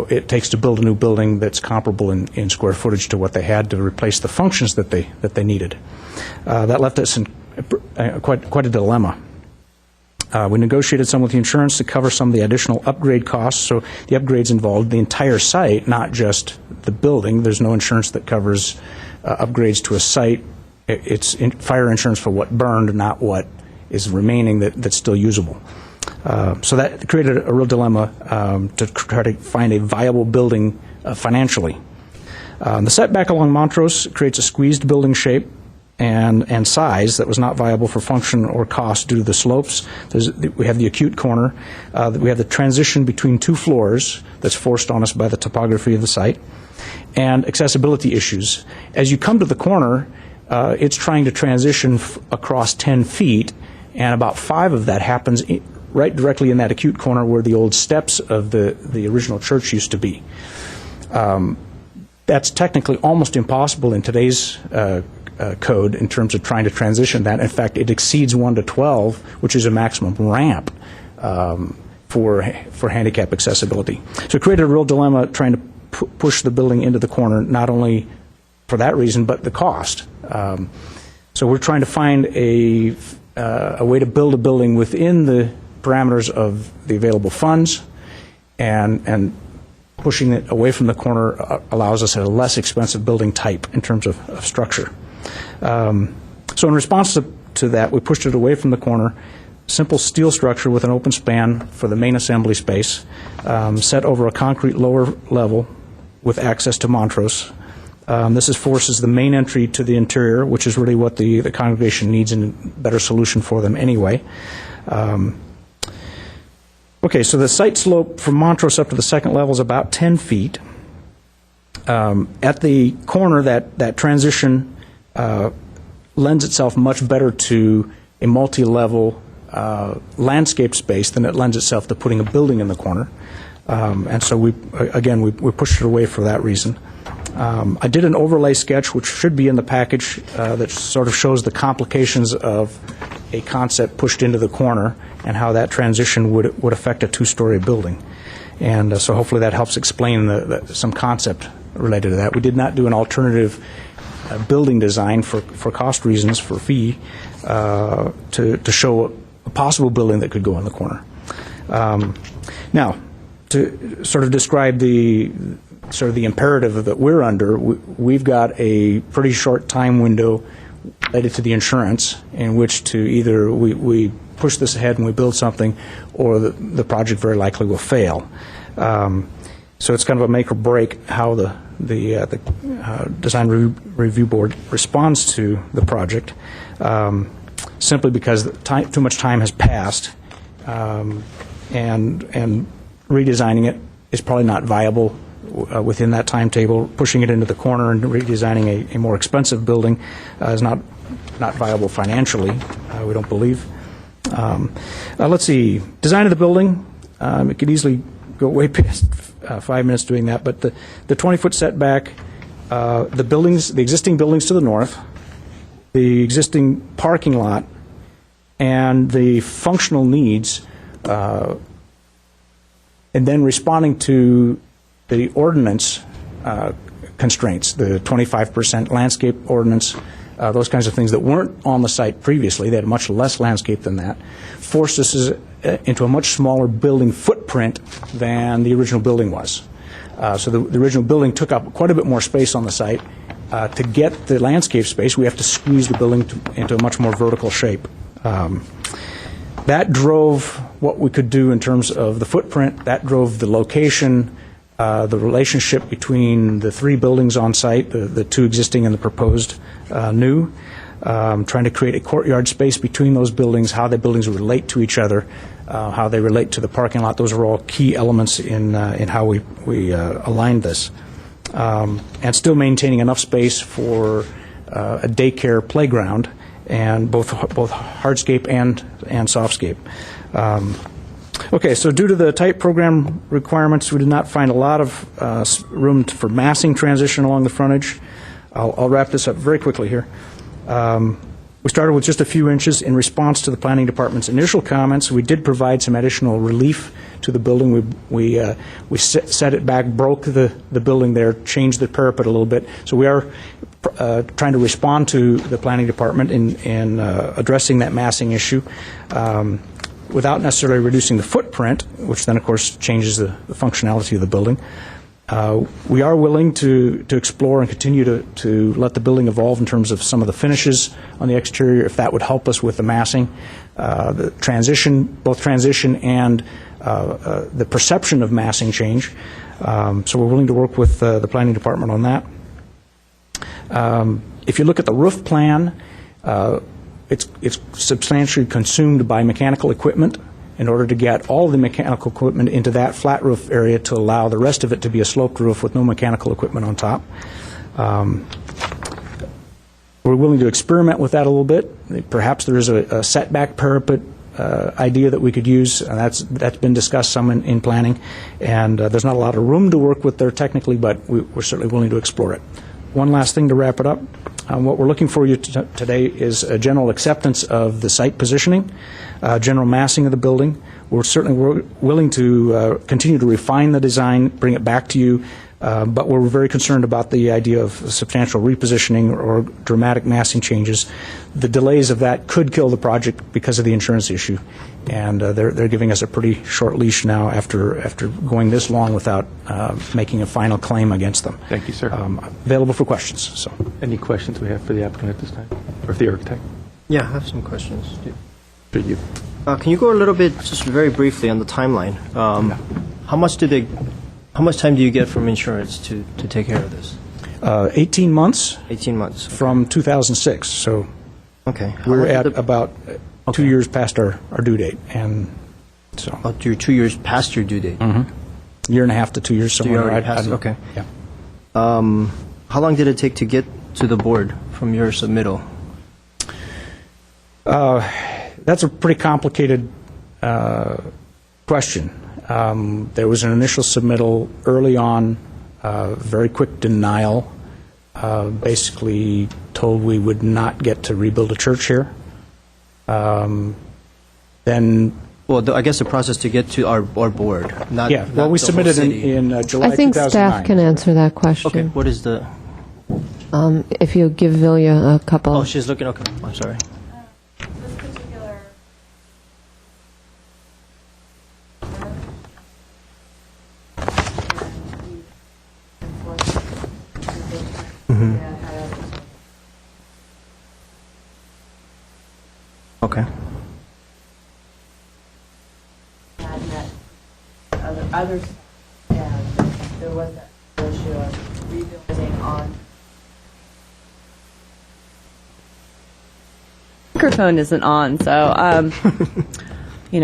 it takes to build a new building that's comparable in square footage to what they had to replace the functions that they needed. That left us in quite a dilemma. We negotiated some with the insurance to cover some of the additional upgrade costs. So the upgrades involved the entire site, not just the building. There's no insurance that covers upgrades to a site. It's fire insurance for what burned, not what is remaining that's still usable. So that created a real dilemma to try to find a viable building financially. The setback along Montrose creates a squeezed building shape and size that was not viable for function or cost due to the slopes. We have the acute corner. We have the transition between two floors that's forced on us by the topography of the site, and accessibility issues. As you come to the corner, it's trying to transition across 10 feet, and about 5 of that happens right directly in that acute corner where the old steps of the original church used to be. That's technically almost impossible in today's code in terms of trying to transition that. In fact, it exceeds 1 to 12, which is a maximum ramp for handicap accessibility. So it created a real dilemma trying to push the building into the corner, not only for that reason, but the cost. So we're trying to find a way to build a building within parameters of the available funds, and pushing it away from the corner allows us a less expensive building type in terms of structure. So in response to that, we pushed it away from the corner. Simple steel structure with an open span for the main assembly space, set over a concrete lower level with access to Montrose. This forces the main entry to the interior, which is really what the congregation needs and a better solution for them anyway. Okay, so the site slope from Montrose up to the second level is about 10 feet. At the corner, that transition lends itself much better to a multi-level landscape space than it lends itself to putting a building in the corner. And so we pushed it away for that reason. I did an overlay sketch, which should be in the package, that sort of shows the complications of a concept pushed into the corner and how that transition would affect a two-story building. And so hopefully that helps explain some concept related to that. We did not do an alternative building design for cost reasons, for fee, to show a possible building that could go in the corner. Now, to sort of describe the imperative that we're under, we've got a pretty short time window related to the insurance in which to either we push this ahead and we build something, or the project very likely will fail. So it's kind of a make or break how the Design Review Board responds to the project, simply because too much time has passed, and redesigning it is probably not viable within that timetable. Pushing it into the corner and redesigning a more expensive building is not viable financially, we don't believe. Let's see. Design of the building. It could easily go way past 5 minutes doing that, but the 20-foot setback, the existing buildings to the north, the existing parking lot, and the functional needs, and then responding to the ordinance constraints, the 25% landscape ordinance, those kinds of things that weren't on the site previously. They had much less landscape than that, forced us into a much smaller building footprint than the original building was. So the original building took up quite a bit more space on the site. To get the landscape space, we have to squeeze the building into a much more vertical shape. That drove what we could do in terms of the footprint. That drove the location, the relationship between the three buildings on site, the two existing and the proposed new, trying to create a courtyard space between those buildings, how the buildings relate to each other, how they relate to the parking lot. Those are all key elements in how we aligned this. And still maintaining enough space for a daycare playground, and both hardscape and softscape. Okay, so due to the tight program requirements, we did not find a lot of room for massing transition along the frontage. I'll wrap this up very quickly here. We started with just a few inches. In response to the Planning Department's initial comments, we did provide some additional relief to the building. We set it back, broke the building there, changed the parapet a little bit. So we are trying to respond to the Planning Department in addressing that massing issue without necessarily reducing the footprint, which then, of course, changes the functionality of the building. We are willing to explore and continue to let the building evolve in terms of some of the finishes on the exterior, if that would help us with the massing, the transition, both transition and the perception of massing change. So we're willing to work with the Planning Department on that. If you look at the roof plan, it's substantially consumed by mechanical equipment in order to get all the mechanical equipment into that flat roof area to allow the rest of it to be a sloped roof with no mechanical equipment on top. We're willing to experiment with that a little bit. Perhaps there is a setback parapet idea that we could use, and that's been discussed some in planning. And there's not a lot of room to work with there technically, but we're certainly willing to explore it. One last thing to wrap it up. What we're looking for you today is a general acceptance of the site positioning, general massing of the building. We're certainly willing to continue to refine the design, bring it back to you But we're very concerned about the idea of substantial repositioning or dramatic massing changes. The delays of that could kill the project because of the insurance issue, and they're giving us a pretty short leash now after going this long without making a final claim against them. Thank you, sir. Available for questions. So, Any questions we have for the applicant at this time, or the architect? Yeah, I have some questions. For you. Can you go a little bit, just very briefly, on the timeline? How much time do you get from insurance to take care of this? 18 months 18 months. from 2006. So Okay. How we're long did at about 2 years past our due date, and so you're 2 years past your due date. year and a half to 2 years So you somewhere. already passed. don't- Okay. Yeah. How long did it take to get to the board from your submittal? That's a pretty complicated question. There was an initial submittal early on, very quick denial, basically told we would not get to rebuild a church here. Then, Well, I guess the process to get to our board, not yeah, well, not we the whole submitted city. in July 2009. I think staff can answer that question. Okay, what is the... If you'll give Vilya a couple. Oh, she's looking, okay, I'm sorry. Okay. Others, and there was that issue of rebuilding on. Microphone isn't on, so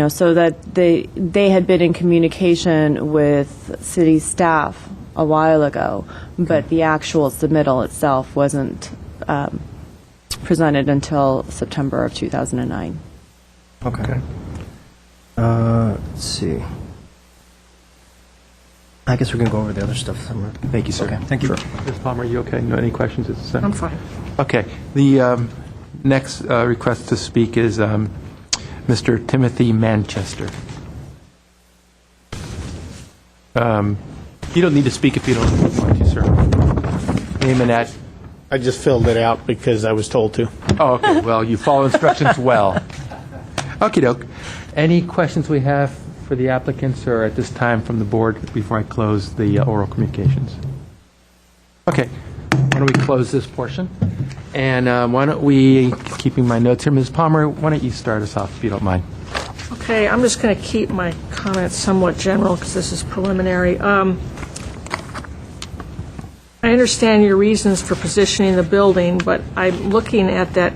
so that they had been in communication with city staff a while ago, but the actual submittal itself wasn't presented until September of 2009. Okay. Let's see. I guess we can go over the other stuff somewhere. Thank you, sir. Okay, thank you. Ms. Palmer, are you okay? No, any questions at this time? I'm fine. Okay. The next request to speak is Mr. Timothy Manchester. You don't need to speak if you don't want to, sir. Name and ad. I just filled it out because I was told to. Oh, okay. Well, you follow instructions well. Okie doke. Any questions we have for the applicants or at this time from the board before I close the oral communications? Okay. Why don't we close this portion? And why don't we, keeping my notes here, Ms. Palmer, why don't you start us off if you don't mind? Okay, I'm just going to keep my comments somewhat general because this is preliminary. I understand your reasons for positioning the building, but I'm looking at that,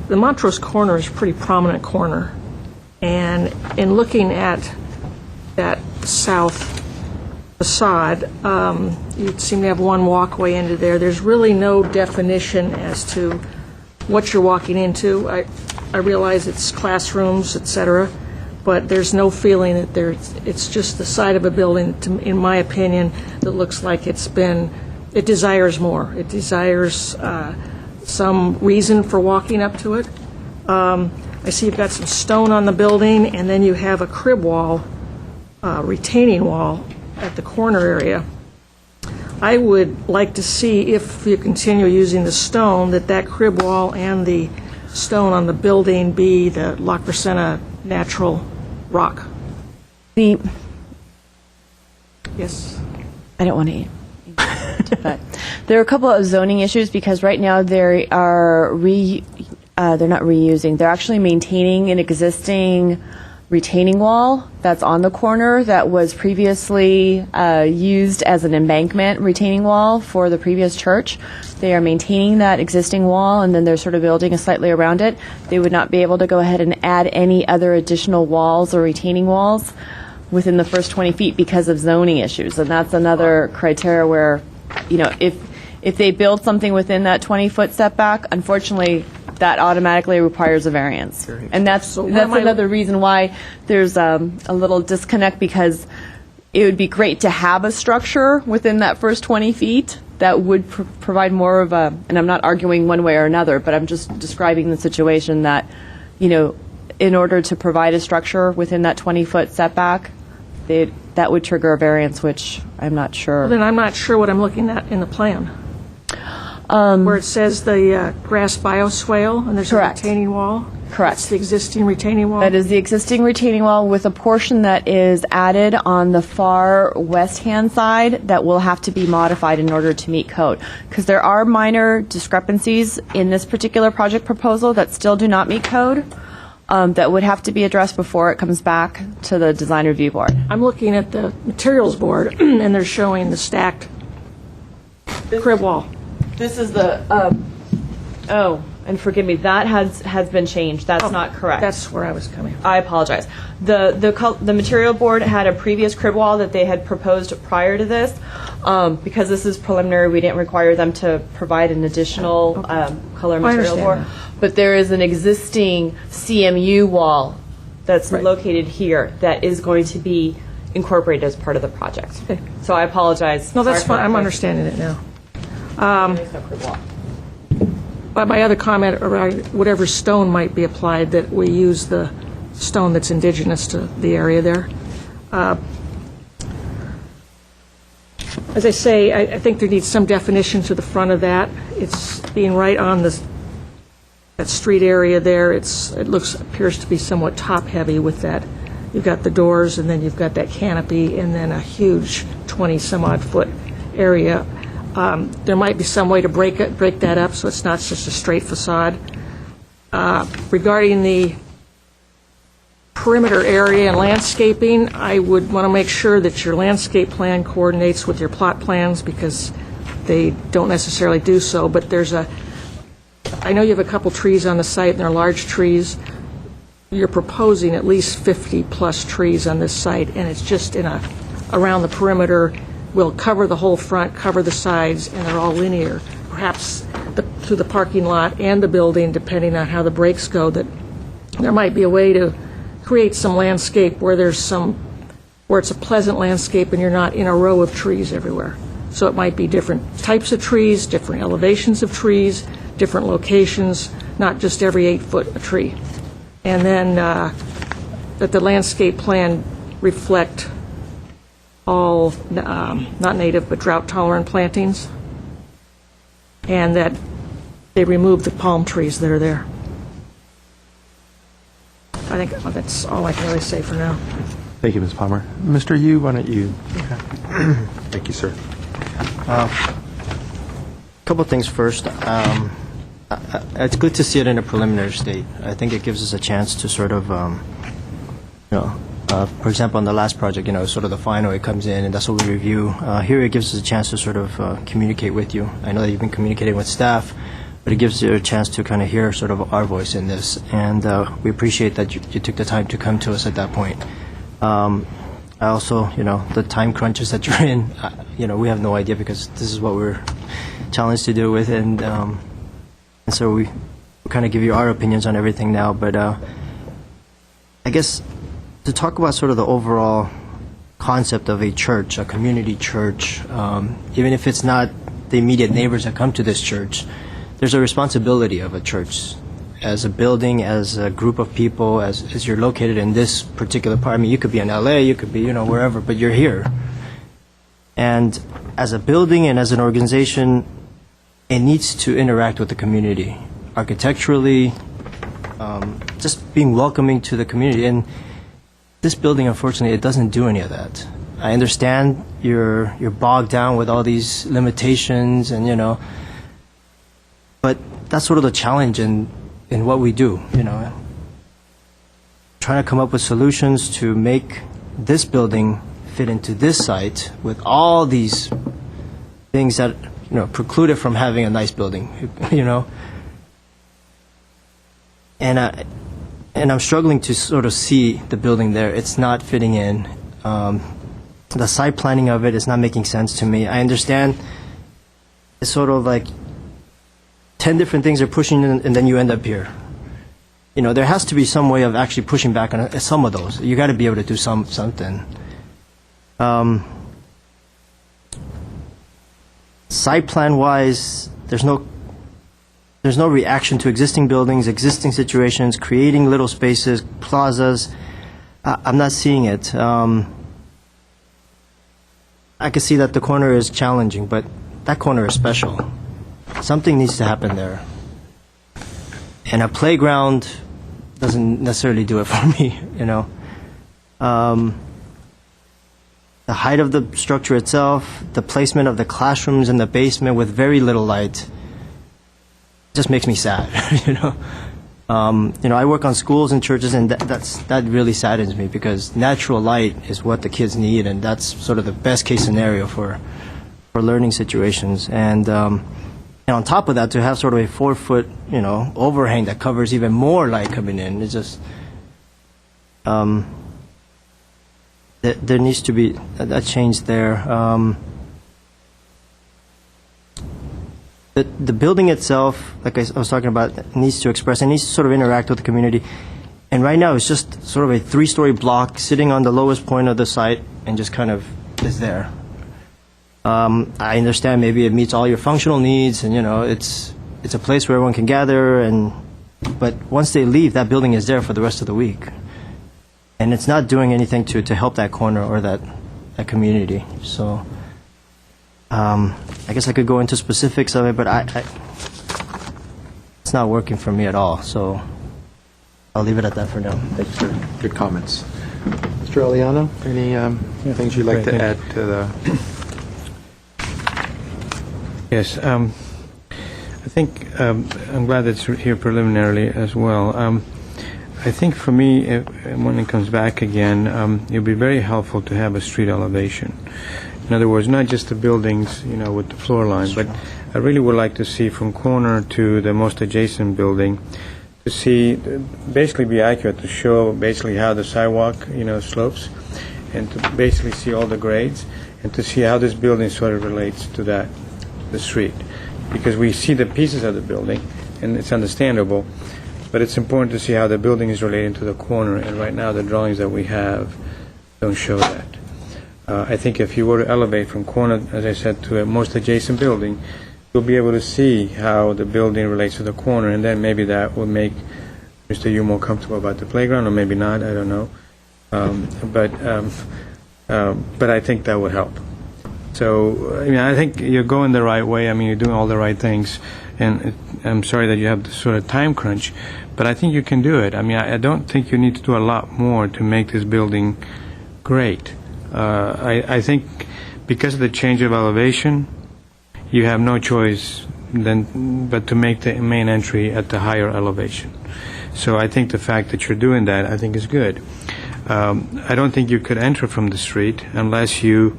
the Montrose corner is a pretty prominent corner. And in looking at that south facade, you seem to have one walkway into there. There's really no definition as to what you're walking into. I realize it's classrooms, et cetera, but there's no feeling that it's just the side of a building, in my opinion, that looks like it desires more. It desires some reason for walking up to it. I see you've got some stone on the building, and then you have a crib wall, retaining wall at the corner area. I would like to see, if you continue using the stone, that crib wall and the stone on the building be the La Crescenta natural rock. Yes? I don't want to eat. But there are a couple of zoning issues because right now they are they're not reusing. They're actually maintaining an existing retaining wall that's on the corner that was previously used as an embankment retaining wall for the previous church. They are maintaining that existing wall, and then they're sort of building slightly around it. They would not be able to go ahead and add any other additional walls or retaining walls within the first 20 feet because of zoning issues. And that's another criteria where, if they build something within that 20-foot setback, unfortunately, that automatically requires a variance. And that's another reason why there's a little disconnect, because it would be great to have a structure within that first 20 feet that would provide more of a, and I'm not arguing one way or another, but I'm just describing the situation that, in order to provide a structure within that 20-foot setback, that would trigger a variance, which I'm not sure. Then I'm not sure what I'm looking at in the plan. Where it says the grass bioswale, and there's Correct. a retaining wall? Correct. That's the existing retaining wall? That is the existing retaining wall with a portion that is added on the far west-hand side that will have to be modified in order to meet code. Because there are minor discrepancies in this particular project proposal that still do not meet code, that would have to be addressed before it comes back to the design review board. I'm looking at the materials board, and they're showing the stacked crib wall. This is the, and forgive me, that has been changed. That's not correct. That's where I was coming from. I apologize. The material board had a previous crib wall that they had proposed prior to this. Because this is preliminary, we didn't require them to provide an additional color material understand board. that. But there is an existing CMU wall that's Right. located here that is going to be incorporated as part of the project. Okay. So I apologize. No, that's Sorry for fine. I'm that. understanding it now. There's no crib wall. But my other comment around whatever stone might be applied, that we use the stone that's indigenous to the area there. As I say, I think there needs some definition to the front of that. It's being right on that street area there. It appears to be somewhat top-heavy with that. You've got the doors, and then you've got that canopy, and then a huge 20-some-odd foot area. There might be some way to break that up so it's not just a straight facade. Regarding the perimeter area and landscaping, I would want to make sure that your landscape plan coordinates with your plot plans, because they don't necessarily do so. But I know you have a couple trees on the site, and they're large trees. You're proposing at least 50-plus trees on this site, and it's just around the perimeter. Will cover the whole front, cover the sides, and they're all linear. Perhaps through the parking lot and the building, depending on how the breaks go, that there might be a way to create some landscape where it's a pleasant landscape and you're not in a row of trees everywhere. So it might be different types of trees, different elevations of trees, different locations, not just every 8 foot a tree. And then that the landscape plan reflect all, not native, but drought-tolerant plantings, and that they remove the palm trees that are there. I think that's all I can really say for now. Thank you, Ms. Palmer. Mr. Yu, why don't you? Thank you, sir. Couple things first. It's good to see it in a preliminary state. I think it gives us a chance to sort of, for example, on the last project, sort of the final, it comes in, and that's what we review. Here, it gives us a chance to sort of communicate with you. I know that you've been communicating with staff, but it gives you a chance to kind of hear sort of our voice in this, and we appreciate that you took the time to come to us at that point. I also, the time crunches that you're in, we have no idea, because this is what we're challenged to deal with, and so we kind of give you our opinions on everything now, but I guess to talk about sort of the overall concept of a church, a community church, even if it's not the immediate neighbors that come to this church, there's a responsibility of a church as a building, as a group of people, as you're located in this particular part. I mean, you could be in LA, you could be, wherever, but you're here. And as a building and as an organization, it needs to interact with the community architecturally, just being welcoming to the community. And this building, unfortunately, it doesn't do any of that. I understand you're bogged down with all these limitations, and but that's sort of the challenge in what we do. Trying to come up with solutions to make this building fit into this site with all these things that preclude it from having a nice building. And I'm struggling to sort of see the building there. It's not fitting in. The site planning of it is not making sense to me. I understand it's sort of like 10 different things are pushing in, and then you end up here. There has to be some way of actually pushing back on some of those. You got to be able to do something. Site plan wise, there's no reaction to existing buildings, existing situations, creating little spaces, plazas. I'm not seeing it. I can see that the corner is challenging, but that corner is special. Something needs to happen there. And a playground doesn't necessarily do it for me, you know. The height of the structure itself, the placement of the classrooms in the basement with very little light, just makes me sad, you know. I work on schools and churches, and that really saddens me because natural light is what the kids need, and that's sort of the best case scenario for learning situations. And on top of that, to have sort of a 4-foot, overhang that covers even more light coming in, it's just there needs to be a change there. The building itself, like I was talking about, needs to express, it needs to sort of interact with the community. And right now, it's just sort of a 3-story block sitting on the lowest point of the site and just kind of is there. I understand maybe it meets all your functional needs, and it's a place where everyone can gather. But once they leave, that building is there for the rest of the week, and it's not doing anything to help that corner or that community. So. I guess I could go into specifics of it, but it's not working for me at all. So I'll leave it at that for now. Thanks, sir. Good comments. Mr. Aliano, any things you'd like to add to the? Yes. I think I'm glad that's here preliminarily as well. I think for me, when it comes back again, it'll be very helpful to have a street elevation. In other words, not just the buildings, with the floor line, but I really would like to see from corner to the most adjacent building, to see, basically be accurate, to show basically how the sidewalk, slopes, and to basically see all the grades, and to see how this building sort of relates to the street. Because we see the pieces of the building, and it's understandable, but it's important to see how the building is relating to the corner, and right now the drawings that we have don't show that. I think if you were to elevate from corner, as I said, to a most adjacent building, you'll be able to see how the building relates to the corner, and then maybe that will make Mr. Yu more comfortable about the playground, or maybe not, I don't know. But I think that would help. So, I think you're going the right way. You're doing all the right things, and I'm sorry that you have this sort of time crunch, but I think you can do it. I don't think you need to do a lot more to make this building great. I think because of the change of elevation, you have no choice but to make the main entry at the higher elevation. So I think the fact that you're doing that, I think, is good. I don't think you could enter from the street unless you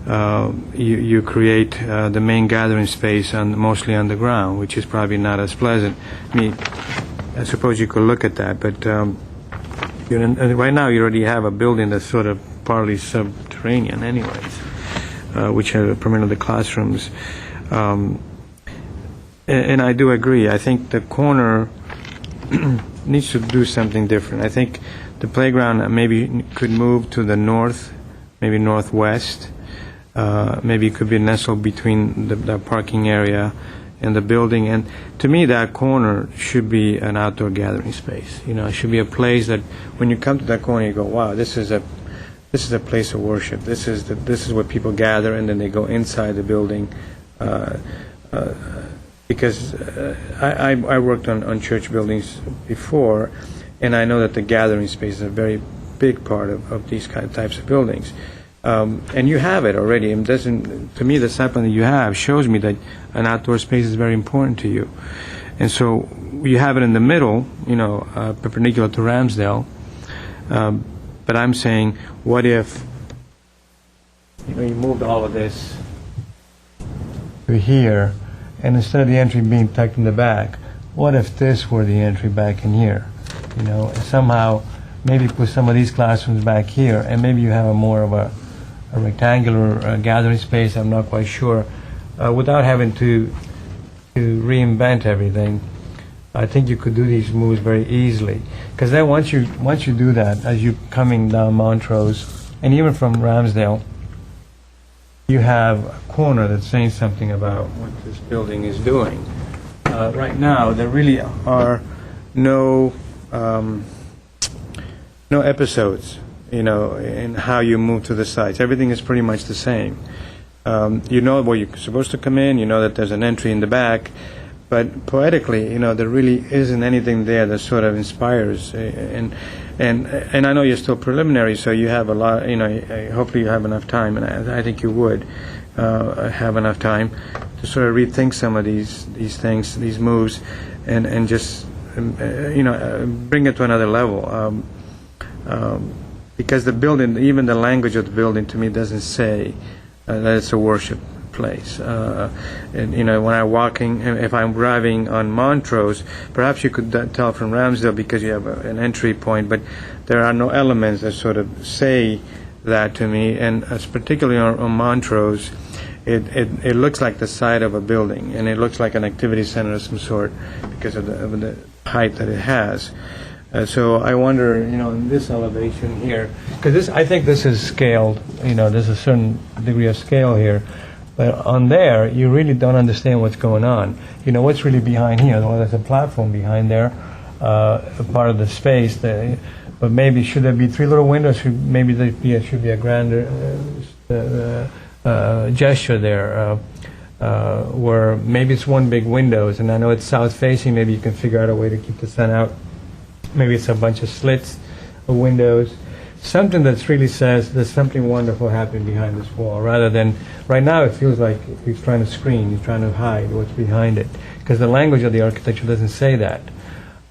create the main gathering space mostly on the ground, which is probably not as pleasant. I suppose you could look at that, but right now you already have a building that's sort of partly subterranean anyways, which are primarily the classrooms. And I do agree. I think the corner needs to do something different. I think the playground maybe could move to the north, maybe northwest. Maybe it could be nestled between the parking area and the building. And to me, that corner should be an outdoor gathering space. It should be a place that when you come to that corner, you go, wow, this is a place of worship. This is where people gather, and then they go inside the building. Because I worked on church buildings before, and I know that the gathering space is a very big part of these types of buildings. And you have it already. To me, the sample that you have shows me that an outdoor space is very important to you. And so you have it in the middle, perpendicular to Ramsdale. But I'm saying, what if you moved all of this to here, and instead of the entry being tucked in the back, what if this were the entry back in here? Somehow maybe put some of these classrooms back here, and maybe you have a more of a rectangular gathering space, I'm not quite sure, without having to reinvent everything. I think you could do these moves very easily, because then once you do that, as you're coming down Montrose, and even from Ramsdale, you have a corner that's saying something about what this building is doing. Right now, there really are no episodes in how you move to the sites. Everything is pretty much the same. You know where you're supposed to come in. You know that there's an entry in the back. But poetically, there really isn't anything there that sort of inspires. And I know you're still preliminary, so you have a lot. Hopefully you have enough time, and I think you would have enough time to sort of rethink some of these things, these moves, and just bring it to another level. Because the building, even the language of the building, to me doesn't say that it's a worship place. And when I'm walking, if I'm driving on Montrose, perhaps you could tell from Ramsdale because you have an entry point, but there are no elements that sort of say that to me. And particularly on Montrose, it looks like the side of a building, and it looks like an activity center of some sort because of the height that it has. So I wonder, in this elevation here, because I think this is scaled. There's a certain degree of scale here. But on there, you really don't understand what's going on. What's really behind here? Well, there's a platform behind there, part of the space. But maybe should there be 3 little windows? Maybe there should be a grander gesture there, where maybe it's one big windows. And I know it's south-facing. Maybe you can figure out a way to keep the sun out. Maybe it's a bunch of slits of windows. Something that really says there's something wonderful happening behind this wall, rather than right now it feels like he's trying to screen, he's trying to hide what's behind it, because the language of the architecture doesn't say that.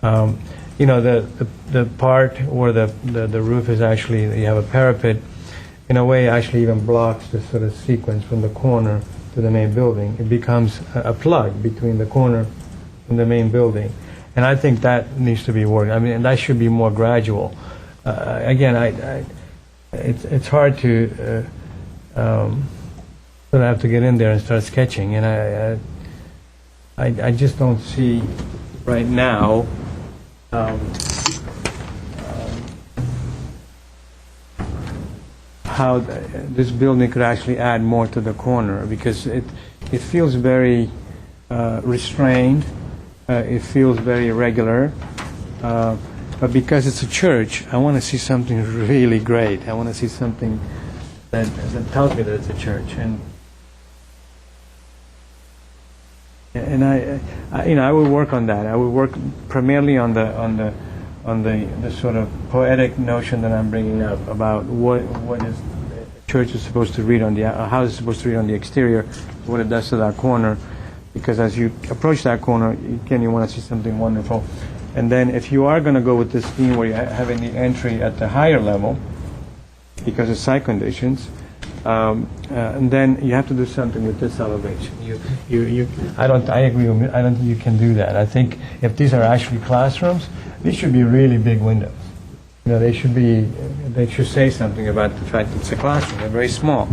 The part where the roof is actually, you have a parapet, in a way actually even blocks this sort of sequence from the corner to the main building. It becomes a plug between the corner and the main building. And I think that needs to be worked. And that should be more gradual. Again, it's hard to sort of have to get in there and start sketching, and I just don't see right now how this building could actually add more to the corner, because it feels very restrained. It feels very irregular. But because it's a church, I want to see something really great. I want to see something that tells me that it's a church. And I will work on that. I will work primarily on the sort of poetic notion that I'm bringing up about what is a church is supposed to read on the how it's supposed to read on the exterior, what it does to that corner. Because as you approach that corner, again, you want to see something wonderful. And then if you are going to go with this theme where you're having the entry at the higher level, because of site conditions, and then you have to do something with this elevation. I agree with you. I don't think you can do that. I think if these are actually classrooms, these should be really big windows. They should say something about the fact that it's a classroom. They're very small.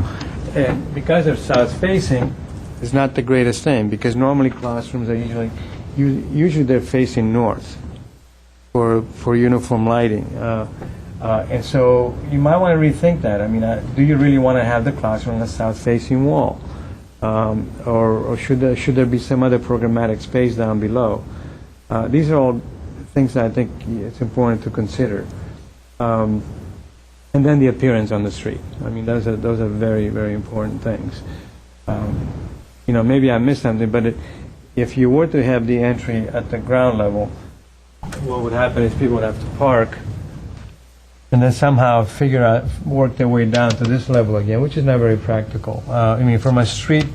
And because they're south-facing, it's not the greatest thing, because normally classrooms are usually they're facing north for uniform lighting. And so you might want to rethink that. Do you really want to have the classroom on a south-facing wall? Or should there be some other programmatic space down below? These are all things that I think it's important to consider. And then the appearance on the street. Those are very, very important things. Maybe I missed something, but if you were to have the entry at the ground level, what would happen is people would have to park and then somehow work their way down to this level again, which is not very practical. From a street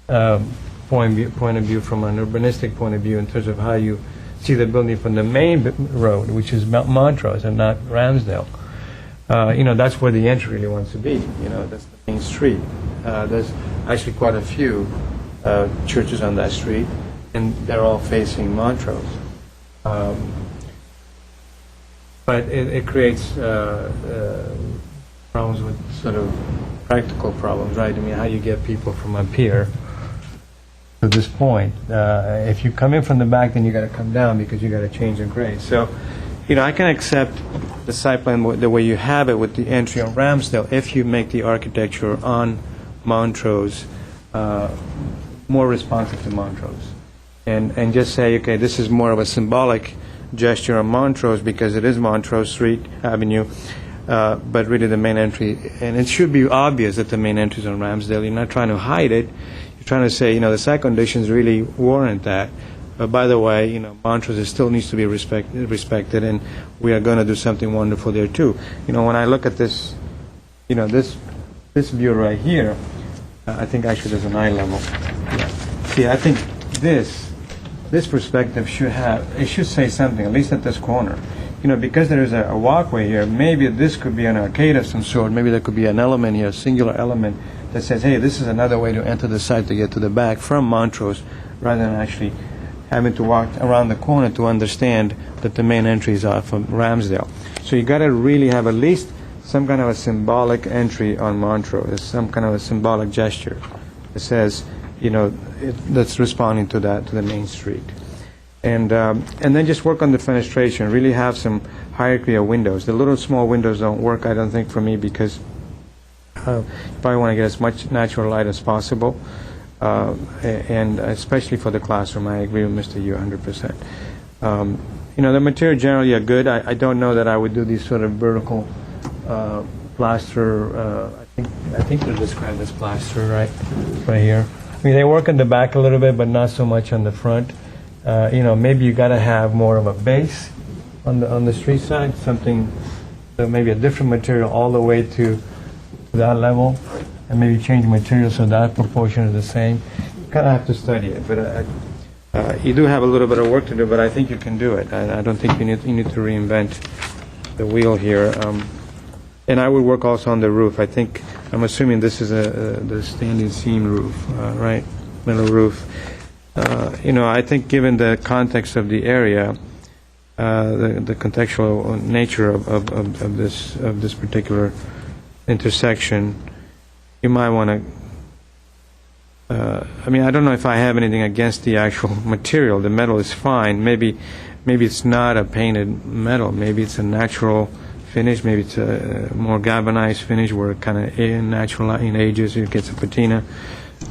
point of view, from an urbanistic point of view, in terms of how you see the building from the main road, which is Montrose and not Ramsdale, that's where the entry really wants to be. That's the main street. There's actually quite a few churches on that street, and they're all facing Montrose. But it creates problems with sort of practical problems, right? How you get people from up here to this point. If you come in from the back, then you got to come down because you got to change the grade. So, I can accept the site plan the way you have it with the entry on Ramsdale if you make the architecture on Montrose more responsive to Montrose, and just say, okay, this is more of a symbolic gesture on Montrose because it is Montrose Street Avenue, but really the main entry, and it should be obvious that the main entry is on Ramsdale. You're not trying to hide it. You're trying to say, the site conditions really warrant that. But by the way, Montrose still needs to be respected, and we are going to do something wonderful there too. When I look at this, this view right here, I think actually there's an eye level. See, I think this perspective should say something, at least at this corner. Because there is a walkway here, maybe this could be an arcade of some sort. Maybe there could be an element here, a singular element that says, hey, this is another way to enter the site to get to the back from Montrose, rather than actually having to walk around the corner to understand that the main entry is off of Ramsdale. So you got to really have at least some kind of a symbolic entry on Montrose, some kind of a symbolic gesture that says, that's responding to that, to the main street. And then just work on the fenestration. Really have some hierarchy of windows. The little small windows don't work, I don't think, for me, because you probably want to get as much natural light as possible. And especially for the classroom, I agree with Mr. Yu 100%. The material generally are good. I don't know that I would do these sort of vertical plaster. I think they're described as plaster, right here. They work in the back a little bit, but not so much on the front. Maybe you got to have more of a base on the street side, something, maybe a different material all the way to that level, and maybe change material so that proportion is the same. You kind of have to study it, but you do have a little bit of work to do, but I think you can do it. I don't think you need to reinvent the wheel here. And I would work also on the roof. I'm assuming this is the standing seam roof, right? Metal roof. I think given the context of the area, the contextual nature of this particular intersection, you might want to. I don't know if I have anything against the actual material. The metal is fine. Maybe it's not a painted metal. Maybe it's a natural finish. Maybe it's a more galvanized finish where it kind of natural in ages it gets a patina.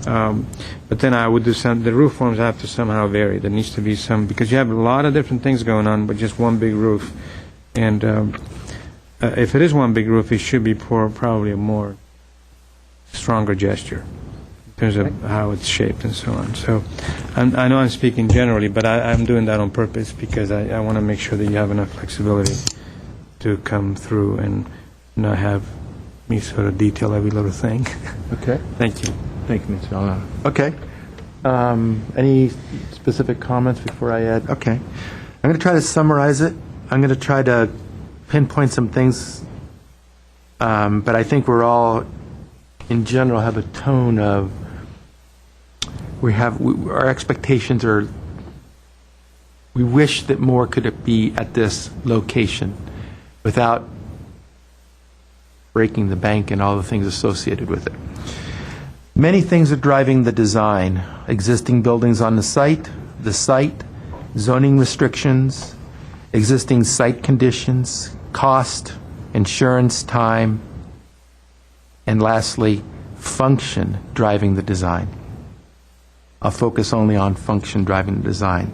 But then I would do the roof forms have to somehow vary. There needs to be some, because you have a lot of different things going on, but just one big roof. And if it is one big roof, it should be probably a more stronger gesture in terms of how it's shaped and so on. So I know I'm speaking generally, but I'm doing that on purpose because I want to make sure that you have enough flexibility to come through and not have me sort of detail every little thing. Okay. Thank you. Thank you, Mr. Alano. Okay. Any specific comments before I add? Okay. I'm going to try to summarize it. I'm going to try to pinpoint some things, but I think we're all, in general, have a tone of our expectations are, we wish that more could be at this location without breaking the bank and all the things associated with it. Many things are driving the design. Existing buildings on the site, zoning restrictions, existing site conditions, cost, insurance, time, and lastly, function driving the design. I'll focus only on function driving the design.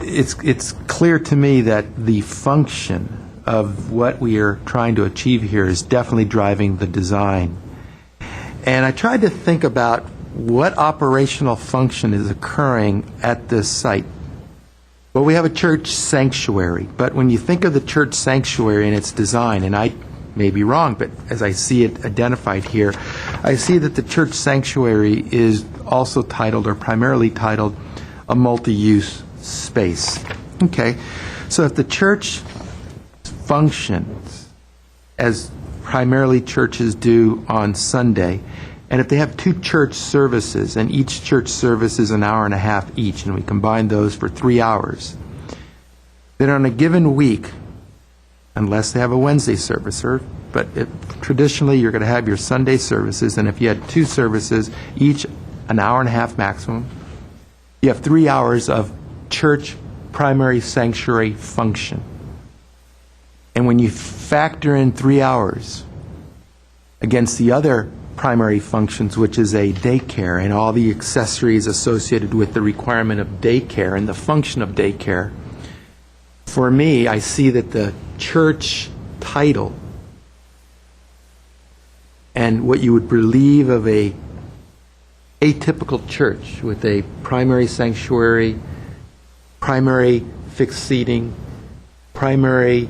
It's clear to me that the function of what we are trying to achieve here is definitely driving the design. And I tried to think about what operational function is occurring at this site. Well, we have a church sanctuary, but when you think of the church sanctuary and its design, and I may be wrong, but as I see it identified here, I see that the church sanctuary is also titled, or primarily titled, a multi-use space. Okay, so if the church functions as primarily churches do on Sunday, and if they have two church services, and each church service is an hour and a half each, and we combine those for 3 hours, then on a given week, unless they have a Wednesday service, but traditionally you're going to have your Sunday services, and if you had two services, each an hour and a half maximum, you have 3 hours of church primary sanctuary function. And when you factor in 3 hours against the other primary functions, which is a daycare and all the accessories associated with the requirement of daycare and the function of daycare, for me, I see that the church title and what you would believe of a atypical church with a primary sanctuary, primary fixed seating, primary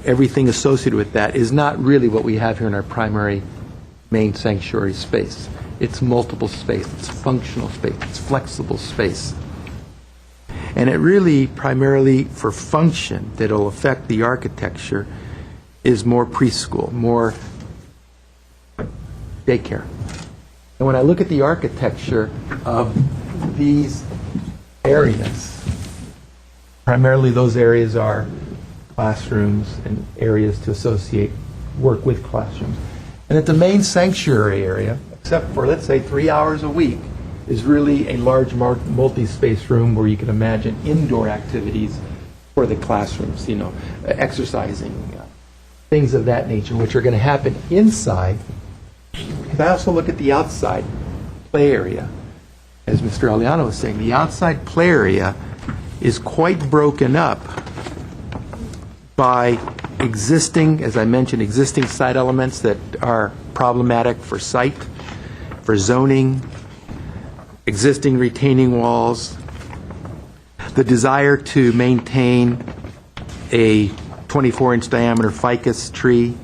everything associated with that is not really what we have here in our primary main sanctuary space. It's multiple space, it's functional space, it's flexible space. And it really, primarily for function that will affect the architecture, is more preschool, more daycare. And when I look at the architecture of these areas, primarily those areas are classrooms and areas to associate work with classrooms. And at the main sanctuary area, except for, let's say, 3 hours a week, is really a large multi-space room where you can imagine indoor activities for the classrooms, you know, exercising, things of that nature, which are going to happen inside. Because I also look at the outside play area. As Mr. Aliano was saying, the outside play area is quite broken up by existing, as I mentioned, existing site elements that are problematic for site, for zoning, existing retaining walls, the desire to maintain a 24-inch diameter ficus tree.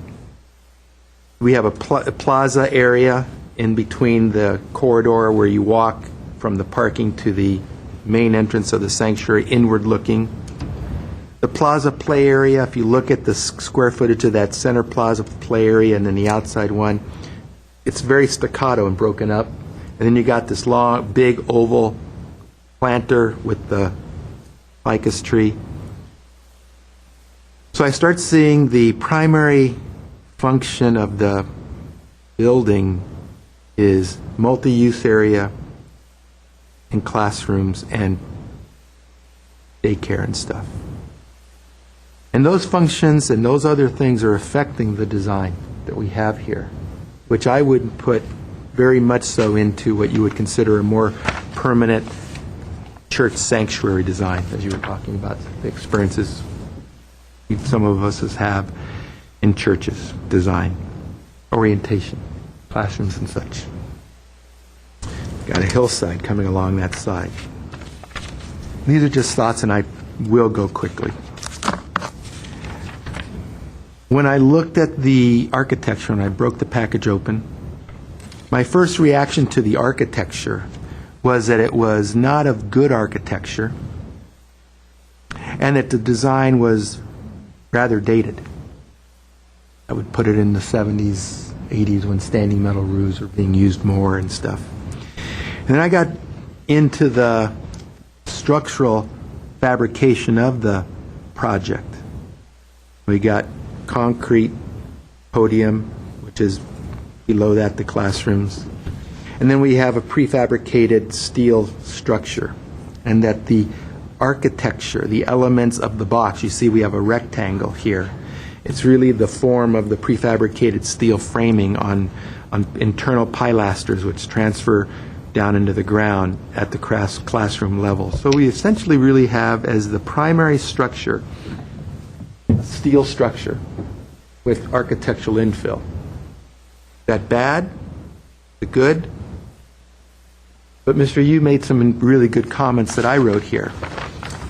We have a plaza area in between the corridor where you walk from the parking to the main entrance of the sanctuary, inward looking. The plaza play area, if you look at the square footage of that center plaza play area and then the outside one, it's very staccato and broken up. And then you got this long, big oval planter with the ficus tree. So I start seeing the primary function of the building is multi-use area and classrooms and daycare and stuff. And those functions and those other things are affecting the design that we have here, which I would put very much so into what you would consider a more permanent church sanctuary design, as you were talking about, the experiences some of us have in churches, design, orientation, classrooms and such. Got a hillside coming along that side. These are just thoughts, and I will go quickly. When I looked at the architecture and I broke the package open, my first reaction to the architecture was that it was not of good architecture and that the design was rather dated. I would put it in the 70s, 80s when standing metal roofs were being used more and stuff. And then I got into the structural fabrication of the project. We got concrete podium, which is below that the classrooms. And then we have a prefabricated steel structure. And that the architecture, the elements of the box, you see we have a rectangle here. It's really the form of the prefabricated steel framing on internal pilasters, which transfer down into the ground at the classroom level. So we essentially really have as the primary structure a steel structure with architectural infill. Is that bad? Is it good? But Mr. Yu made some really good comments that I wrote here.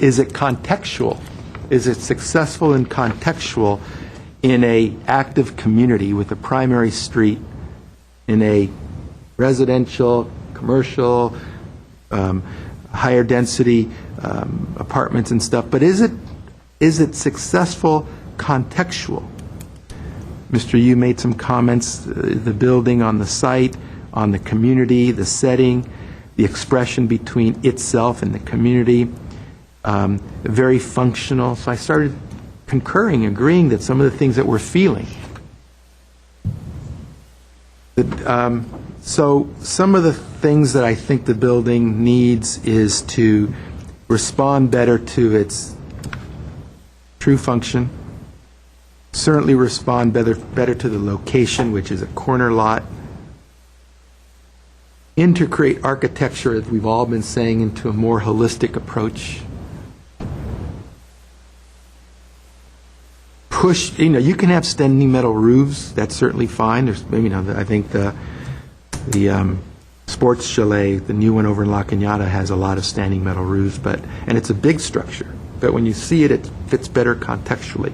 Is it contextual? Is it successful and contextual in a active community with a primary street in a residential, commercial, higher density apartments and stuff? But is it successful contextual? Mr. Yu made some comments, the building on the site, on the community, the setting, the expression between itself and the community, very functional. So I started concurring, agreeing that some of the things that we're feeling. So some of the things that I think the building needs is to respond better to its true function, certainly respond better to the location, which is a corner lot, integrate architecture, as we've all been saying, into a more holistic approach, push, you can have standing metal roofs, that's certainly fine. There's, I think the sports chalet, the new one over in La Cañada, has a lot of standing metal roofs, and it's a big structure, but when you see it, it fits better contextually.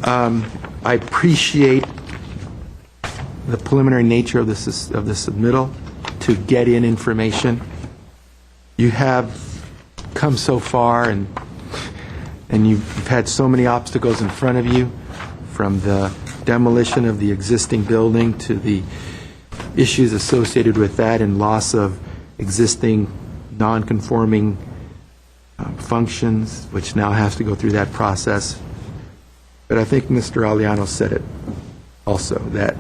I appreciate the preliminary nature of the submittal to get in information. You have come so far, and you've had so many obstacles in front of you, from the demolition of the existing building to the issues associated with that and loss of existing non-conforming functions, which now has to go through that process. But I think Mr. Aliano said it also, that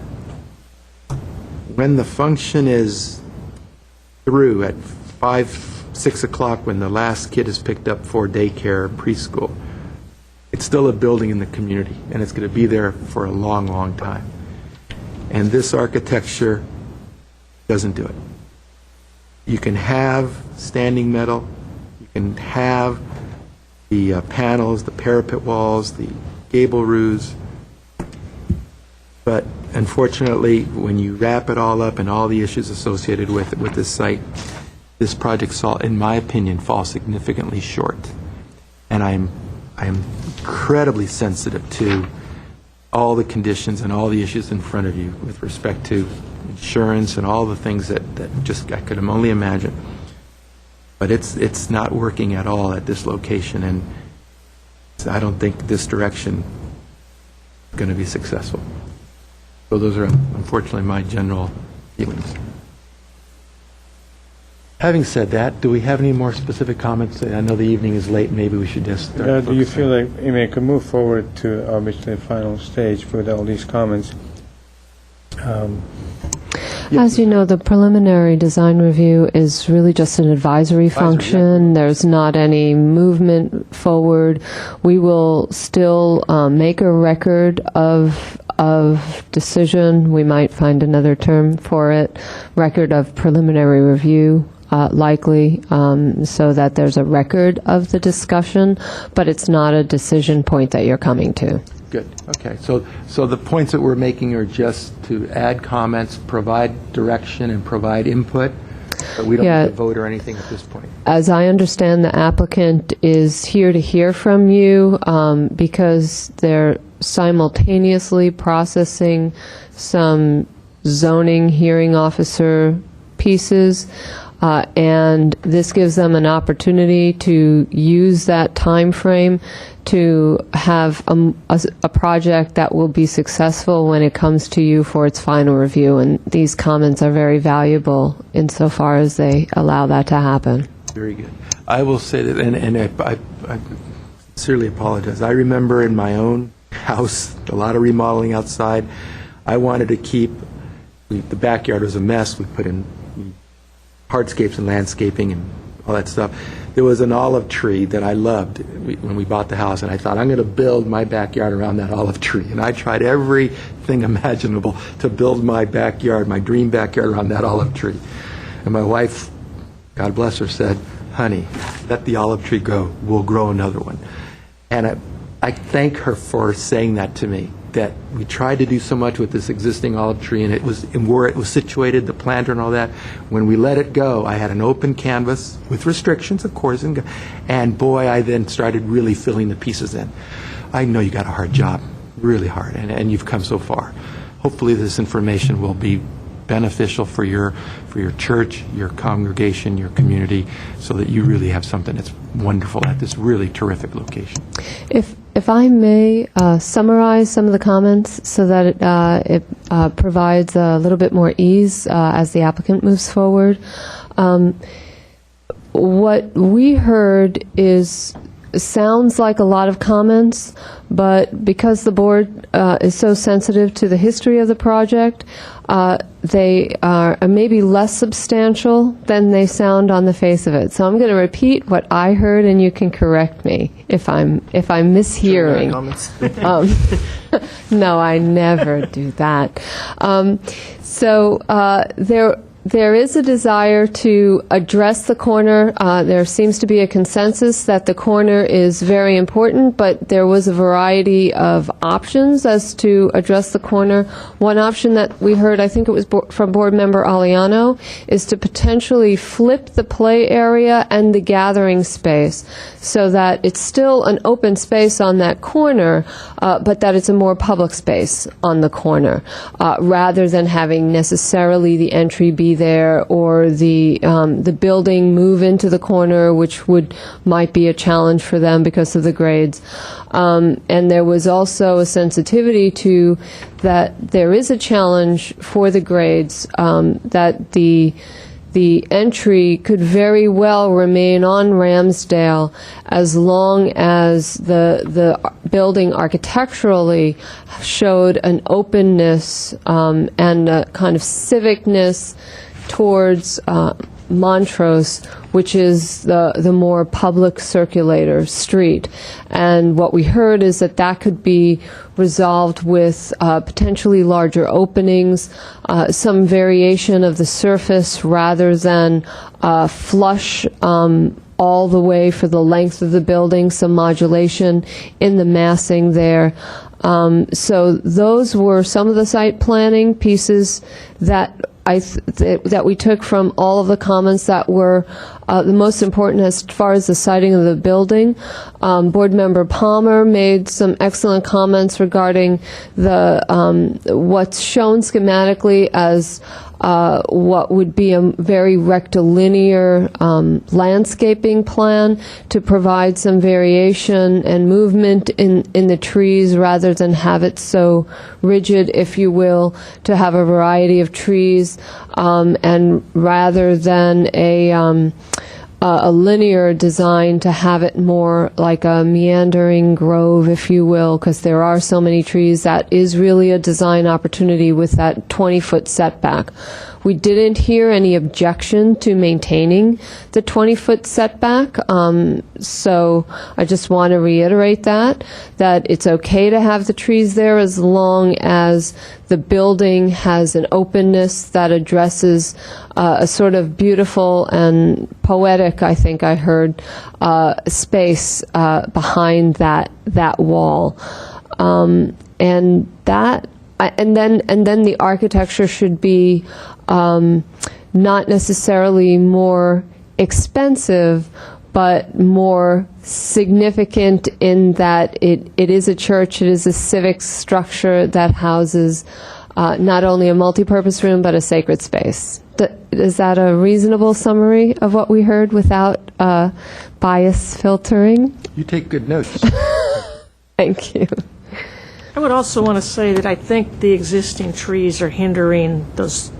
when the function is through at 5, 6 o'clock, when the last kid is picked up for daycare, preschool, it's still a building in the community, and it's going to be there for a long, long time. And this architecture doesn't do it. You can have standing metal, you can have the panels, the parapet walls, the gable roofs, but unfortunately, when you wrap it all up and all the issues associated with this site, this project, in my opinion, falls significantly short. And I am incredibly sensitive to all the conditions and all the issues in front of you with respect to insurance and all the things that just I could only imagine. But it's not working at all at this location, and I don't think this direction is going to be successful. So those are unfortunately my general feelings. Having said that, do we have any more specific comments? I know the evening is late. Maybe we should just start. Do you feel like you could move forward to obviously the final stage with all these comments? As you know, the preliminary design review is really just an advisory function. There's not any movement forward. We will still make a record of decision. We might find another term for it. Record of preliminary review. Likely, so that there's a record of the discussion, but it's not a decision point that you're coming to. Good. Okay. So the points that we're making are just to add comments, provide direction, and provide input, but we don't need to vote or anything at this point. As I understand, the applicant is here to hear from you because they're simultaneously processing some zoning hearing officer pieces. And this gives them an opportunity to use that time frame to have a project that will be successful when it comes to you for its final review. And these comments are very valuable insofar as they allow that to happen. Very good. I will say that, and I sincerely apologize. I remember in my own house, a lot of remodeling outside. I wanted to keep, the backyard was a mess. We put in hardscapes and landscaping and all that stuff. There was an olive tree that I loved when we bought the house, and I thought, I'm going to build my backyard around that olive tree. And I tried everything imaginable to build my backyard, my dream backyard, around that olive tree. And my wife, God bless her, said, honey, let the olive tree go. We'll grow another one. And I thank her for saying that to me, that we tried to do so much with this existing olive tree, and where it was situated, the planter and all that. When we let it go, I had an open canvas with restrictions, of course, and boy, I then started really filling the pieces in. I know you got a hard job, really hard, and you've come so far. Hopefully this information will be beneficial for your church, your congregation, your community, so that you really have something that's wonderful at this really terrific location. If I may summarize some of the comments so that it provides a little bit more ease as the applicant moves forward. What we heard sounds like a lot of comments, but because the board is so sensitive to the history of the project, they are maybe less substantial than they sound on the face of it. So I'm going to repeat what I heard, and you can correct me if I'm mishearing. No, I never do that. There is a desire to address the corner. There seems to be a consensus that the corner is very important, but there was a variety of options as to address the corner. One option that we heard, I think it was from Board Member Aliano, is to potentially flip the play area and the gathering space so that it's still an open space on that corner, but that it's a more public space on the corner, rather than having necessarily the entry be there or the building move into the corner, which might be a challenge for them because of the grades. And there was also a sensitivity to that there is a challenge for the grades, that the entry could very well remain on Ramsdale as long as the building architecturally showed an openness and a kind of civicness towards Montrose, which is the more public circulator street. And what we heard is that could be resolved with potentially larger openings, some variation of the surface rather than flush all the way for the length of the building, some modulation in the massing there. So those were some of the site planning pieces that that we took from all of the comments that were the most important as far as the siting of the building. Board Member Palmer made some excellent comments regarding what's shown schematically as what would be a very rectilinear landscaping plan to provide some variation and movement in the trees rather than have it so rigid, if you will, to have a variety of trees, and rather than a linear design to have it more like a meandering grove, if you will, because there are so many trees. That is really a design opportunity with that 20-foot setback. We didn't hear any objection to maintaining the 20-foot setback, so I just want to reiterate that it's okay to have the trees there as long as the building has an openness that addresses a sort of beautiful and poetic, I think I heard, space behind that wall. And then the architecture should be not necessarily more expensive, but more significant in that it is a church, it is a civic structure that houses not only a multipurpose room, but a sacred space. Is that a reasonable summary of what we heard without bias filtering? You take good notes. Thank you. I would also want to say that I think the existing trees are hindering those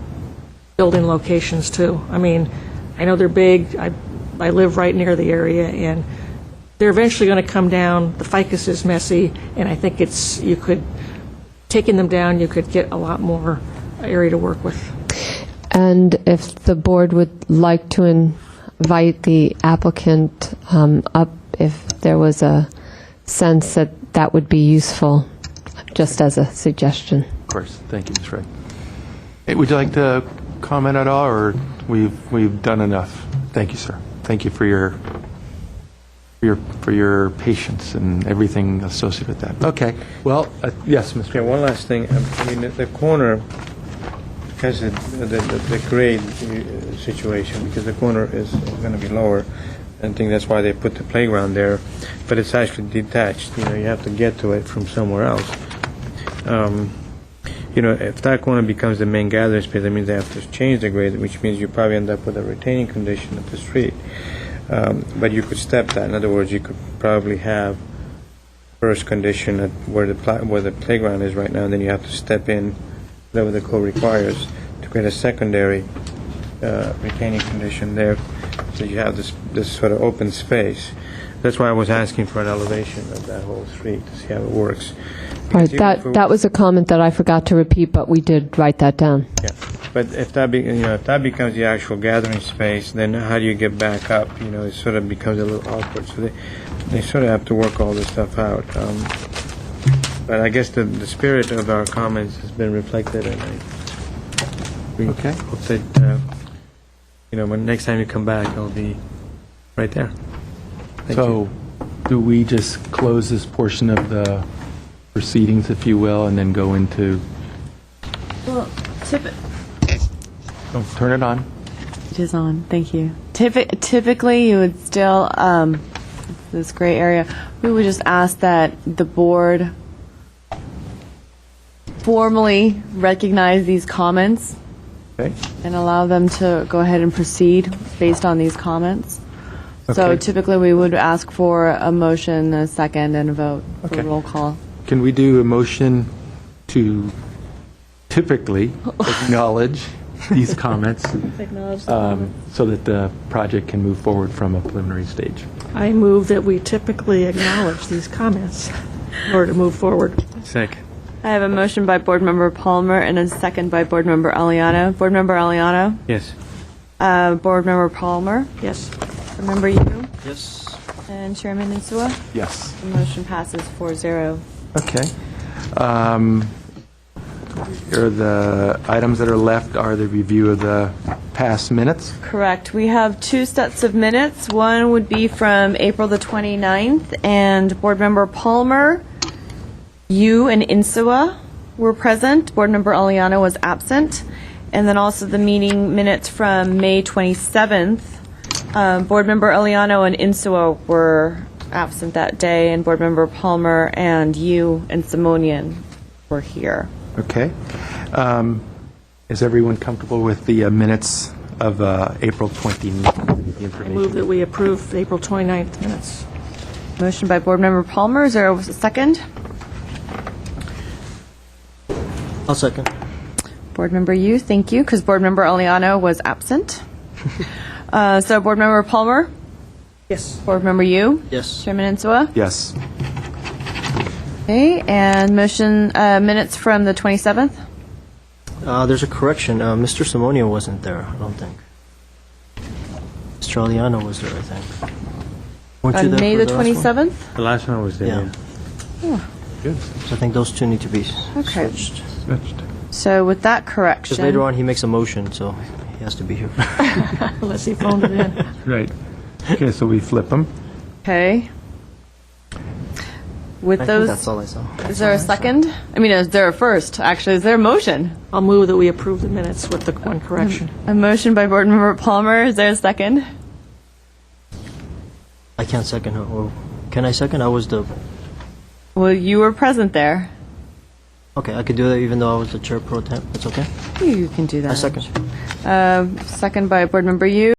building locations too. I mean, I know they're big. I live right near the area, and they're eventually going to come down. The ficus is messy, and I think taking them down, you could get a lot more area to work with. And if the board would like to invite the applicant up, if there was a sense that would be useful, just as a suggestion. Of course. Thank you, Ms. Wright. Hey, would you like to comment at all, or we've done enough? Thank you, sir. Thank you for your patience and everything associated with that. Okay. Well, yes, Mr. Yeah, one last thing. I mean, the corner, because of the grade situation, because the corner is going to be lower, I think that's why they put the playground there, but it's actually detached. You have to get to it from somewhere else. If that corner becomes the main gathering space, that means they have to change the grade, which means you probably end up with a retaining condition of the street. But you could step that. In other words, you could probably have first condition at where the playground is right now, and then you have to step in, whatever the code requires, to create a secondary retaining condition there, so you have this sort of open space. That's why I was asking for an elevation of that whole street to see how it works. Right, that was a comment that I forgot to repeat, but we did write that down. Yeah, but if that becomes the actual gathering space, then how do you get back up? It sort of becomes a little awkward. So they sort of have to work all this stuff out. But I guess the spirit of our comments has been reflected, and I hope that when next time you come back, it'll be right there. Thank So, do we just close this portion of the proceedings, if you will, and then go into, Well, oh, turn it on. it is on. Thank you. Typically, you would still, this gray area, we would just ask that the board formally recognize these comments Okay? and allow them to go ahead and proceed based on these comments. So Okay. typically, we would ask for a motion, a second, and a vote for Okay. roll call. Can we do a motion to typically acknowledge these comments so that the project can move forward from a preliminary stage? I move that we typically acknowledge these comments in order to move forward. Second. I have a motion by Board Member Palmer and a second by Board Member Aliano. Board Member Aliano? Yes. Board Member Palmer? Yes. Board Member Yu? Yes. And Chairman Insua? Yes. The motion passes 4-0. Okay. The items that are left are the review of the past minutes. Correct. We have two sets of minutes. One would be from April the 29th, and Board Member Palmer, Yu, and Insua were present. Board Member Aliano was absent. And then also the meeting minutes from May 27th. Board Member Aliano and Insua were absent that day, and Board Member Palmer and Yu and Simonian were here. Okay. Is everyone comfortable with the minutes of April 29th? I move that we approve the April 29th minutes. Motion by Board Member Palmer. Is there a second? I'll second. Board Member Yu, thank you, because Board Member Aliano was absent. So Board Member Palmer, Yes. Board Member Yu, Yes. Chairman Insua. Yes. Okay, and motion minutes from the 27th. There's a correction. Mr. Simonia wasn't there, I don't think. Mr. Aliano was there, I think. Weren't you On there May for the last one? 27th? The last one was there. Yeah. Good. So I think those two need to be Okay. switched. So with that Because correction. later on, he makes a motion, so he has to be here. Unless he phoned it in. Right. Okay, so we flip them. Okay. With I think those, that's all I saw. is there a second? I mean, is there a first? Actually, is there a motion? I'll move that we approve the minutes with the one correction. A motion by Board Member Palmer. Is there a second? I can't second her. Or can I second? I was the... Well, you were present there. Okay, I could do that even though I was the chair pro temp. It's okay? You can do that. I second. Second by Board Member Yu.